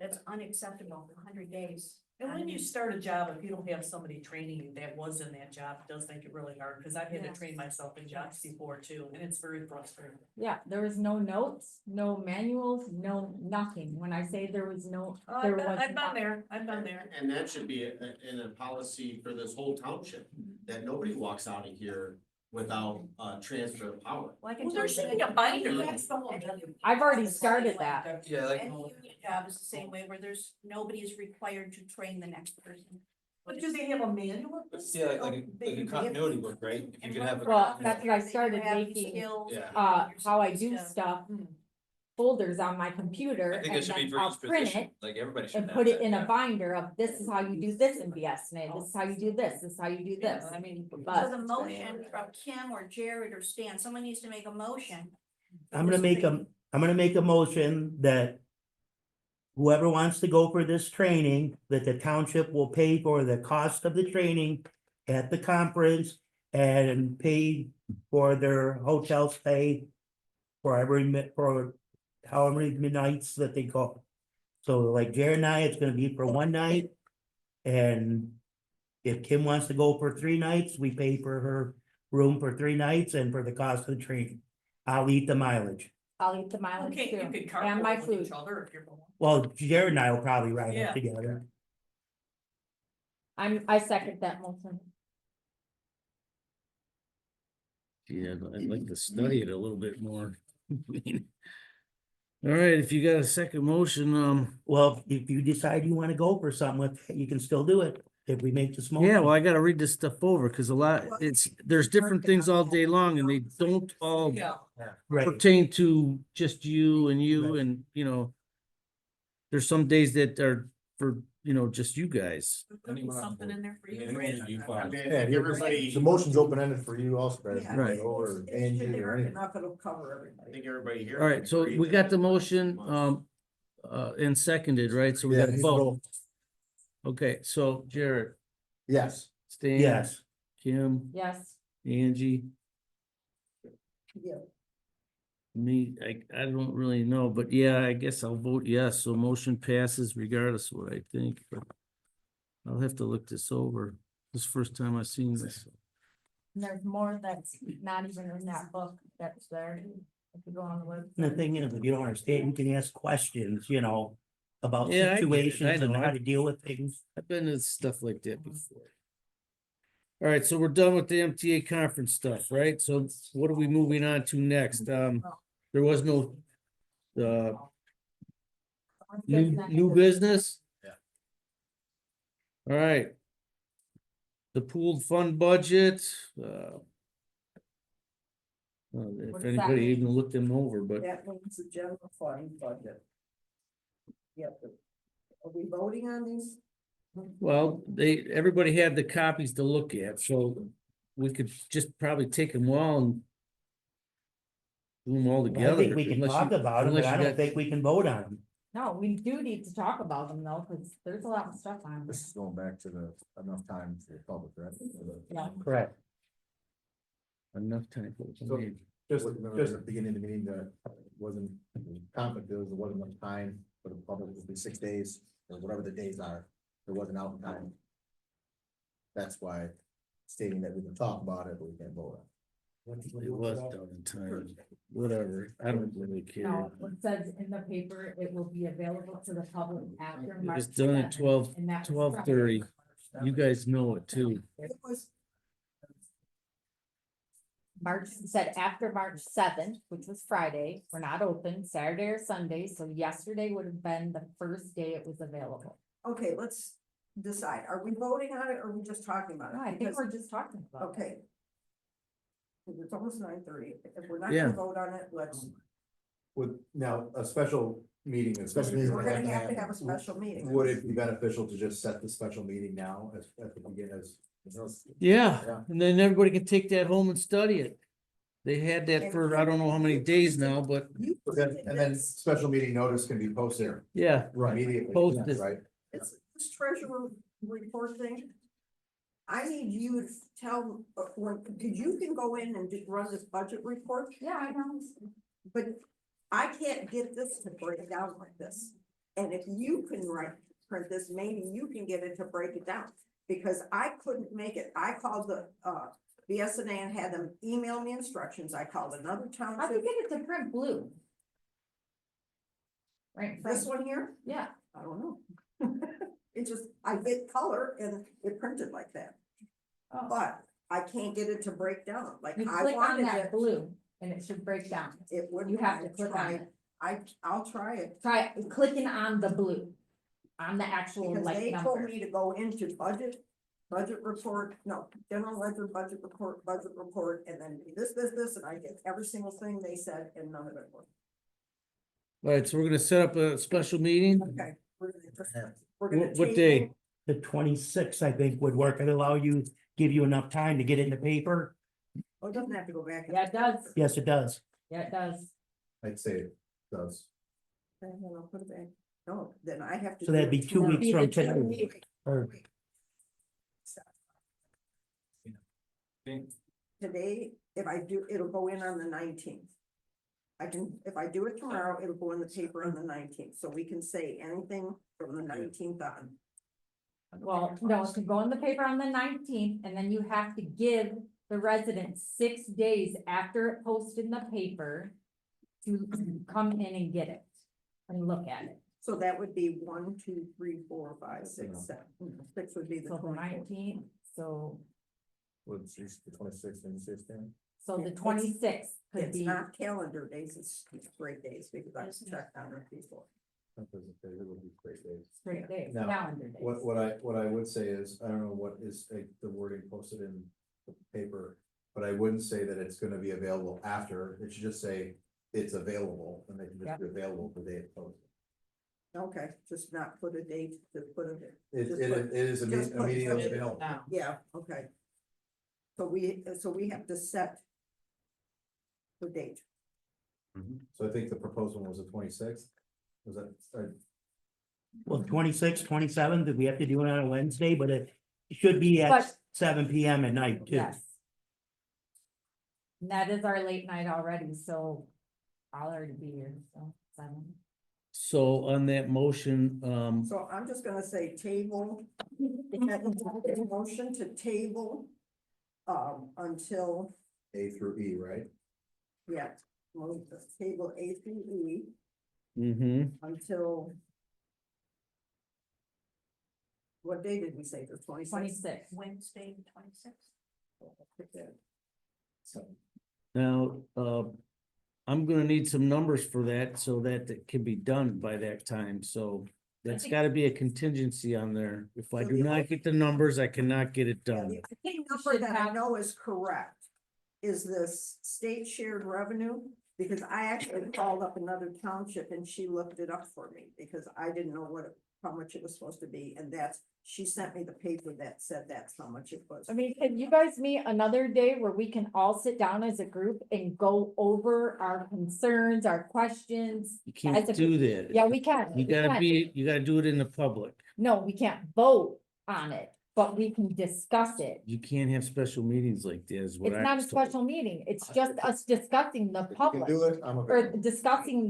That's unacceptable, 100 days. And when you start a job, if you don't have somebody training you that was in that job, it does make it really hard, because I've had to Yes. train myself in jobs before too, and it's very frustrating. Yeah, there was no notes, no manuals, no nothing. When I say there was no, Oh, there I've was. been there, I've been there. And that should be in a policy for this whole township, that nobody walks out of here without, transfer of power. Well, I can Well, tell they're you sending that a binder. any- That's the whole any job. union I've already job is the same started way. that. Yeah, like. Any union job is the same way, where there's, nobody is required to train the next person. But do they have a manual of this? Yeah, like They a can continuity book, right? If you And could have. Well, a that's what I They do started have these making, skills Yeah. that you're how I supposed do to- stuff, Hmm. folders on my computer, I think and it should be then for I'll each print position, it like everybody should and have put it that, in a yeah. binder of, this is how you do this in BSNA, this is how you do this, this is how you do this. I mean. So But the motion from Kim or Jared or Stan, someone needs to make a motion. I'm gonna make a motion that whoever wants to go for this training, that the township will pay for the cost of the training at the conference and pay for their hotel stay for for however many nights that they go. So like Jared and I, it's gonna be for one night. And if Kim wants to go for 3 nights, we pay for her room for 3 nights and for the cost of the training. I'll eat the mileage. I'll eat the mileage Okay, you too, could and my carpool with food. each other if you're going. Well, Jared and I will probably ride Yeah. up together. I second that motion. Yeah, I'd like to study it a little bit more. All right, if you got a second motion, Well, if you decide you wanna go for something with, you can still do it, if we make the smoke. yeah, well, I gotta read this stuff over, cause there's different things all day long and they don't all Yeah. Right, pertain to just you and you and, you know. There's some days that are for, just you guys. Put something in there for you. Yeah, everybody, the motion's open-ended for you also, guys. Yeah. Right. Or Angie or anything. Enough, it'll cover I everybody. think everybody here. All right, so agrees we that got the it's motion, months. and seconded, right? So we Yeah, got a you vote. vote. Okay, so Jared, Yes. Stan. yes, Kim, Yes, Angie, Yeah. me, I don't really know, but yeah, I guess I'll vote yes, so motion passes regardless of what I think, but. I'll have to look this over. This is the first time I've seen this. and there's more that's not even in that book that's there. If you go on the website. and the thing is, if you don't understand, you can ask questions, about Yeah, I get it. I situations and know. how to deal with things. I've been to stuff like that before. All right, so we're done with the MTA conference stuff, right? So what are we moving on to next? There was no, new business? Yeah. All right. The pooled fund budget, if What does that anybody mean? even looked them over, but That means the general fund budget. Yep. Are we voting on these? well, everybody had the copies to look at, so we could just probably take them all and do them all I together. think we can unless talk you- about them, but unless I you don't got- think we can vote on them. No, we do need to talk about them though, because there's a lot of stuff on This this. is going back to the enough time for the public, right? Yeah. Correct. Enough time. for it. So, Just at the beginning of the meeting, that wasn't, conflict, there wasn't enough time for the public, it was 6 days, or whatever the days are, there wasn't out time. That's why stating that we can talk about it, but we can't vote on it. It was done in time, whatever, I don't really care. No, it says in the paper, it will be available to the public after It March. was done at 7th, and that was 12:30. You guys know it too. It was, March, said after March 7th, which was Friday, we're not open Saturday or Sunday, so yesterday would have been the first day it was available. okay, let's decide. Are we voting on it or are we just talking about it? No, I think Because- we're just talking about. it. Okay. 'Cause it's almost 9:30. If we're not Yeah. gonna vote on it, let's, With now a special meeting. Special meeting. we're gonna have to have a special meeting. Would it be beneficial to just set the special meeting now as, at the beginning as? Yeah, Yeah. and then everybody can take that home and study it. They had that for, I don't know how many days now, but You And then special meeting notice can be posted yeah, immediately, Posted. right? It's this treasurer report thing. I need you to tell, because you can go in and just run this budget report, Yeah, I know. but I can't get this to break down like this. And if you can print this, maybe you can get it to break it down, because I couldn't make it. I called the, BSNA and had them email me instructions. I called another I township. could get it to print blue. Right, in This front. one here, Yeah, I don't know. It just, I get color and it printed like that. Oh. But I can't get it to break down, like You I click on wanted that it, blue and it should break down. it wouldn't. You have to I click on tried. it. I'll try it, Try clicking on the blue. On the actual because like they told number. me to go into budget report, no, general ledger, budget report, and then this, and I get every single thing they said, and none of it worked. All right, so we're gonna set up a special meeting. Okay, we're gonna What day? table- The 26th, I think, would work and allow you, give you enough time to get it in the paper. Oh, it doesn't have to go back. Yeah, it does. Yes, it does. Yeah, it does. I'd say it does. Okay, hold on, put it back. No, then I have to. So do that'd it be 2 tomorrow. weeks from today. Or Today, if I do, it'll go in on the 19th. If I do it tomorrow, it'll go in the paper on the 19th, so we can say anything from the 19th on. Well, no, it can go in the paper on the 19th, and then you have to give the residents 6 days after it posted in the paper to come in and get it and look at it. So that would be 1, 2, 3, 4, 5, 6, 7. 6 would be the So the 24th. 19th, so, What's the 26th and 16th? so the It's- 26th could It's be, not calendar days, it's straight days, because I checked on it before. straight days, Now, calendar days. What I would say is, I don't know what is the wording posted in the paper, but I wouldn't say that it's gonna be available after, it should just say it's available, and they can just be available the day it posted. Okay, just not put a date, just put a. It just put- is just put immediately budget. available. Yeah, okay. So we have to set the date. So I think the proposal was the 26th. Was that, well, 26th, 27th, if we have to do it on a Wednesday, but it should be at But- 7 PM at night too. Yes. And that is our late night already, so I'll already be here, so 7. So on that motion, So I'm just gonna say table, motion to table. Until, A through E, right? yeah, table A through E mhm, until. What day did we say, the 26th? 26. Wednesday, the 26th. now, I'm gonna need some numbers for that so that it can be done by that time, so. That's think- gotta be a contingency on there. If I So do the not get the numbers, I cannot get it done. The think we number should that I have- know is correct is this state shared revenue, because I actually called up another township and she looked it up for me, because I didn't know how much it was supposed to be, and she sent me the paper that said that's how much it was. I mean, can you guys meet another day where we can all sit down as a group and go over our concerns, our questions? You as can't a- do that. Yeah, we can. You we gotta can. you gotta do it in the public. No, we can't vote on it, but we can discuss it. You can't have special meetings like this, what It's I not a was told. special meeting. It's just us discussing the If you can public do it, I'm or available. discussing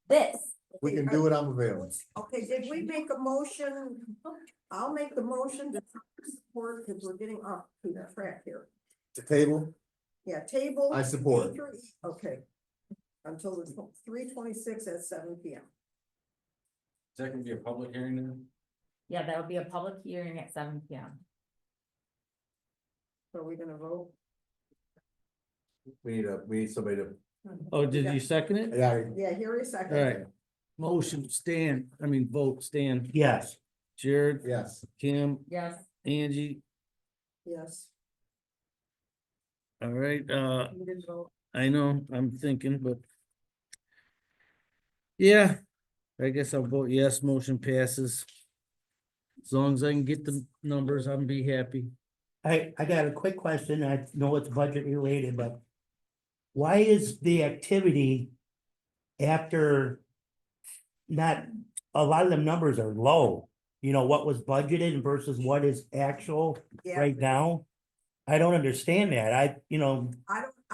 this. We can do it, I'm available. Okay, did we make a motion? I'll make the motion to support, because we're getting off to the track here. The table, Yeah, table. I support. A through E, okay. Until the 3/26 at 7 PM. Is that gonna be a public hearing then? Yeah, that'll be a public hearing at 7 PM. So are we gonna vote? We need somebody to, Oh, did you second it? yeah, Yeah, here is second. All right. Motion, vote, Stan, Yes, Jared, yes. Kim, Yes. Angie, Yes. all right, You didn't vote. I know, I'm thinking, but. Yeah, I guess I'll vote yes, motion passes. As long as I can get the numbers, I'll be happy. I got a quick question. I know it's budget related, but why is the activity after not, a lot of them numbers are low? You know, what was budgeted versus what is actual Yeah, right now? I don't understand that. I've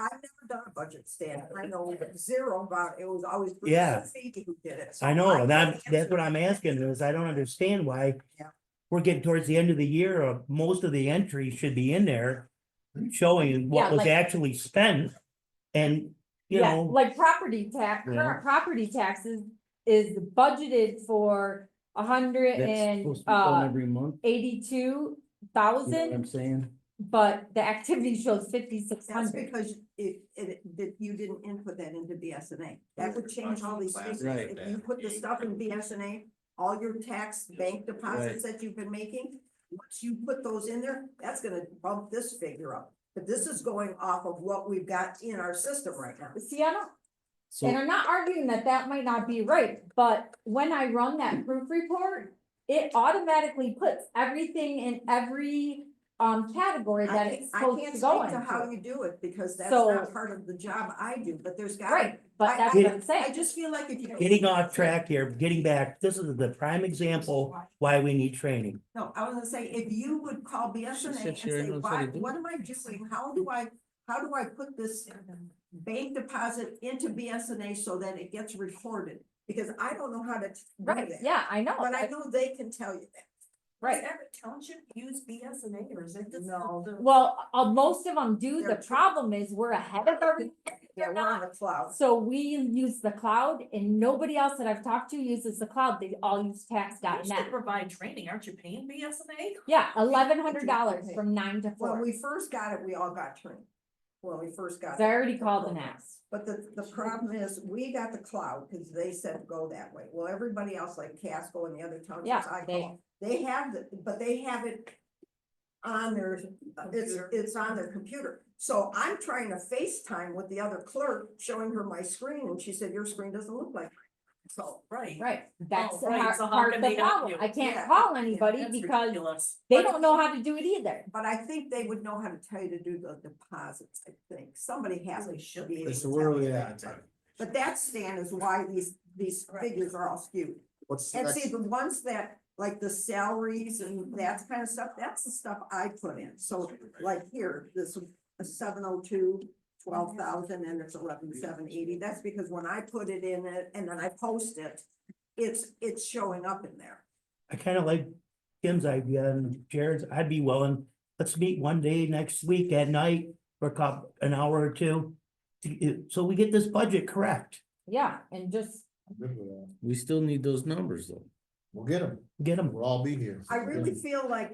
I've never done a budget stand. I know zero about, it was always. Bruce Yeah. and Phoebe who did it. so I know, and can't that's what answer. I'm asking is I don't understand why. Yeah. We're getting towards the end of the year, most of the entries should be in there. Showing what Yeah, was like- actually spent. And, you Yeah, know, like property tax, Yeah. current property taxes is budgeted for That's supposed to be done every month, you know what I'm 82,000. saying? but the activity shows 5,600. That's because that you didn't input that into BSNA. That would change all these things. Right. If you put the stuff in BSNA, all your tax bank deposits that you've been making, once you put those in there, that's gonna bump this figure up. But this is going off of what we've got in our system right now. See, I don't, So, and I'm not arguing that that might not be right, but when I run that proof report, it automatically puts everything in every category that it's I supposed can't to speak go to how into. you do it, because that's So- not part of the job I do, but there's got. Right, but that's I- what I'm I saying. just feel like if you. Getting off track here, getting back, this is the prime example why we need training. No, I was gonna say, if you would call BSNA said and she already say, knows how to why, do what am I doing? How do I put this bank deposit into BSNA so that it gets recorded? Because I don't know how to do Right, that. yeah, I know. But I know they can tell you that. Right. Does every township use BSNA or is it just? No. Well, most of them do. They're The problem is we're ahead of everything. Yeah, we're on the cloud. So we use the cloud and nobody else that I've talked to uses the cloud. They all use You should tax.net. provide training, aren't you paying BSNA? Yeah, $1,100 from 9 to When 4. we first got it, we all got trained. When we first got it. So I already called and asked. But the problem is, we got the cloud, because they said go that way. Well, everybody else, like Casco and the other townships Yeah, I call, they have but they have it on their, it's on their computer. So I'm trying to FaceTime with the other clerk, showing her my screen, and she said, your screen doesn't look like. So, Right. Right, that's Oh, right, so how part can of the they help problem. you? I can't Yeah, call anybody That's because ridiculous. they don't know how to do it either. but I think they would know how to tell you to do the deposits, I think. Somebody has They to should be able So to where tell are we you at? that. But that, Stan, is why these figures are all skewed. What's the And next? see, the ones that, like the salaries and that kind of stuff, that's the stuff I put in. So like here, this a 702, 12,000, and it's 11,780. That's because when I put it in it and then I post it, it's showing up in there. I kind of like Kim's idea and Jared's, I'd be willing, let's meet one day next week at night for an hour or two. So we get this budget correct, Yeah, and just, we still need those numbers though. We'll get them. get them. We'll all be here. I really feel like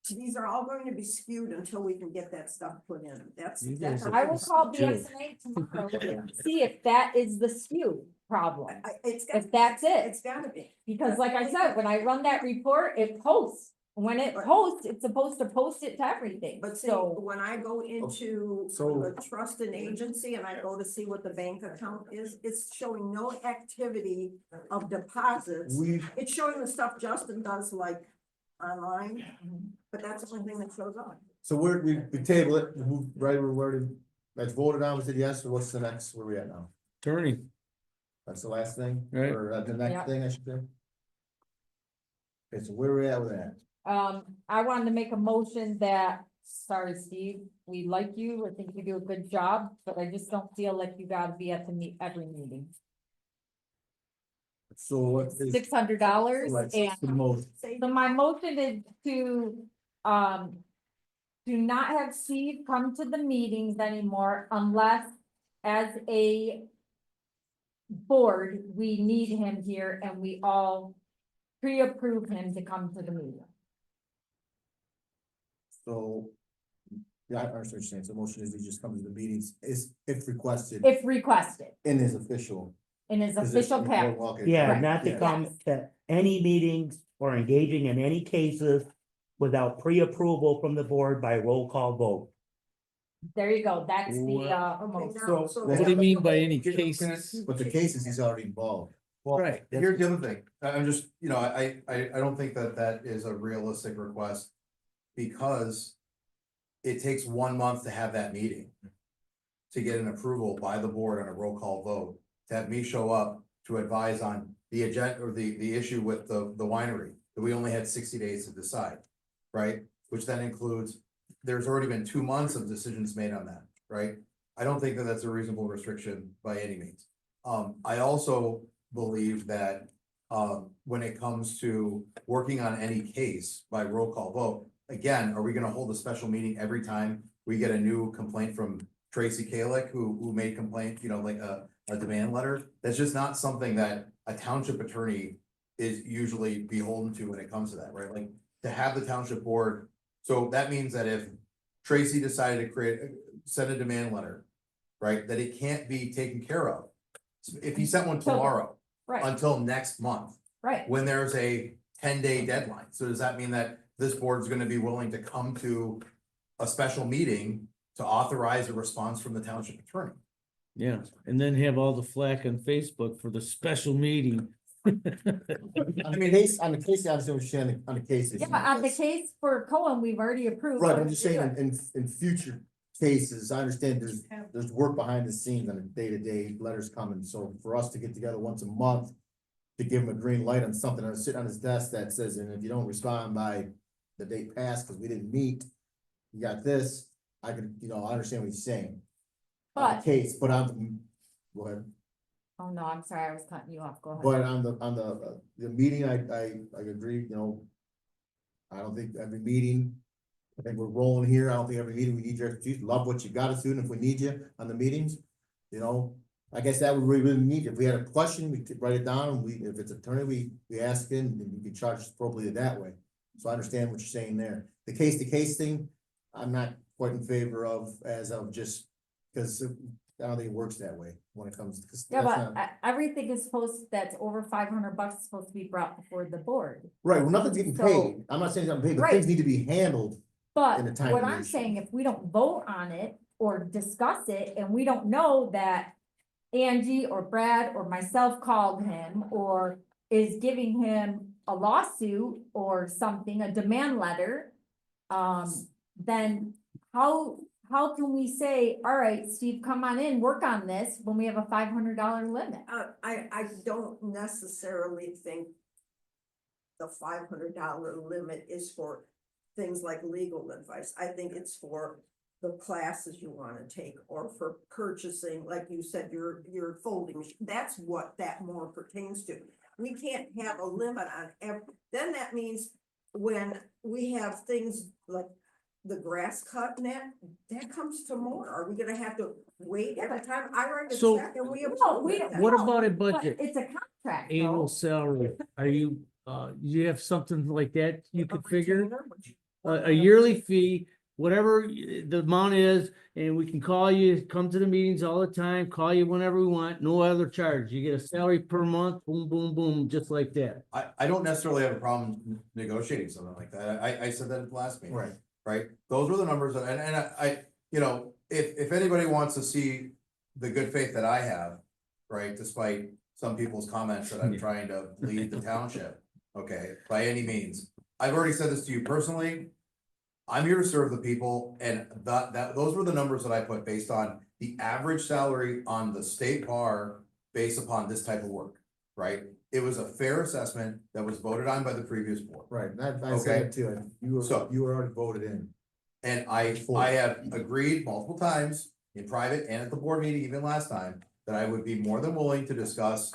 these are all going to be skewed until we can get that stuff put in. That's. You that's guys our I will call Joe. BSNA tomorrow and see if that is the skew problem. It's. If that's it. It's gotta be. Because like I said, when I run that report, it posts. When it posts, it's supposed to post it to everything. But see, So, when I go into So- the trust and agency and I go to see what the bank account is, it's showing no activity of deposits. We, It's showing the stuff Justin does like online, but that's the only thing that shows up. so we table it, we move right where we're, that's voted on, we said yes, so what's the next, where we at now? Attorney, That's the last thing, Right. or the Yeah. next thing I should say? Okay, so where we at with that? I wanted to make a motion that, sorry, Steve, we like you, I think you do a good job, but I just don't feel like you gotta be at every meeting. So what is? $600 What's and the most? so my motion is to, do not have Steve come to the meetings anymore unless as a board, we need him here and we all pre-approve him to come to the meeting. So. Yeah, I understand what you're saying, so motion is he just comes to the meetings, is if requested If requested, in his official. in his position official before capacity. walking. Yeah, Right. not to Yeah. come to any meetings or engaging in any cases without pre-approval from the board by roll call vote. There you go, that's the, Okay, motion. now, so. what do you mean by any Can I- cases? But the cases, he's already involved. Well, Right, here's the other thing, I'm just, I don't think that that is a realistic request. Because it takes 1 month to have that meeting. To get an approval by the board on a roll call vote, to have me show up to advise on the agenda or the issue with the winery. That we only had 60 days to decide, right? Which then includes, there's already been 2 months of decisions made on that, right? I don't think that that's a reasonable restriction by any means. I also believe that, when it comes to working on any case by roll call vote, again, are we gonna hold a special meeting every time we get a new complaint from Tracy Kalick, who made complaint, like a demand letter? That's just not something that a township attorney is usually beholden to when it comes to that, right? Like, to have the township board So that means that if Tracy decided to send a demand letter, right, that it can't be taken care of. If he sent one tomorrow, Right, until next month, right. when there's a 10-day deadline. So does that mean that this board's gonna be willing to come to a special meeting to authorize a response from the township attorney? Yeah, and then have all the flack on Facebook for the special meeting. I mean, case, on the case, I understand what you're saying, on the cases. Yeah, but on the case for Cohen, we've already approved. Right, I'm just saying, in future cases, I understand there's work behind the scenes on a day-to-day, letters coming, so for us to get together once a month. To give him a green light on something, and sit on his desk that says, and if you don't respond by the date passed, because we didn't meet. You got this, I could, I understand what he's saying. On the But, case, but on, go ahead. oh no, I'm sorry, I was cutting you off, go ahead. But on the meeting, I agree, I don't think every meeting, I think we're rolling here, I don't think every meeting we need your expertise, love what you got us doing, if we need you on the meetings, I guess that would really need, if we had a question, we could write it down, and if it's attorney, we ask it, and we can charge appropriately that way. So I understand what you're saying there. The case-to-case thing, I'm not quite in favor of, as of just, because I don't think it works that way when it comes to. Yeah, but everything is that's over $500 is supposed to be brought before the board. Right, well, nothing's getting So- paid. I'm not saying it's not paid, but Right. things need to be handled. But In a timely what I'm manner. saying, if we don't vote on it or discuss it, and we don't know that Angie or Brad or myself called him or is giving him a lawsuit or something, a demand letter, then how can we say, all right, Steve, come on in, work on this when we have a $500 limit? I don't necessarily think the $500 limit is for things like legal advice. I think it's for the classes you wanna take, or for purchasing, like you said, your folding machine. That's what that more pertains to. We can't have a limit on then that means when we have things like the grass cut and that comes to more. Are we gonna have to wait every time I write a So- check and we No, approve we it? don't. What about a But budget? it's a contract, Annual though. salary, are you, you have something like that you could figure? Retainer, which- A yearly fee, whatever the amount is, and we can call you, come to the meetings all the time, call you whenever we want, no other charge. You get a salary per month, boom, boom, boom, just like that. I don't necessarily have a problem negotiating something like that. I said that at the last meeting. Right? Those were the numbers, and I, if anybody wants to see the good faith that I have, right, despite some people's comments that I'm trying to lead the township, okay, by any means. I've already said this to you personally. I'm here to serve the people, and those were the numbers that I put based on the average salary on the state bar based upon this type of work, right? It was a fair assessment that was voted on by the previous board. Right, and I said it too, and you were already voted in. And I have agreed multiple times in private and at the board meeting, even last time, that I would be more than willing to discuss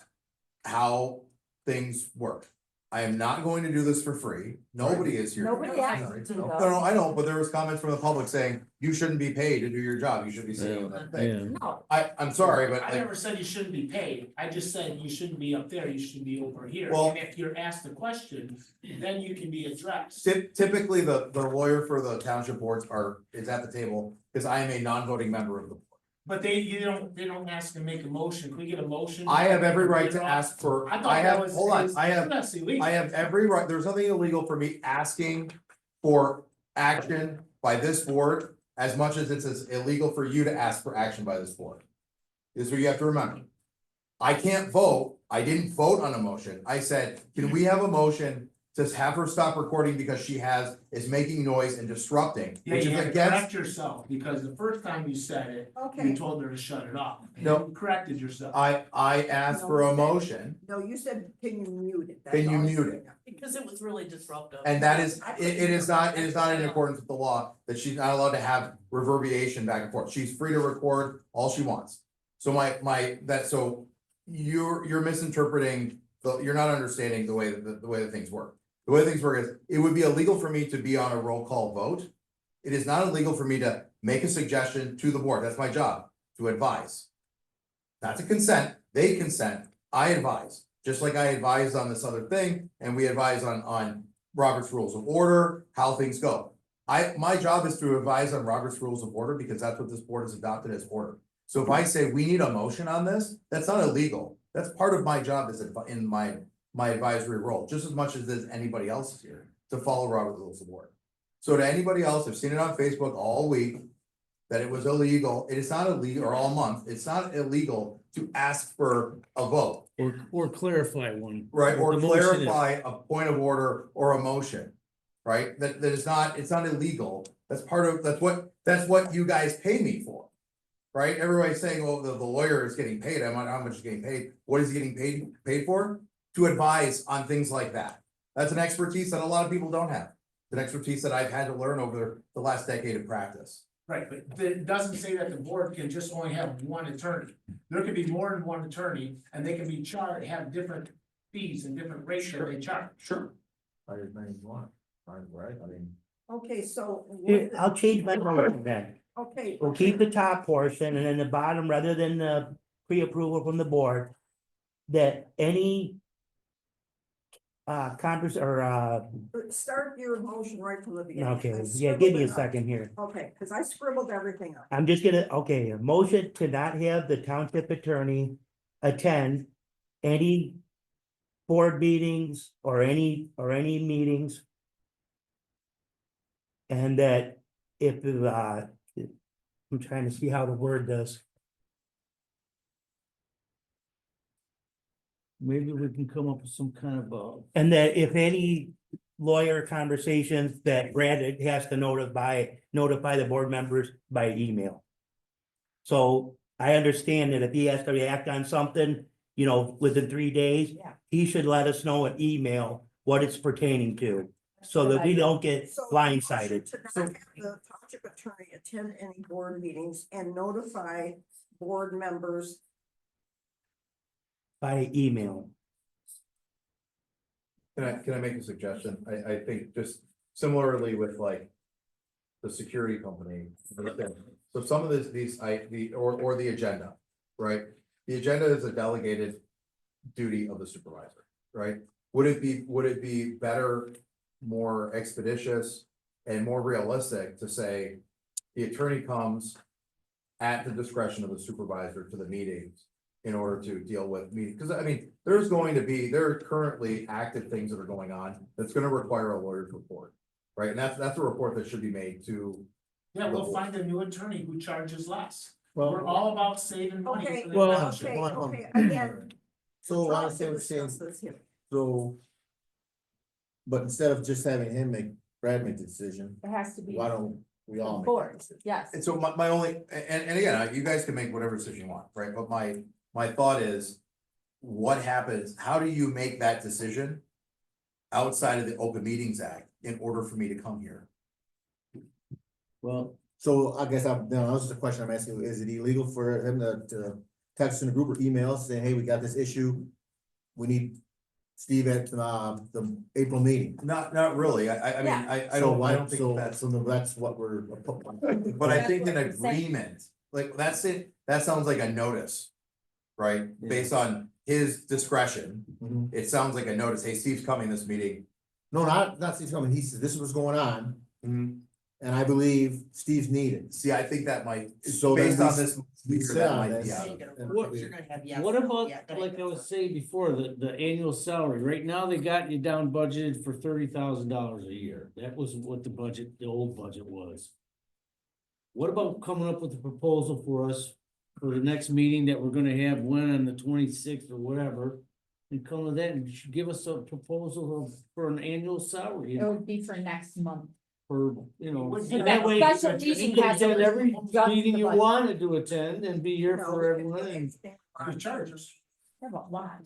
how things work. I am not going to do this for free. Nobody is here. Nobody asked you to, No, though. no, I know, but there was comments from the public saying, you shouldn't be paid to do your job. You should be sitting on that thing. Yeah. No, I'm sorry, but I like, never said you shouldn't be paid, I just said you shouldn't be up there, you should be over here, Well- and if you're asked a question, then you can be addressed. typically the lawyer for the township boards is at the table, because I am a non-voting member of the board. But they don't ask to make a motion, can we get a motion? I have every right to ask for, I thought I that have, was. hold on, I have That's illegal. I have every right, there's nothing illegal for me asking for action by this board as much as it's as illegal for you to ask for action by this board. This is what you have to remember. I can't vote, I didn't vote on a motion, I said, can we have a motion to have her stop recording because she is making noise and disrupting, Yeah, which you is have to against. correct yourself, because the first time you said it, Okay, you told her to shut it off. No. You corrected yourself. I asked for a motion, no, you said, can you mute it? That's can you all I mute said. it? Because it was really disruptive. And that is, it is not in accordance with the law, that she's not allowed to have reverberation back and forth, she's free to record all she wants. So you're misinterpreting, you're not understanding the way that things work. The way things work is, it would be illegal for me to be on a roll call vote. It is not illegal for me to make a suggestion to the board, that's my job, to advise. Not to consent, they consent, I advise, just like I advised on this other thing, and we advise on Robert's Rules of Order, how things go. my job is to advise on Robert's Rules of Order because that's what this board has adopted as order. So if I say we need a motion on this, that's not illegal. That's part of my job as in my advisory role, just as much as there's anybody else's here to follow Robert's Rules of Order. So to anybody else, I've seen it on Facebook all week that it was illegal. It is not illegal, or all month. It's not illegal to ask for a vote, Or clarify one. right? what Or the motion is. clarify a point of order or a motion, right? That is not, it's not illegal. That's part of, that's what you guys pay me for. Right? Everybody's saying, well, the lawyer is getting paid. I'm not, how much is getting paid? What is he getting paid for? To advise on things like that. That's an expertise that a lot of people don't have. It's an expertise that I've had to learn over the last decade of practice. Right, but it doesn't say that the board can just only have one attorney. There could be more than one attorney, and they can be charged, have different fees and different rates that they charge. Sure. I just made one, right, I mean. Okay, so. Here, I'll change my motion then. Okay. We'll keep the top portion and then the bottom, rather than the pre-approval from the board. That any. Start your motion right from the beginning. Okay, I yeah, give me a scribbled it up. second here. Okay, cause I scribbled everything up. I'm just gonna, okay, a motion to not have the township attorney attend any board meetings or any meetings. And that if, I'm trying to see how to word this. Maybe we can come up with some kind of And that if any lawyer conversations that Brad has to notify the board members by email. So I understand that if he has to react on something, within 3 days, Yeah. he should let us know an email what it's pertaining to. So that we don't get So, blindsided. To not have the township attorney attend any board meetings and notify board members. By email. Can I make a suggestion? I think just similarly with like. The security company. So some of or the agenda, right? The agenda is a delegated duty of the supervisor, right? Would it be better, more expeditious and more realistic to say the attorney comes at the discretion of the supervisor to the meetings in order to deal with meetings? Because I mean, there are currently active things that are going on that's going to require a lawyer's report, right? And that's a report that should be made to. Yeah, we'll find a new attorney who charges less. Well- We're all about saving money. Okay, for the Well- township. okay, again. So I Let's understand what you're discuss saying, this here. so. But instead of just having him Brad make the decision, It has to be why don't we all make? that board, decision? yes. And so my only, and again, you guys can make whatever decision you want, right? But my thought is, what happens, how do you make that decision? Outside of the Open Meetings Act in order for me to come here? well, So I guess that was the question I'm asking, is it illegal for him to text in a group or email saying, hey, we got this issue? We need Steve at the April meeting. Not really, I mean, Yeah. I don't think that's. So that's what we're. But I think an That's what I'm saying. agreement, like, that's it, that sounds like a notice. Right, Yeah. based on his discretion, Mhm. it sounds like a notice, hey, Steve's coming this meeting. No, not Steve coming, he said, this is what's going on, Mm-hmm. and I believe Steve's needed. See, I think that might, So then based we on this, we here, sit that on might be this. out of it. And What- we- what about, like I was saying before, the annual salary, right now they got you down budgeted for $30,000 a year. That was what the old budget was. What about coming up with a proposal for us for the next meeting that we're gonna have on the 26th or whatever? And come with that and give us a proposal for an annual salary It would be for next month. for, And and that way special you meeting can has to attend every adjust meeting the you budget. wanted to attend and be here No, for everyone and. Who charges? Yeah, but why?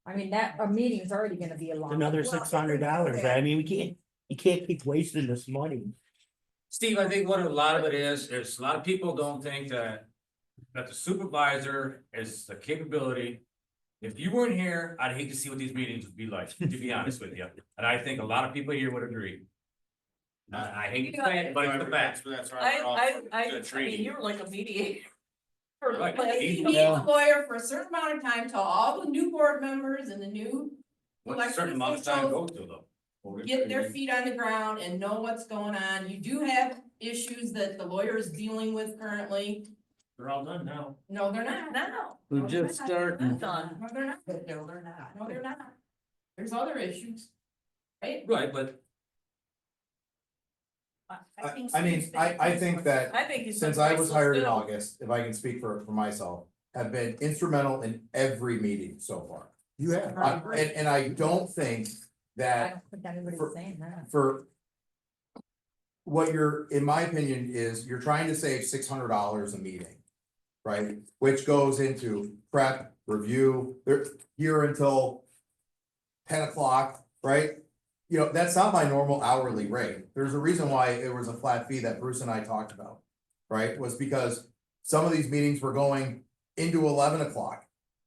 I mean, a meeting is already gonna be a long. Another Well, $600. I mean, you can't keep wasting this money. Steve, I think what a lot of it is a lot of people don't think that the supervisor is the capability. If you weren't here, I'd hate to see what these meetings would be like, to be honest with you. And I think a lot of people here would agree. I hate to say it, but it's the fact. I mean, you're like a mediator. Right. Like, you need a lawyer for a certain amount of time till all the new board members and the new. What's a certain amount of time go to though? get their feet on the ground and know what's going on. You do have issues that the lawyer is dealing with currently. They're all done now. No, they're not. No. We're No, they're just not. starting. Done. No, they're not. No, they're not. No, they're not. There's other issues. Right? Right, but I mean, I think that I think he's. since I was hired in August, if I can speak for myself, have been instrumental in every meeting so far. You have. And I don't think I that don't think anybody's for- saying that. for what you're, in my opinion, is you're trying to save $600 a meeting, right? Which goes into prep, review, they're here until 10 o'clock, right? You know, that's not my normal hourly rate. There's a reason why it was a flat fee that Bruce and I talked about, right? Was because some of these meetings were going into 11 o'clock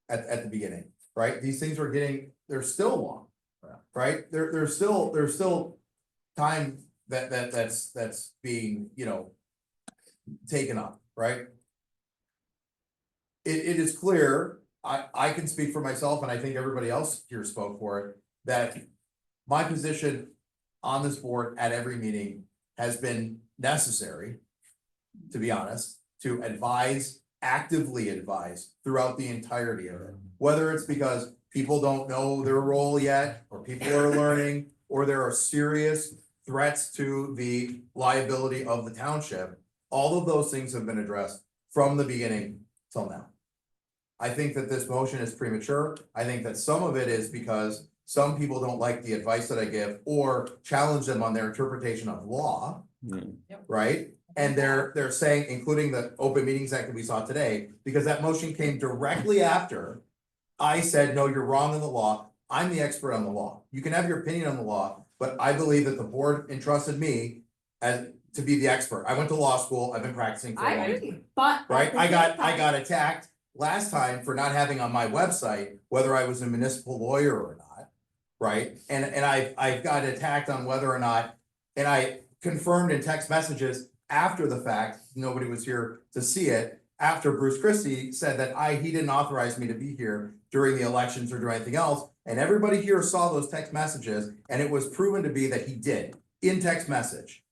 at the beginning, right? These things were they're still long, right? There's still time that's being, you know, taken up, right? It is clear, I can speak for myself, and I think everybody else here spoke for it, that my position on this board at every meeting has been necessary, to be honest, to actively advise throughout the entirety of it. Whether it's because people don't know their role yet, or people are learning, or there are serious threats to the liability of the township, all of those things have been addressed from the beginning till now. I think that this motion is premature. I think that some of it is because some people don't like the advice that I give or challenge them on their interpretation of law, right? And they're saying, including the Open Meetings Act that we saw today, because that motion came directly after I said, no, you're wrong in the law. I'm the expert on the law. You can have your opinion on the law, but I believe that the board entrusted me to be the expert. I went to law school. I've been practicing for a long time. But. Right? I got attacked last time for not having on my website whether I was a municipal lawyer or not. Right? And I've got attacked on whether or not, and I confirmed in text messages after the fact, nobody was here to see it, after Bruce Christie said that he didn't authorize me to be here during the elections or do anything else. And everybody here saw those text messages, and it was proven to be that he did in text message,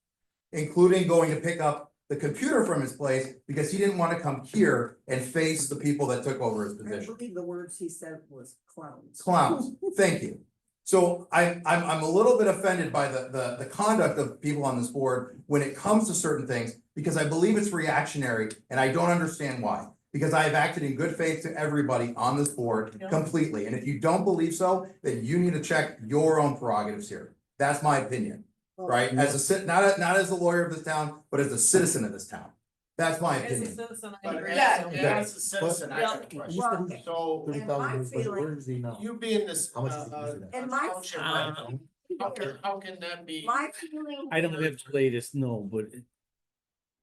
including going to pick up the computer from his place because he didn't want to come here and face the people that took over his I position. believe the words he said was clowns. Clowns, thank you. So I'm a little bit offended by the conduct of people on this board when it comes to certain things, because I believe it's reactionary and I don't understand why. Because I have acted in good faith to everybody on this board completely. And if you don't believe so, then you need to check your own prerogatives here. That's my opinion, right? As not as a lawyer of this town, but as a citizen of this town. That's my As a opinion. citizen, I But agree. as a citizen, I have a Well, question. So and my feeling, Where is he now? you being this, How much is he using it? and my, township rep, how can that be? my feeling I don't have the latest, no, but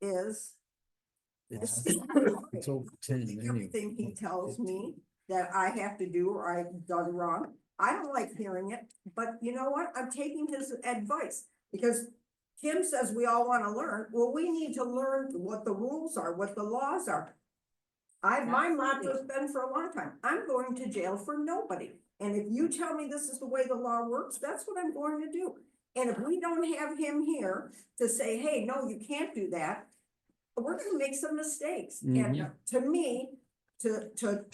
is. it's over 10 anyway. Everything he tells me that I have to do or I've done wrong, I don't like hearing it, but you know what? I'm taking his advice. Because Kim says we all wanna learn, well, we need to learn what the rules are, what the laws are. My motto's been for a long time, I'm going to jail for nobody. And if you tell me this is the way the law works, that's what I'm going to do. And if we don't have him here to say, hey, no, you can't do that, we're gonna make some mistakes. And to me, to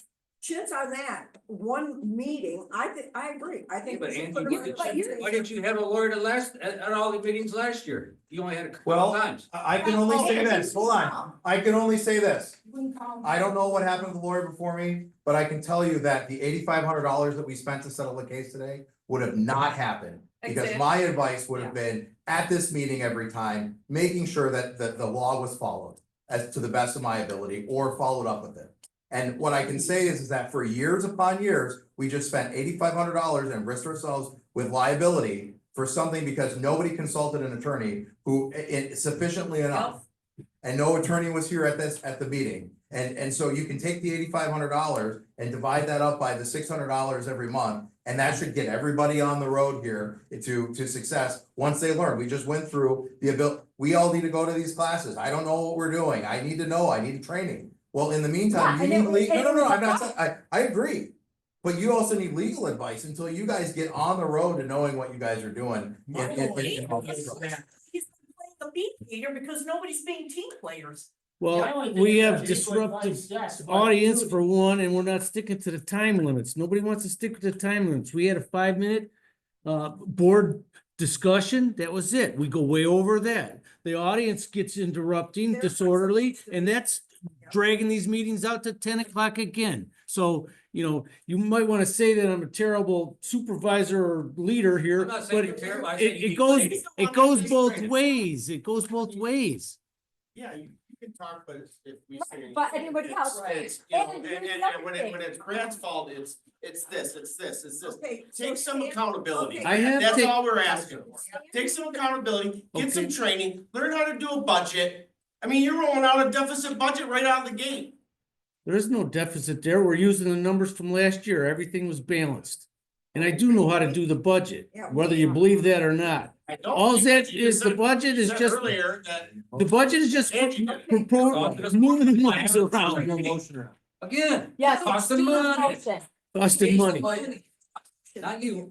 chintz on that one meeting, I agree. I think. But we should Angie, put him on the budget. why didn't you have a lawyer at all the meetings last year? You only had a couple Well, times. I can only say this, hold on. I can only say this. We can call him. I don't know what happened to the lawyer before me, but I can tell you that the $8,500 that we spent to settle the case today would have not happened. Because my advice would have been at this meeting every time, making sure that the law was followed as to the best of my ability or followed up with it. And what I can say is that for years upon years, we just spent $8,500 and risked ourselves with liability for something because nobody consulted an attorney who sufficiently enough. And no attorney was here at the meeting. And so you can take the $8,500 and divide that up by the $600 every month. And that should get everybody on the road here to success once they learn. We just went through we all need to go to these classes. I don't know what we're doing. I need to know, I need training. Well, in the meantime, Yeah, you and need to leave. it No, was I'm not, I agree. But you also need legal advice until you guys get on the road to knowing what you guys are doing. He's playing the beat leader because nobody's being team players. Well, we have disruptive audience for one, and we're not sticking to the time limits. Nobody wants to stick with the time limits. We had a 5-minute board discussion. That was it. We go way over that. The audience gets interrupting, disorderly, and that's dragging these meetings out to 10 o'clock again. So, you might want to say that I'm a terrible supervisor or leader here, I'm not but saying you're terrible, I said it goes both ways. It goes both ways. Yeah, you can talk, but if we say. But anybody else- And when it's Brad's fault, it's this. Okay, Take so some Stan- accountability. okay. I have That's take- all we're asking for. Take some accountability, get some Okay. training, learn how to do a budget. I mean, you're rolling out a deficit budget right out of the gate. There is no deficit there. We're using the numbers from last year. Everything was balanced. And I do know how to do the budget, Yeah, whether you believe that or not. I don't All think that you is, the said- budget you is said just, Earlier that. the budget is just moving the monies around, Again. Yes. Cost of Steve's money. motion. costing money. Not you.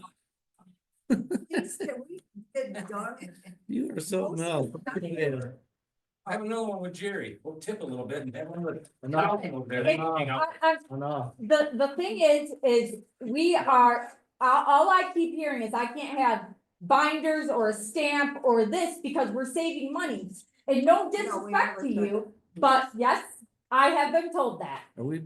Things that we get done. You are something else. I have another one with Jerry. We'll tip a little bit and that one with. The thing is we are, all I keep hearing is I can't have binders or a stamp or this because we're saving money. And no disrespect to you, but yes, I have been told that. Are we?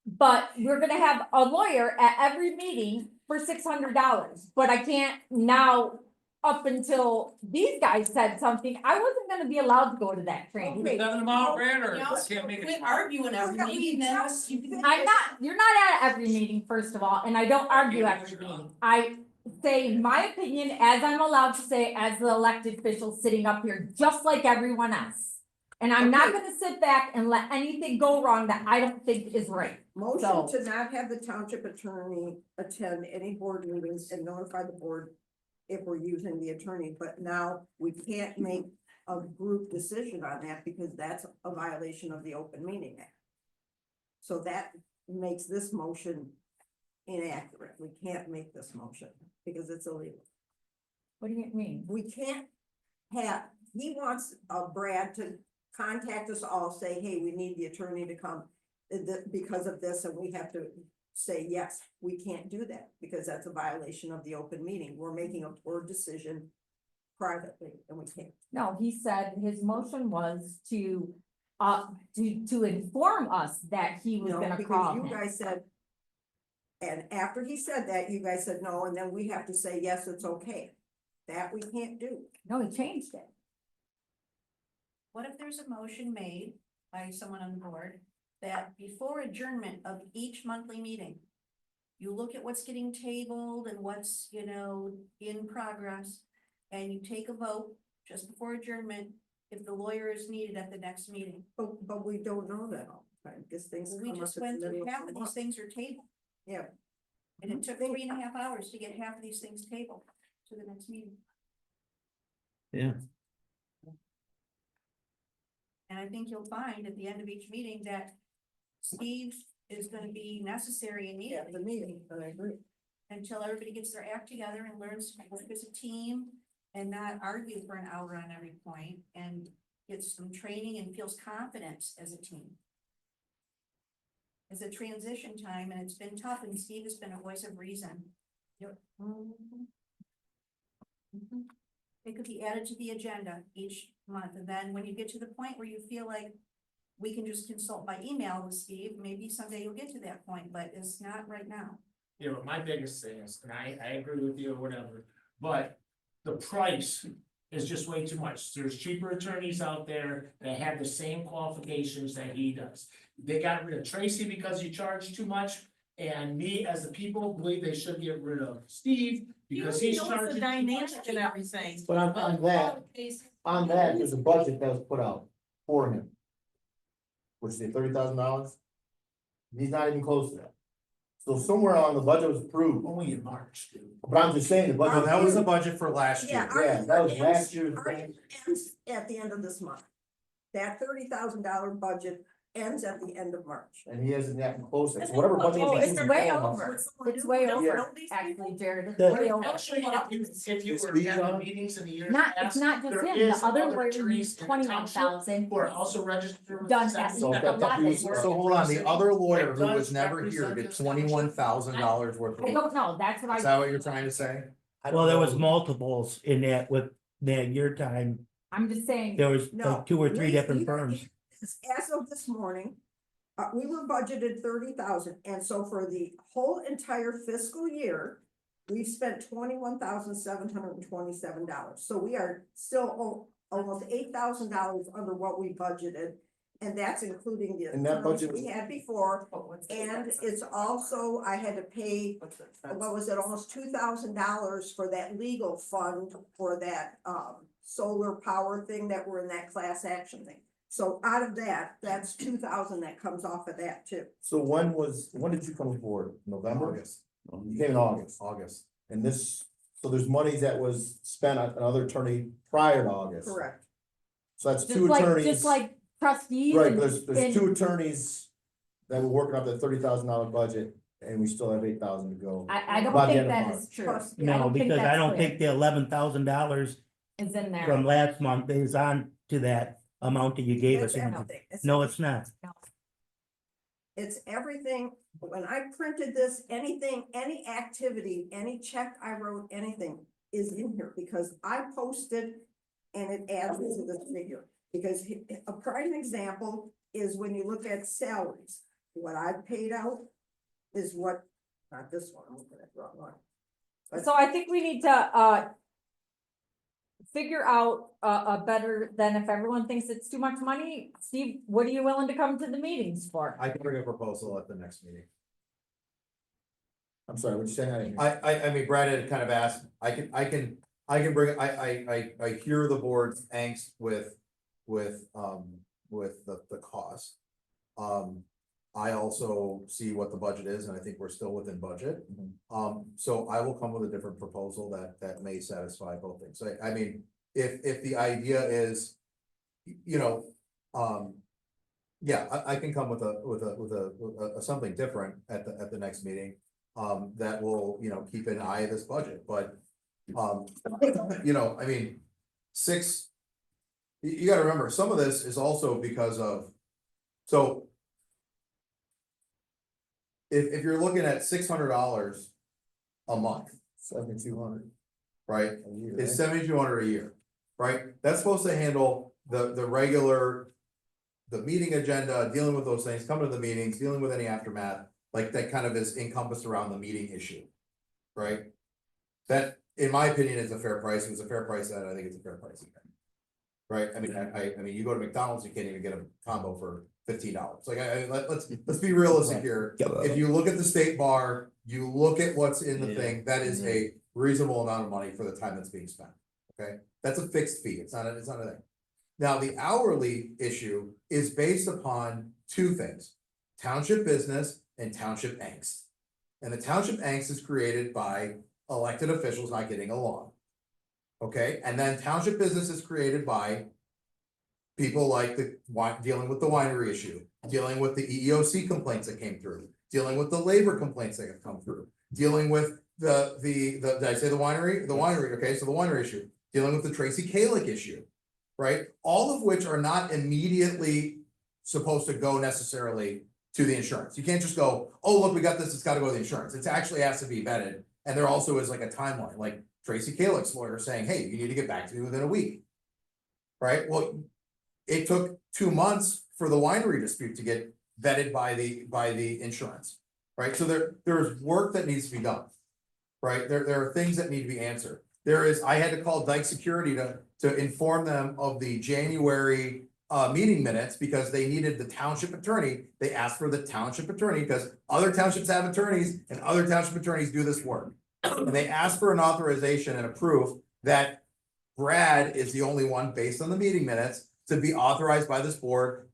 But we're gonna have a lawyer at every meeting for $600, but I can't now, up until these guys said something, I wasn't gonna be allowed to go to that training. Okay. 7 mile Brad, or can't make Quit it. arguing every meeting, then I'm not, you're not at every meeting, first of all, and I don't argue every meeting. I say my opinion as I'm allowed to say as the elected official sitting up here, just like everyone else. And I'm not Okay. gonna sit back and let anything go wrong that I don't think is right. Motion So- to not have the township attorney attend any board meetings and notify the board if we're using the attorney, but now we can't make a group decision on that because that's a violation of the Open Meeting Act. So that makes this motion inaccurate. We can't make this motion because it's illegal. What do you mean? We can't have, he wants Brad to contact us all, say, hey, we need the attorney to come because of this, and we have to say, yes, we can't do that because that's a violation of the open meeting. We're making a board decision privately and we can't. No, he said his motion was to inform us that he was No, gonna because call you him. guys said, and after he said that, you guys said no, and then we have to say, yes, it's okay. That we can't do. No, he changed it. What if there's a motion made by someone on the board that before adjournment of each monthly meeting, you look at what's getting tabled and what's, in progress, and you take a vote just before adjournment if the lawyer is needed at the next meeting? But we don't know that all the time, because things We come up just in the went middle through of half the of these month. things are tabled, Yeah, and it took 3.5 hours to get half of these things tabled to the next meeting. Yeah. And I think you'll find at the end of each meeting that Steve is gonna be necessary and yeah, needed the meeting, I agree. until everybody gets their act together and learns to work as a team and not argue for an hour on every point and gets some training and feels confidence as a team. It's a transition time and it's been tough, and Steve has been a voice of reason. It could be added to the agenda each month, and then when you get to the point where you feel like we can just consult by email with Steve, maybe someday you'll get to that point, but it's not right now. My biggest thing is, and I agree with you or whatever, but the price is just way too much. There's cheaper attorneys out there that have the same qualifications that he does. They got rid of Tracy because he charged too much, and me as the people believe they should get rid of Steve because he's charging. the dynamic and everything. But on that, there's a budget that was put out for him. Which is $30,000. He's not even close to that. So somewhere on the budget was approved, Only in March, dude. but I'm just saying the budget. No, that was the budget for last year. Yeah, that was last year's. Ends at the end of this month. That $30,000 budget ends at the end of March. And he hasn't gotten close, so whatever budget. Oh, he's it's doing way now- over. It's way over, actually, Jared, it's way over. Actually, if you It's were being having done. meetings in the years Not, past, it's not just there him, is the other other lawyer attorneys needs in the 21,000. who are also registered. with Done the at Census So, least Bureau. 11. so hold on, the other lawyer who was Does never here represent get this $21,000 worth I of. don't know, that's what Is I, that what you're trying to say? Well, there was multiples in that with that your time. I'm just saying, There was No, like 2 or 3 we- different we- firms. As of this morning, we were budgeted 30,000, and so for the whole entire fiscal year, we've spent $21,727. So we are still almost $8,000 under what we budgeted. And that's including the And that attorneys budget we was- had before, and it's also, I had to pay, what was it, almost $2,000 for that legal fund for that, solar power thing that were in that class action thing. So out of that, that's 2,000 that comes off of that too. So when did you come aboard? November? August. You came in August. August. And this, so there's money that was spent on another attorney prior to August. Correct. So that's just two like, attorneys. just like trustees. Right, and- there's and- two attorneys that were working up that $30,000 budget, and we still have 8,000 to go. I don't By the think end of that March. is true. Plus- No, because I that's don't clear. think the $11,000 Is in there. from last month is on to that amount that you gave us. It's everything. No, it's not. It's everything. When I printed this, anything, any activity, any check I wrote, anything is in here because I posted and it adds to the figure. Because a prime example is when you look at salaries, what I paid out is what, not this one, I'm looking at the wrong one. So I think we need to, figure out a better than if everyone thinks it's too much money. Steve, what are you willing to come to the meetings for? I can bring a proposal at the next meeting. I'm sorry, what you saying? I mean, Brad had kind of asked, I can bring, I hear the board's angst with the cost. I also see what the budget is, and I think we're still within budget. So I will come with a different proposal that may satisfy both things. So, I mean, if the idea is, you know, yeah, I can come with a something different at the next meeting. That will, you know, keep an eye of this budget, but, you know, I mean, you gotta remember, some of this is also because of, so. If you're looking at $600 a month, 7,200 right, a year. it's right? 7,200 a year, right? That's supposed to handle the regular, the meeting agenda, dealing with those things, coming to the meetings, dealing with any aftermath, like that kind of is encompassed around the meeting issue, right? That, in my opinion, is a fair price. If it's a fair price, then I think it's a fair price. Right? I mean, I mean, you go to McDonald's, you can't even get a combo for $15. Like, let's be realistic here. If you look at the state bar, you look at what's in the thing, that is a reasonable amount of money for the time that's being spent. Okay, that's a fixed fee. It's not a thing. Now, the hourly issue is based upon two things: township business and township angst. And the township angst is created by elected officials not getting along. Okay, and then township business is created by people like dealing with the winery issue, dealing with the EEOC complaints that came through, dealing with the labor complaints that have come through, dealing with did I say the winery? The winery, okay, so the winery issue, dealing with the Tracy Kalick issue, right? All of which are not immediately supposed to go necessarily to the insurance. You can't just go, oh, look, we got this, it's gotta go to the insurance. It actually has to be vetted. And there also is like a timeline, like Tracy Kalick's lawyer saying, hey, you need to get back to me within a week. Right? Well, it took 2 months for the winery dispute to get vetted by the insurance. Right? So there's work that needs to be done. Right? There are things that need to be answered. I had to call Dyke Security to inform them of the January meeting minutes because they needed the township attorney. They asked for the township attorney because other townships have attorneys and other township attorneys do this work. And they asked for an authorization and a proof that Brad is the only one based on the meeting minutes to be authorized by this board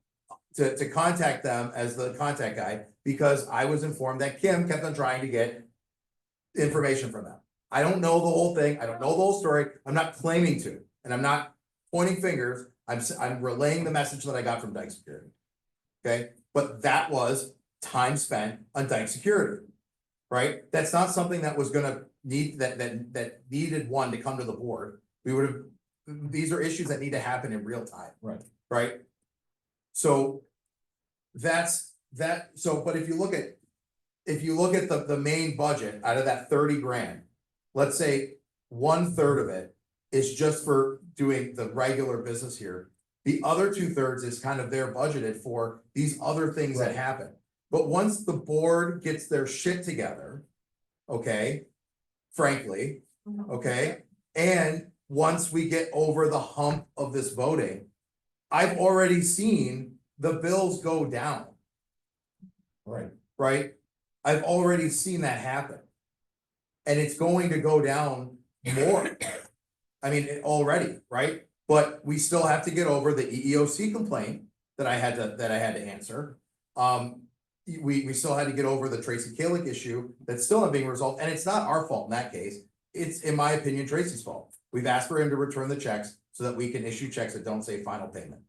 to contact them as the contact guy, because I was informed that Kim kept on trying to get information from them. I don't know the whole thing. I don't know the whole story. I'm not claiming to, and I'm not pointing fingers. I'm relaying the message that I got from Dyke Security. Okay, but that was time spent on dike security. Right? That's not something that was gonna need, that needed one to come to the board. We would have, these are issues that need to happen in real time. Right. Right? So that's that, so, but if you look at the main budget out of that 30 grand, let's say 1/3 of it is just for doing the regular business here. The other 2/3 is kind of their budgeted for these other things that happen. But once the board gets their shit together, okay, frankly, okay, and once we get over the hump of this voting, I've already seen the bills go down. Right. Right? I've already seen that happen. And it's going to go down more. I mean, already, right? But we still have to get over the EEOC complaint that I had to answer. We still had to get over the Tracy Kalick issue that's still not being resolved, and it's not our fault in that case. It's, in my opinion, Tracy's fault. We've asked for him to return the checks so that we can issue checks that don't say final payment.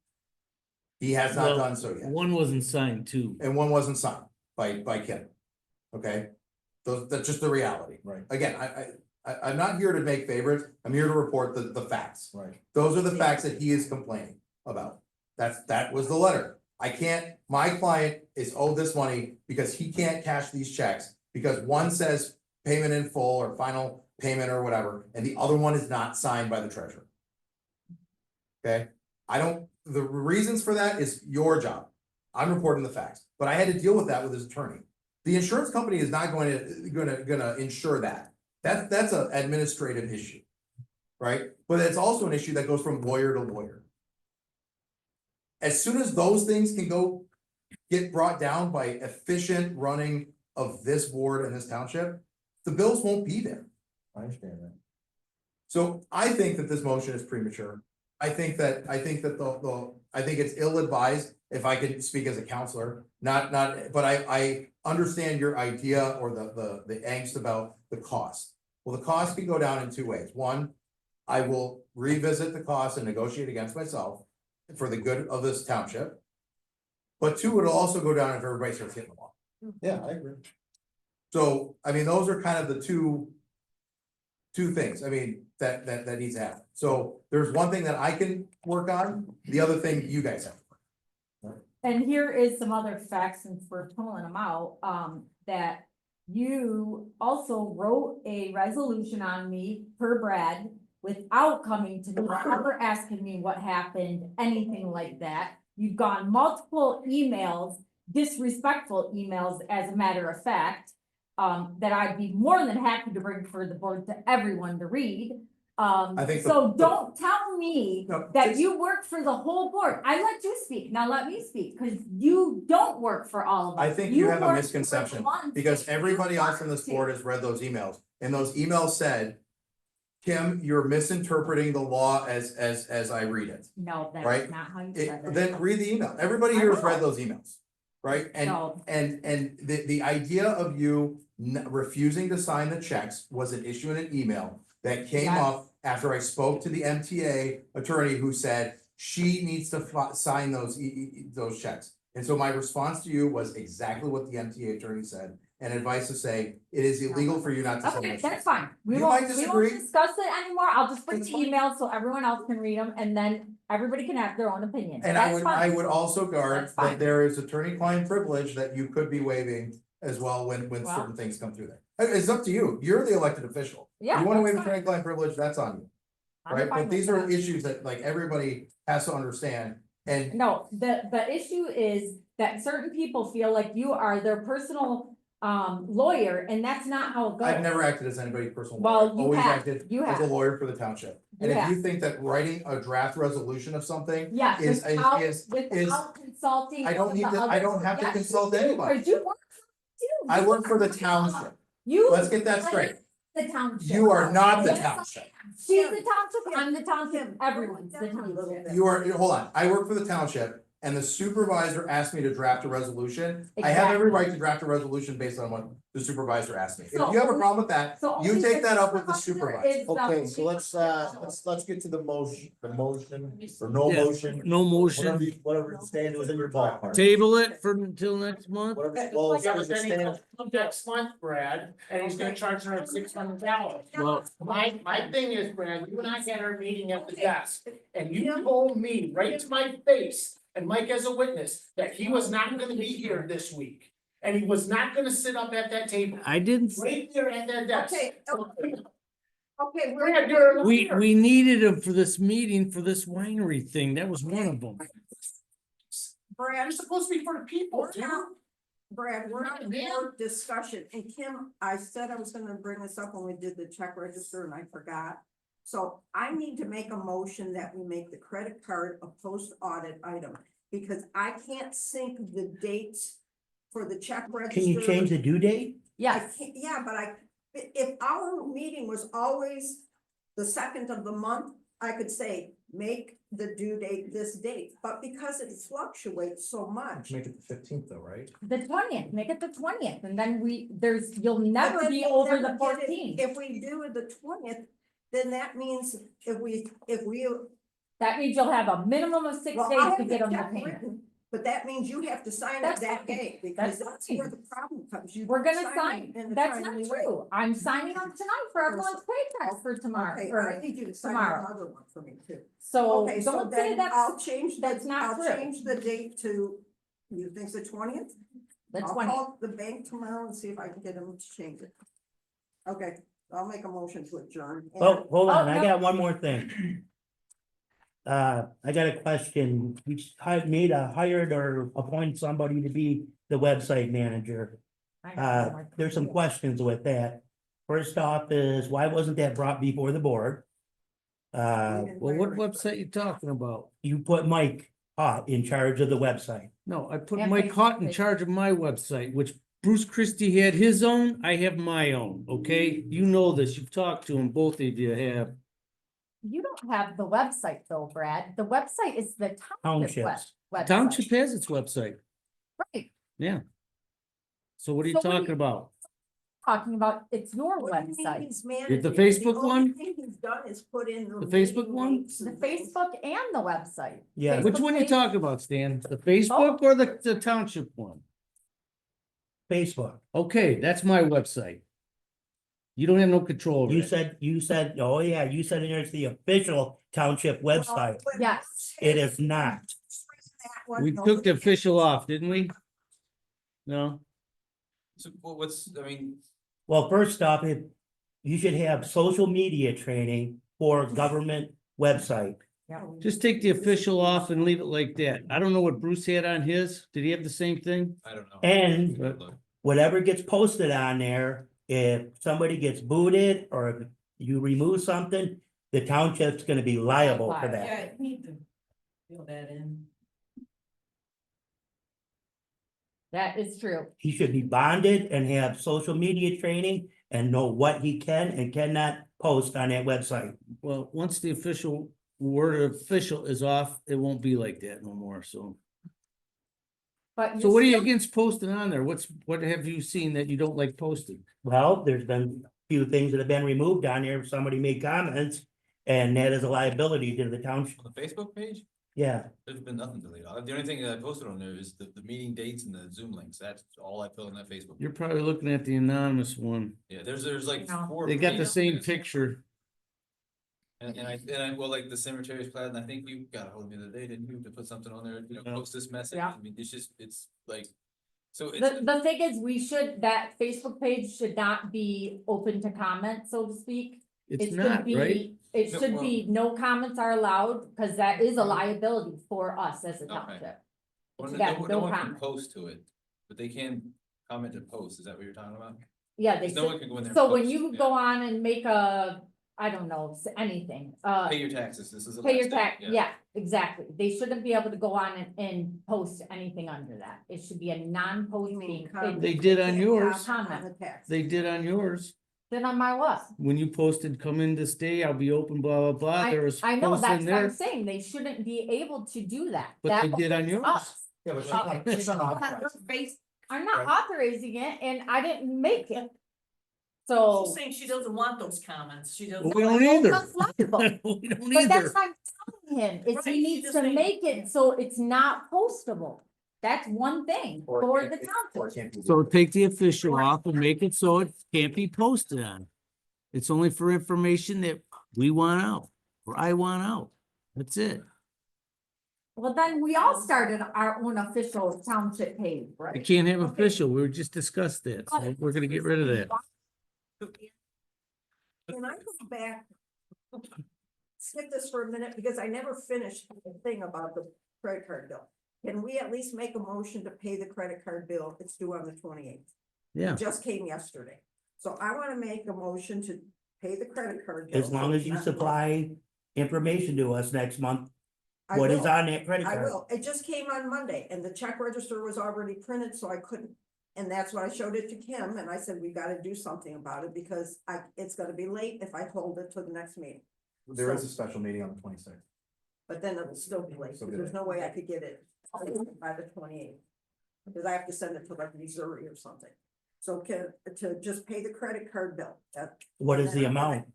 He has not Well, done so yet, One wasn't signed too. and one wasn't signed by Kim. Okay? That's just the reality. Right. Again, I'm not here to make favorites, I'm here to report the facts. Right. Those are the facts that he is complaining about. That was the letter. I can't, my client is owed this money because he can't cash these checks because one says payment in full or final payment or whatever, and the other one is not signed by the treasurer. Okay, the reasons for that is your job. I'm reporting the facts, but I had to deal with that with his attorney. The insurance company is not going to insure that. That's an administrative issue. Right, but it's also an issue that goes from lawyer to lawyer. As soon as those things can get brought down by efficient running of this board and this township, the bills won't be there. I understand that. So I think that this motion is premature. I think it's ill-advised, if I can speak as a counselor, but I understand your idea or the angst about the cost. Well, the cost can go down in two ways. One, I will revisit the cost and negotiate against myself for the good of this township. But two, it'll also go down if everybody starts hitting the wall. Yeah, I agree. So, I mean, those are kind of the two things, I mean, that needs to happen. So there's one thing that I can work on, the other thing you guys have to work on. And here is some other facts, since we're pulling them out, that you also wrote a resolution on me per Brad without coming to me, ever asking me what happened, anything like that. You've gone multiple emails, disrespectful emails, as a matter of fact, that I'd be more than happy to bring for the board to everyone to read. I think So don't tell me No, that just- you work for the whole board. I let you speak, now let me speak, because you don't work for all of us. I think you have a work for misconception, the ones because that everybody you else on this want to. board has read those emails, and those emails said, Kim, you're misinterpreting the law as I read it. No, Right? that's not how you said it. Then read the email. Everybody I here has will. read those emails, right? No. And the idea of you refusing to sign the checks was an issue in an email that came Yes. up after I spoke to the MTA attorney who said she needs to sign those checks. And so my response to you was exactly what the MTA attorney said, and advice to say, it is illegal for you not to sign Okay, those that's checks. fine. We You won't, might we disagree. won't discuss it anymore. I'll just bring That's the fine. emails so everyone else can read them, and then everybody can have their own opinion. And I That's would, I fine. would also guard That's fine. that there is attorney-client privilege that you could be waiving as well when Well- certain things come through there. It's up to you. You're the elected official. Yeah, You wanna that's waive fine. attorney-client privilege, that's on you, I'm right? fine But with these are that. issues that like everybody has to understand, and No, the issue is that certain people feel like you are their personal lawyer, and that's not how it goes. I've never acted as anybody's personal Well, lawyer. you Always have. acted You as a have. lawyer for the township. And You if you have. think that writing a draft resolution of something Yes, is without consulting. I don't all need the to- I others. don't have to Yes, you consult do, anybody. 'cause you work for too. I You work for the for township. You. Let's get that straight. The township. You are not the Yes, I township. am. She's the township, I'm the township, everyone's the township. You are, hold on, I work for the township, and the supervisor asked me to draft a resolution, I have every right to draft a resolution based on what the supervisor asked me. If So you have a only- problem with that, So you only take that up with the supervisor supervisor. is, Okay, so let's get to the motion, or no Yeah, motion. No motion. Whatever stand within your ballpark. Table it for until next month. Whatever, well, Yeah, but it's then stand, he'll next month, Brad, and he's gonna charge her $600. Well, My thing is, Brad, you and I had our meeting at the desk, and you told me right to my face, and Mike as a witness, that he was not gonna be here this week. And he was not gonna sit up at that table, I didn't, right there at that desk. Okay, Brad, you're a liar. we needed him for this meeting for this winery thing. That was one of them. Brad, you're supposed to be for the people, dude. Brad, we're on board discussion, and Kim, I said I was gonna bring this up when we did the check register and I forgot. So I need to make a motion that we make the credit card a post-audit item, because I can't sync the dates for the check register. Can you change the due date? yes, Yeah, but if our meeting was always the second of the month, I could say, make the due date this date, but because it fluctuates so much. Make it the 15th though, right? the 20th, make it the 20th, and then you'll But never then be we'll over never the get it. 14th. If we do the 20th, then that means if we. That means you'll have a minimum of 6 Well, I days to have the get them the check payment. written, but that means you have to sign it That's that fine. day, because That's that's fine. where the problem comes. You We're don't gonna it sign, in a that's not timely way. true, I'm signing them tonight for everyone's paychecks for tomorrow, Okay, or I need you to sign tomorrow. another one for me too. so Okay, so don't say then I'll that's change, that's not I'll true. change the date to, you think the 20th? the I'll 20th. call the bank tomorrow and see if I can get them to change it. Okay, I'll make a motion to adjourn. And- Oh, hold on, I no. got one more thing. I got a question. We hired or appoint somebody to be the website manager. I know. There's some questions with that. First off is, why wasn't that brought before the board? Well, what website you talking about? You put Mike Hott in charge of the website. No, I put And Mike Facebook Hott in page. charge of my website, which Bruce Christie had his own, I have my own, okay? You know this, you've talked to him, both of you have. You don't have the website though, Brad, the website is the township Townships. website. Township has its website, Right, yeah. So what are you So what do talking you- about? talking about, it's your What do you mean website, he's managing? The Facebook only one? thing he's done is put in The Facebook meeting one? dates the and things. Facebook and the website. Yeah. Which Facebook one you page- talking about, Stan? The Facebook or the township one? Facebook. Okay, that's my website. You don't have no control over You it. said, oh yeah, you said it's the official township website. Well, Yes. It is not. that one, We no, took the but- official off, didn't we? No? So what's, I mean, Well, first off, you should have social media training for government website. Just take the official off and leave it like that. I don't know what Bruce had on his. Did he have the same thing? I don't know. And Look, whatever gets posted on there, if somebody gets booted or if you remove something, the township's gonna be liable for that. Yeah, we need to fill that in. That is true. He should be bonded and have social media training and know what he can and cannot post on that website. Well, once the official word official is off, it won't be like that no more, so. But So what are you still- against posting on there? What have you seen that you don't like posting? Well, there's been a few things that have been removed on there. If somebody made comments, and that is a liability to the township. on the Facebook page, Yeah, there's been nothing deleted. The only thing that I posted on there is the meeting dates and the Zoom links. That's all I put on that Facebook. You're probably looking at the anonymous one. Yeah, there's like No. 4. They got the pages. same picture. And I, well, like the cemetery's plan, and I think you got a hold of me the other day, didn't you, to put something on there, you know, Yeah. post this message. Yeah. I mean, it's like, so it's. The thing is, that Facebook page should not be open to comment, so to speak. It's It should not, be- right? It No, should be, no comments are allowed, because that is a liability for us as a Okay. township. Well, It's no, got no no one can comment. post to it, but they can comment and post. Is that what you're talking about? Yeah, they 'Cause no should, one can go in there. and so when post, you yeah. go on and make I don't know, anything, Pay your taxes, this is. the pay your last day, tax, yeah, exactly. They shouldn't be able to go on and post anything under that. It should be a non-posting. comment. They did on Can't yours. comment on the text. They did on yours. Then on my what? When you posted, come in this day, I'll be open, blah, blah, blah, there was. I know, posts in that's what I'm there, saying, they shouldn't be able to do that. But That they did on was yours. us. Yeah, but she's not authorized. I'm not authorizing it and I didn't make it. She's So. saying she doesn't want those comments, she doesn't. We don't Well, either. that's liable. We don't But that's either. what I'm telling him, is Right, he she needs just to saying- make it so it's not postable. That's one thing Or for it the can't be- or it township. can't be- So take the official off and make it so it can't be posted on. It's only for information that we want out, or I want out. That's it. Well, then we all started our own official township page, You right? can't have official, we were just discussed that, so we're gonna get rid of that. Can I go back? Skip this for a minute, because I never finished the thing about the credit card bill. Can we at least make a motion to pay the credit card bill? It's due on the 28th. Yeah, It just came yesterday. So I wanna make a motion to pay the credit card bill. As long as you supply information to us next month, I what is will. on that credit I card? will. It just came on Monday and the check register was already printed, so I couldn't. And that's why I showed it to Kim and I said, we gotta do something about it because it's gonna be late if I hold it to the next meeting. There is a special meeting on the 26th. But then it'll still be late, Still because be there's late. no way I could get it by the 28th. Because I have to send it to like Missouri or something. So to just pay the credit card bill. What is the and then amount?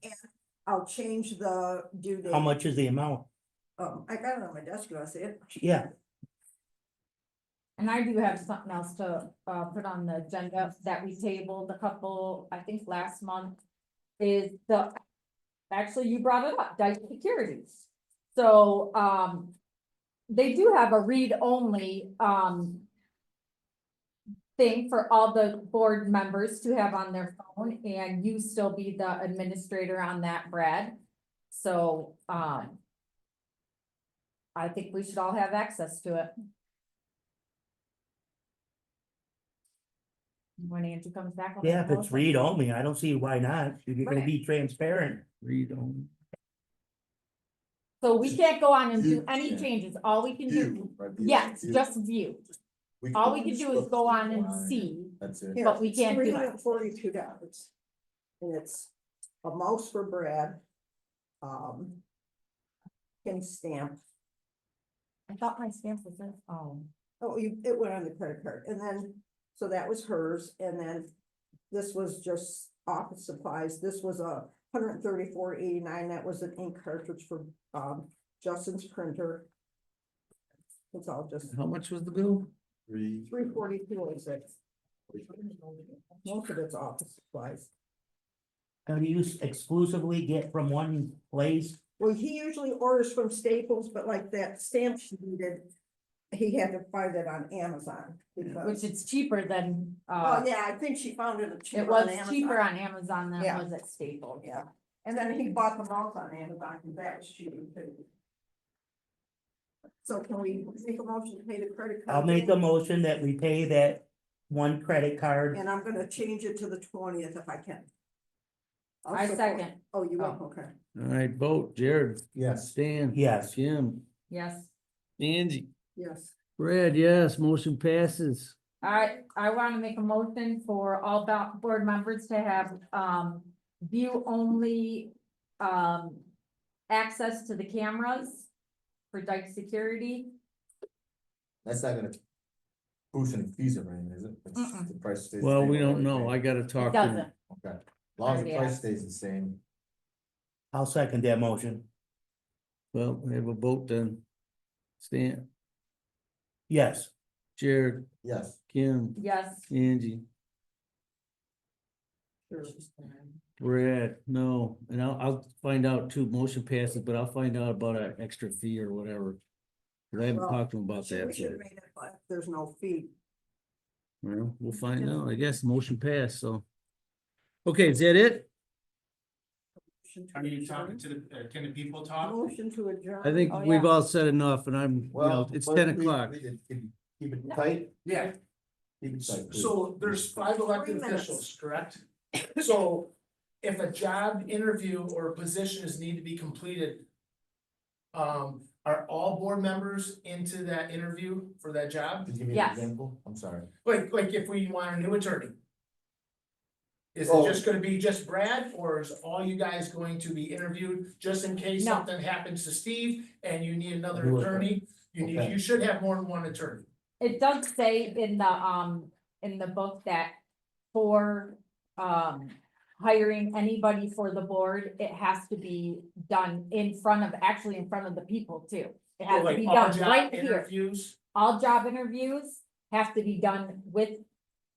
I'll change the due date. How much is the amount? I got it on my desk, you wanna see it? Yeah, And I do have something else to put on the agenda that we tabled a couple, I think last month. Is actually, you brought it up, Dyke Securities. So, they do have a read-only, thing for all the board members to have on their phone, and you still be the administrator on that, Brad. So, I think we should all have access to it. When Andrew comes back. I'll yeah, make if a it's motion. read only, I don't see why not. You're gonna Right. be transparent. read on. So we can't go on and do View, any yeah. changes, all we can do, View, right, view, yes, view. just view, all we can do is go on and see. That's it. Here, But we can't do it. $342. And it's a mouse for Brad. Can stamp. I thought my stamp was in, oh, Oh, it went on the credit card, and then, so that was hers, and then this was just office supplies, this was $134.89, that was an ink cartridge for, Justin's printer. It's all just How much was the bill? $342.06. Most of it's office supplies. How do you exclusively get from one place? Well, he usually orders from Staples, but like that stamp she needed, he had to find it on Amazon. because- which is cheaper than, Oh, yeah, I think she found it cheaper. it was on Amazon. cheaper on Amazon than Yeah. it was at Staples. Yeah, and then he bought them all on Amazon, because that was cheaper too. So can we make a motion to pay the credit card? I'll make bill? a motion that we pay that one credit card. And I'm gonna change it to the 20th if I can. I'll I support- second, Oh, you will, okay. All right, vote, Jared, Yes. Stan. Yes. Jim, yes. Angie, Yes. Brad, yes, motion passes. I wanna make a motion for all board members to have, view only, access to the cameras for Dyke Security. That's not gonna boost any fees or anything, is it? It's- Mm-mm. The price stays. Well, the we same, don't know, right? I gotta It talk to him. doesn't, Okay, as long as the Yeah. price stays the same. I'll second that motion. Well, we have a vote then. Stan, Yes. Jared, Yes. Kim, yes. Angie, Brad, no, and I'll find out too, motion passes, but I'll find out about an extra fee or whatever. 'Cause I haven't Well, talked to him about We that should yet. make it, but there's no fee. Well, we'll find out, I guess, motion passed, so. Okay, is that it? Motion to Are you adjourn? talking to can the people talk? Motion to adjourn. I think Oh, we've yeah. all said enough and I'm, you know, it's 10 o'clock. Keep it tight. Yeah, Keep it tight, please. so there's 5 elected 3 minutes. officials, correct? So if a job interview or positions need to be completed, are all board members into that interview for that job? Could you give me an Yes. example? I'm sorry. Like if we want a new attorney. Is it Oh. just gonna be just Brad, or is all you guys going to be interviewed, just in case No. something happens to Steve and you need another Do it. attorney? Okay. You should have more than one attorney. It does say in the book that for, hiring anybody for the board, it has to be done actually in front of the people too. It has to Like be all done job right here. interviews. All job interviews have to be done with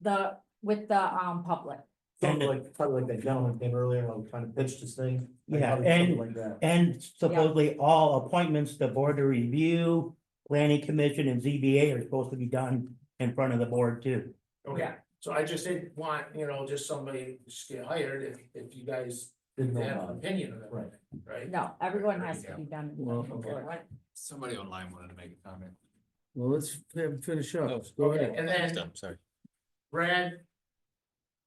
the, public. Something like, probably like that gentleman came earlier, and I was trying to pitch this thing. Like, Yeah, probably something like that. And supposedly all appointments to board of review, planning commission and ZBA are supposed to be done in front of the board too. Okay, so I just didn't want, just somebody just get hired if you guys Didn't know have about an it. opinion of it, Right. right? No, everyone has to be done. in front of the Okay. board. Somebody online wanted to make a comment. Well, let's have him finish up. Go Okay, ahead. and then Sorry. Brad,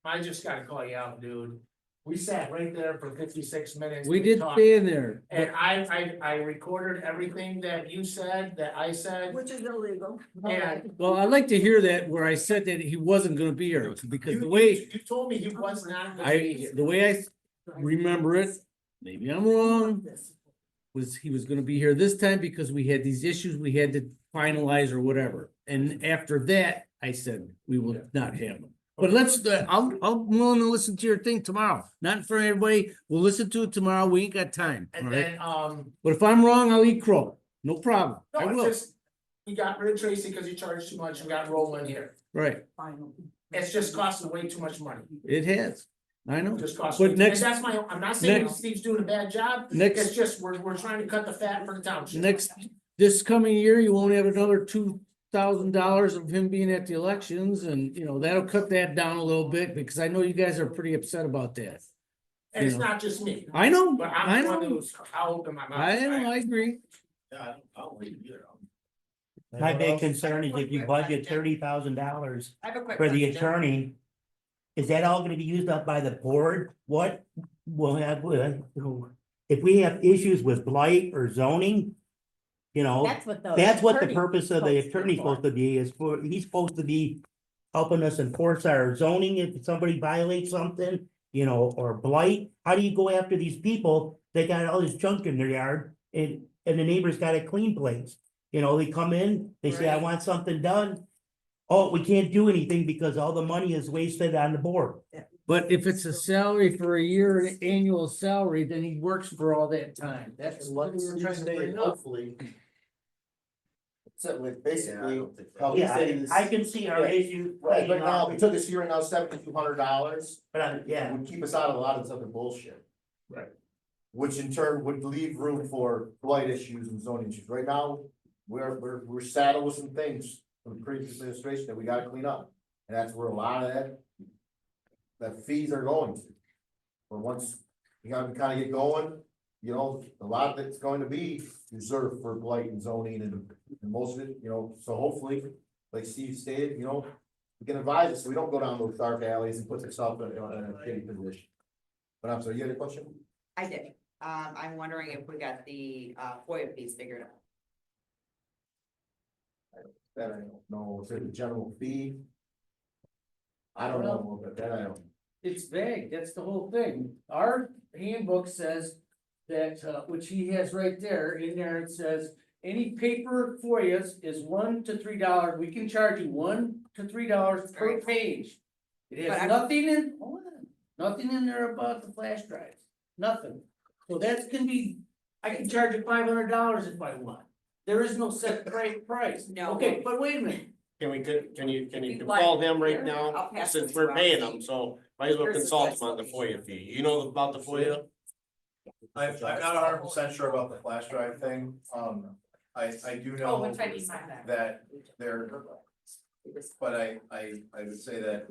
I just gotta call you out, dude. We sat right there for 56 minutes. We did talked, stay in there. And I recorded everything that you said, that I said, Which is illegal. and Well, I'd like to hear that where I said that he wasn't gonna be here, because the way you told me he was not gonna be here. the way I remember it, maybe I'm wrong, was he was gonna be here this time because we had these issues we had to finalize or whatever. And after that, I said, we will not have him. But let's, I'm willing to listen to your thing tomorrow, not in front of everybody. We'll listen to it tomorrow. We ain't got time, all And right? then, But if I'm wrong, I'll eat crow. No problem. no, I it's will. just, we got rid of Tracy because he charged too much and got Roland here. Right. It's just costing way too much money. It has. I know. Just costs. But And next, that's I'm not saying next- Steve's doing a bad job. next, It's just, we're trying to cut the fat for the township. this coming year, you won't have another $2,000 of him being at the elections, and that'll cut that down a little bit, because I know you guys are pretty upset about that. And it's you know. not just me, I know, but I I'm the one know, who's, I'll open my mouth. I agree. I'll leave you know. My big concern is if you budget $30,000 I have a quick for the question. attorney, is that all gonna be used up by the board? What will have, if we have issues with blight or zoning, That's what the. that's what the attorney purpose of the supposed to be attorney's for. supposed to be, he's supposed to be helping us enforce our zoning if somebody violates something, or blight. How do you go after these people that got all this junk in their yard and the neighbor's got a clean place? They come in, they say, I Right. want something done. Oh, we can't do anything because all the money is wasted on the board. But if it's a salary for a year, an annual salary, then he works for all that time. That's what we were trying to bring up. Hopefully. So like basically. Yeah, I can see our Yeah. issue. Right, but now, we took this year now $7,200, But, yeah, would keep us out of a lot of this other bullshit. Right. Which in turn would leave room for blight issues and zoning issues. Right now, we're saddled with some things from the previous administration that we gotta clean up. And that's where a lot of that fees are going to. But once you gotta kinda get going, a lot of it's going to be reserved for blight and zoning and most of it, so hopefully, like Steve stated, we can advise us, so we don't go down those dark alleys and put ourselves in a shitty position. But I'm sorry, you had a question? I did. I'm wondering if we got the FOIA fees figured out. That I don't know, is it a general fee? I don't know, but that I don't. It's vague, that's the whole thing. Our handbook says that, which he has right there, in there it says, any paper FOIAs is $1 to $3. We can charge you $1 to $3 per Right. page. It But has I'm- nothing in there about the flash drives, nothing. So that can be, I can charge you $500 if I want. There is no set price. No. Okay, but wait a minute. Can you You'd call like- him right I'll now, pass since this we're around. paying him, so might as well Here's the consult him text on the location. FOIA fee, you know about the FOIA? I'm not 100% sure about the flash drive thing, I do Oh, know which I need sign that. that there, but I would say that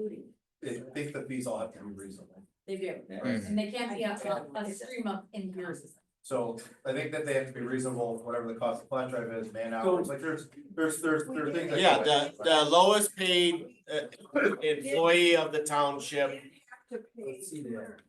I think the fees all have to be reasonable. They do, and they can't be a stream of income. So I think that they have to be reasonable, whatever the cost of flash drive is, man hours, like there's things. that- Yeah, the lowest paid employee of the township To pay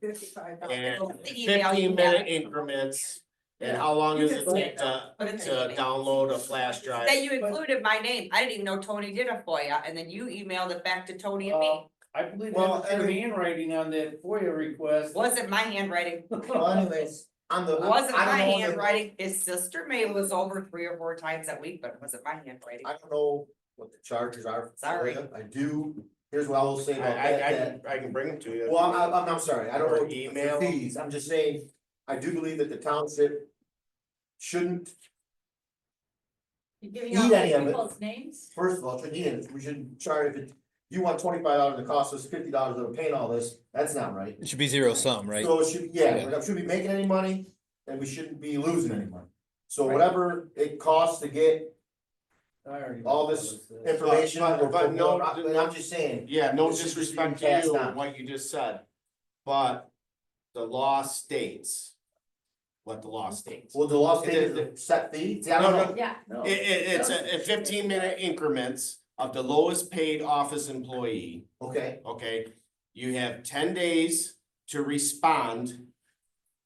$55. and Email you 15-minute increments. And how long does it take to But it's download a flash drive? That you included my name. I didn't even know Tony did a FOIA, and then you emailed it back to Tony and me. I believe Well, that was your I mean- handwriting on that FOIA request. Wasn't my handwriting. Well, anyways, on the. Wasn't I my don't know the- handwriting. His sister maybe was over 3 or 4 times that week, but it wasn't my handwriting. I don't know what the charges are. for Sorry. FOIA. I do, here's what I will say about that. I can bring them to you. Well, I'm sorry, I don't Or know email. the fees, I'm just saying, I do believe that the township shouldn't, You're giving Eat out any of it. people's names? first of all, shouldn't eat it, we should charge, if it, you want $25 to cost us $50 to paint all this, that's not right. It should be zero sum, right? So it should, yeah, we shouldn't be making any money, and we shouldn't be losing any money. So whatever it costs to get all this information, But no- and I'm just saying, Yeah, no This should just be disrespect to passed you, on. what you just said, but the law states what the law states. will the law It state is- a set fee? See, I No, don't know. Yeah. It's a 15-minute increments of the lowest paid office employee, Okay, okay? You have 10 days to respond.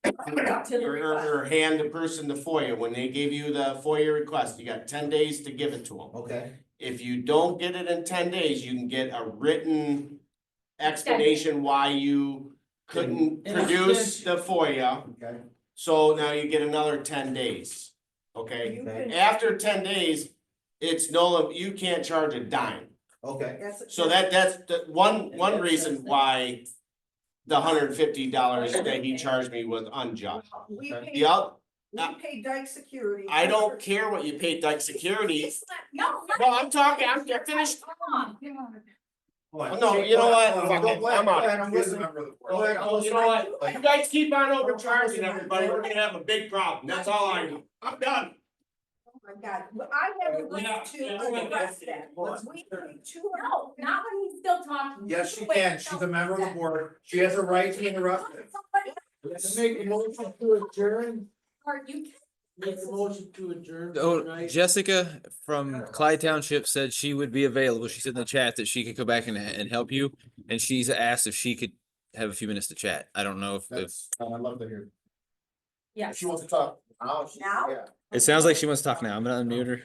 Or hand the person the FOIA, when they give you the FOIA request, you got 10 days to give it to them. okay, If you don't get it in 10 days, you can get a written explanation why you couldn't An produce the FOIA. okay, So now you get another 10 days, okay? You can- After 10 days, it's no, you can't charge a dime. okay. That's- So that's the one reason why the $150 that he charged me was unjust. We Okay. pay, The oth- we pay Dyke Security. I don't care what you pay Dyke Security. It's not- No. No, I'm talking, I'm finished. Come on. No, you know what? Fuck it, I'm out. I'm listening. Oh, you know what? You guys keep on overcharging everybody, we're gonna have a big problem. That's all I know. I'm done. Oh my God, well, I have a Yeah, right to yeah. address that. We pay No, not when he's still talking. Yes, she Wait, can. She's a member of the board. She has a right to interrupt. Somebody- Make a motion to adjourn, Or you can. make a motion to adjourn. Oh, tonight. Jessica from Clyde Township said she would be available. She said in the chat that she could go back and help you. And she's asked if she could have a few minutes to chat. I don't know if That's, I'd love to hear. Yeah. If she wants to talk. Now? Yeah. it sounds like she wants to talk now. I'm gonna unmute her.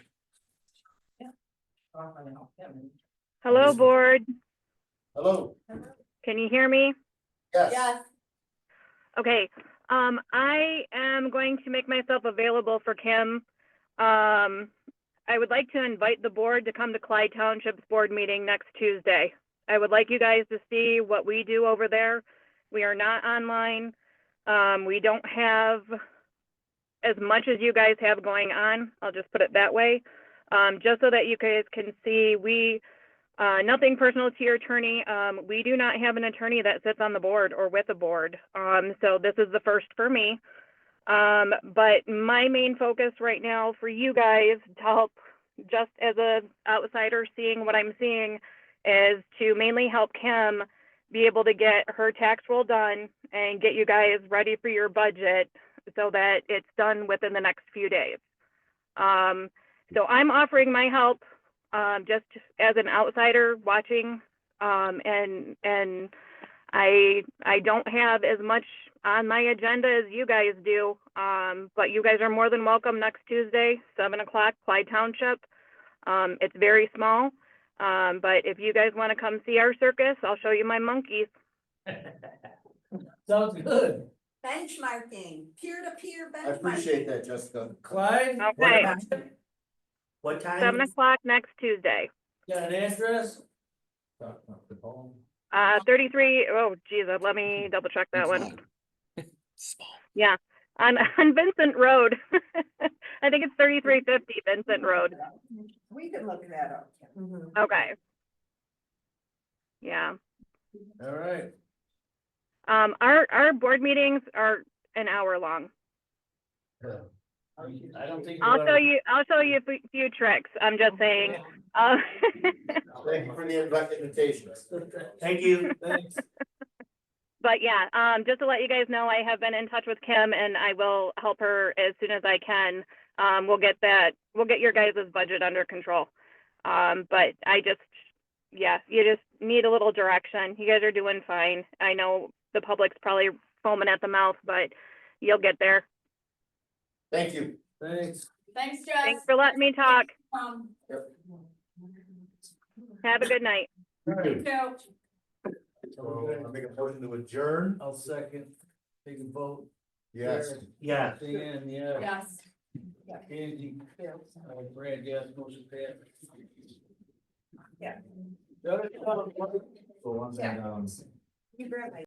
Hello, board. Hello, Can you hear me? yes. Okay, I am going to make myself available for Kim. I would like to invite the board to come to Clyde Township's board meeting next Tuesday. I would like you guys to see what we do over there. We are not online. We don't have as much as you guys have going on. I'll just put it that way. Just so that you guys can see, nothing personal to your attorney. We do not have an attorney that sits on the board or with a board. So this is the first for me. But my main focus right now for you guys to help, just as a outsider seeing what I'm seeing, is to mainly help Kim be able to get her tax roll done and get you guys ready for your budget so that it's done within the next few days. So I'm offering my help just as an outsider watching, and I don't have as much on my agenda as you guys do, but you guys are more than welcome next Tuesday, 7 o'clock, Clyde Township. It's very small, but if you guys want to come see our circus, I'll show you my monkeys. Sounds good. Benchmarking, peer-to-peer I benchmarking. appreciate that, Jessica. Clyde, Okay, What time? 7 o'clock next Tuesday. got an address? 33, oh geez, let me double check that one. Yeah, on Vincent Road. I think it's 3350 Vincent Road. We can look that up. Okay. Yeah. All right. Our board meetings are an hour long. I don't think. I'll show you a few tricks. I'm just saying. Thank you for the invitation. Thank you. Thanks. But yeah, just to let you guys know, I have been in touch with Kim and I will help her as soon as I can. We'll get your guys' budget under control. But you just need a little direction. You guys are doing fine. I know the public's probably foaming at the mouth, but you'll get there. Thank you. Thanks. Thanks, Jess. Thanks for letting me talk. Um, Have a good night. All right. so- So I make a motion to adjourn. I'll second, take a vote. Yes. Jared, Yeah. Dan, yeah. Yes. Angie, Brad, yes, motion passed. Yeah. The other- So once that, You grab my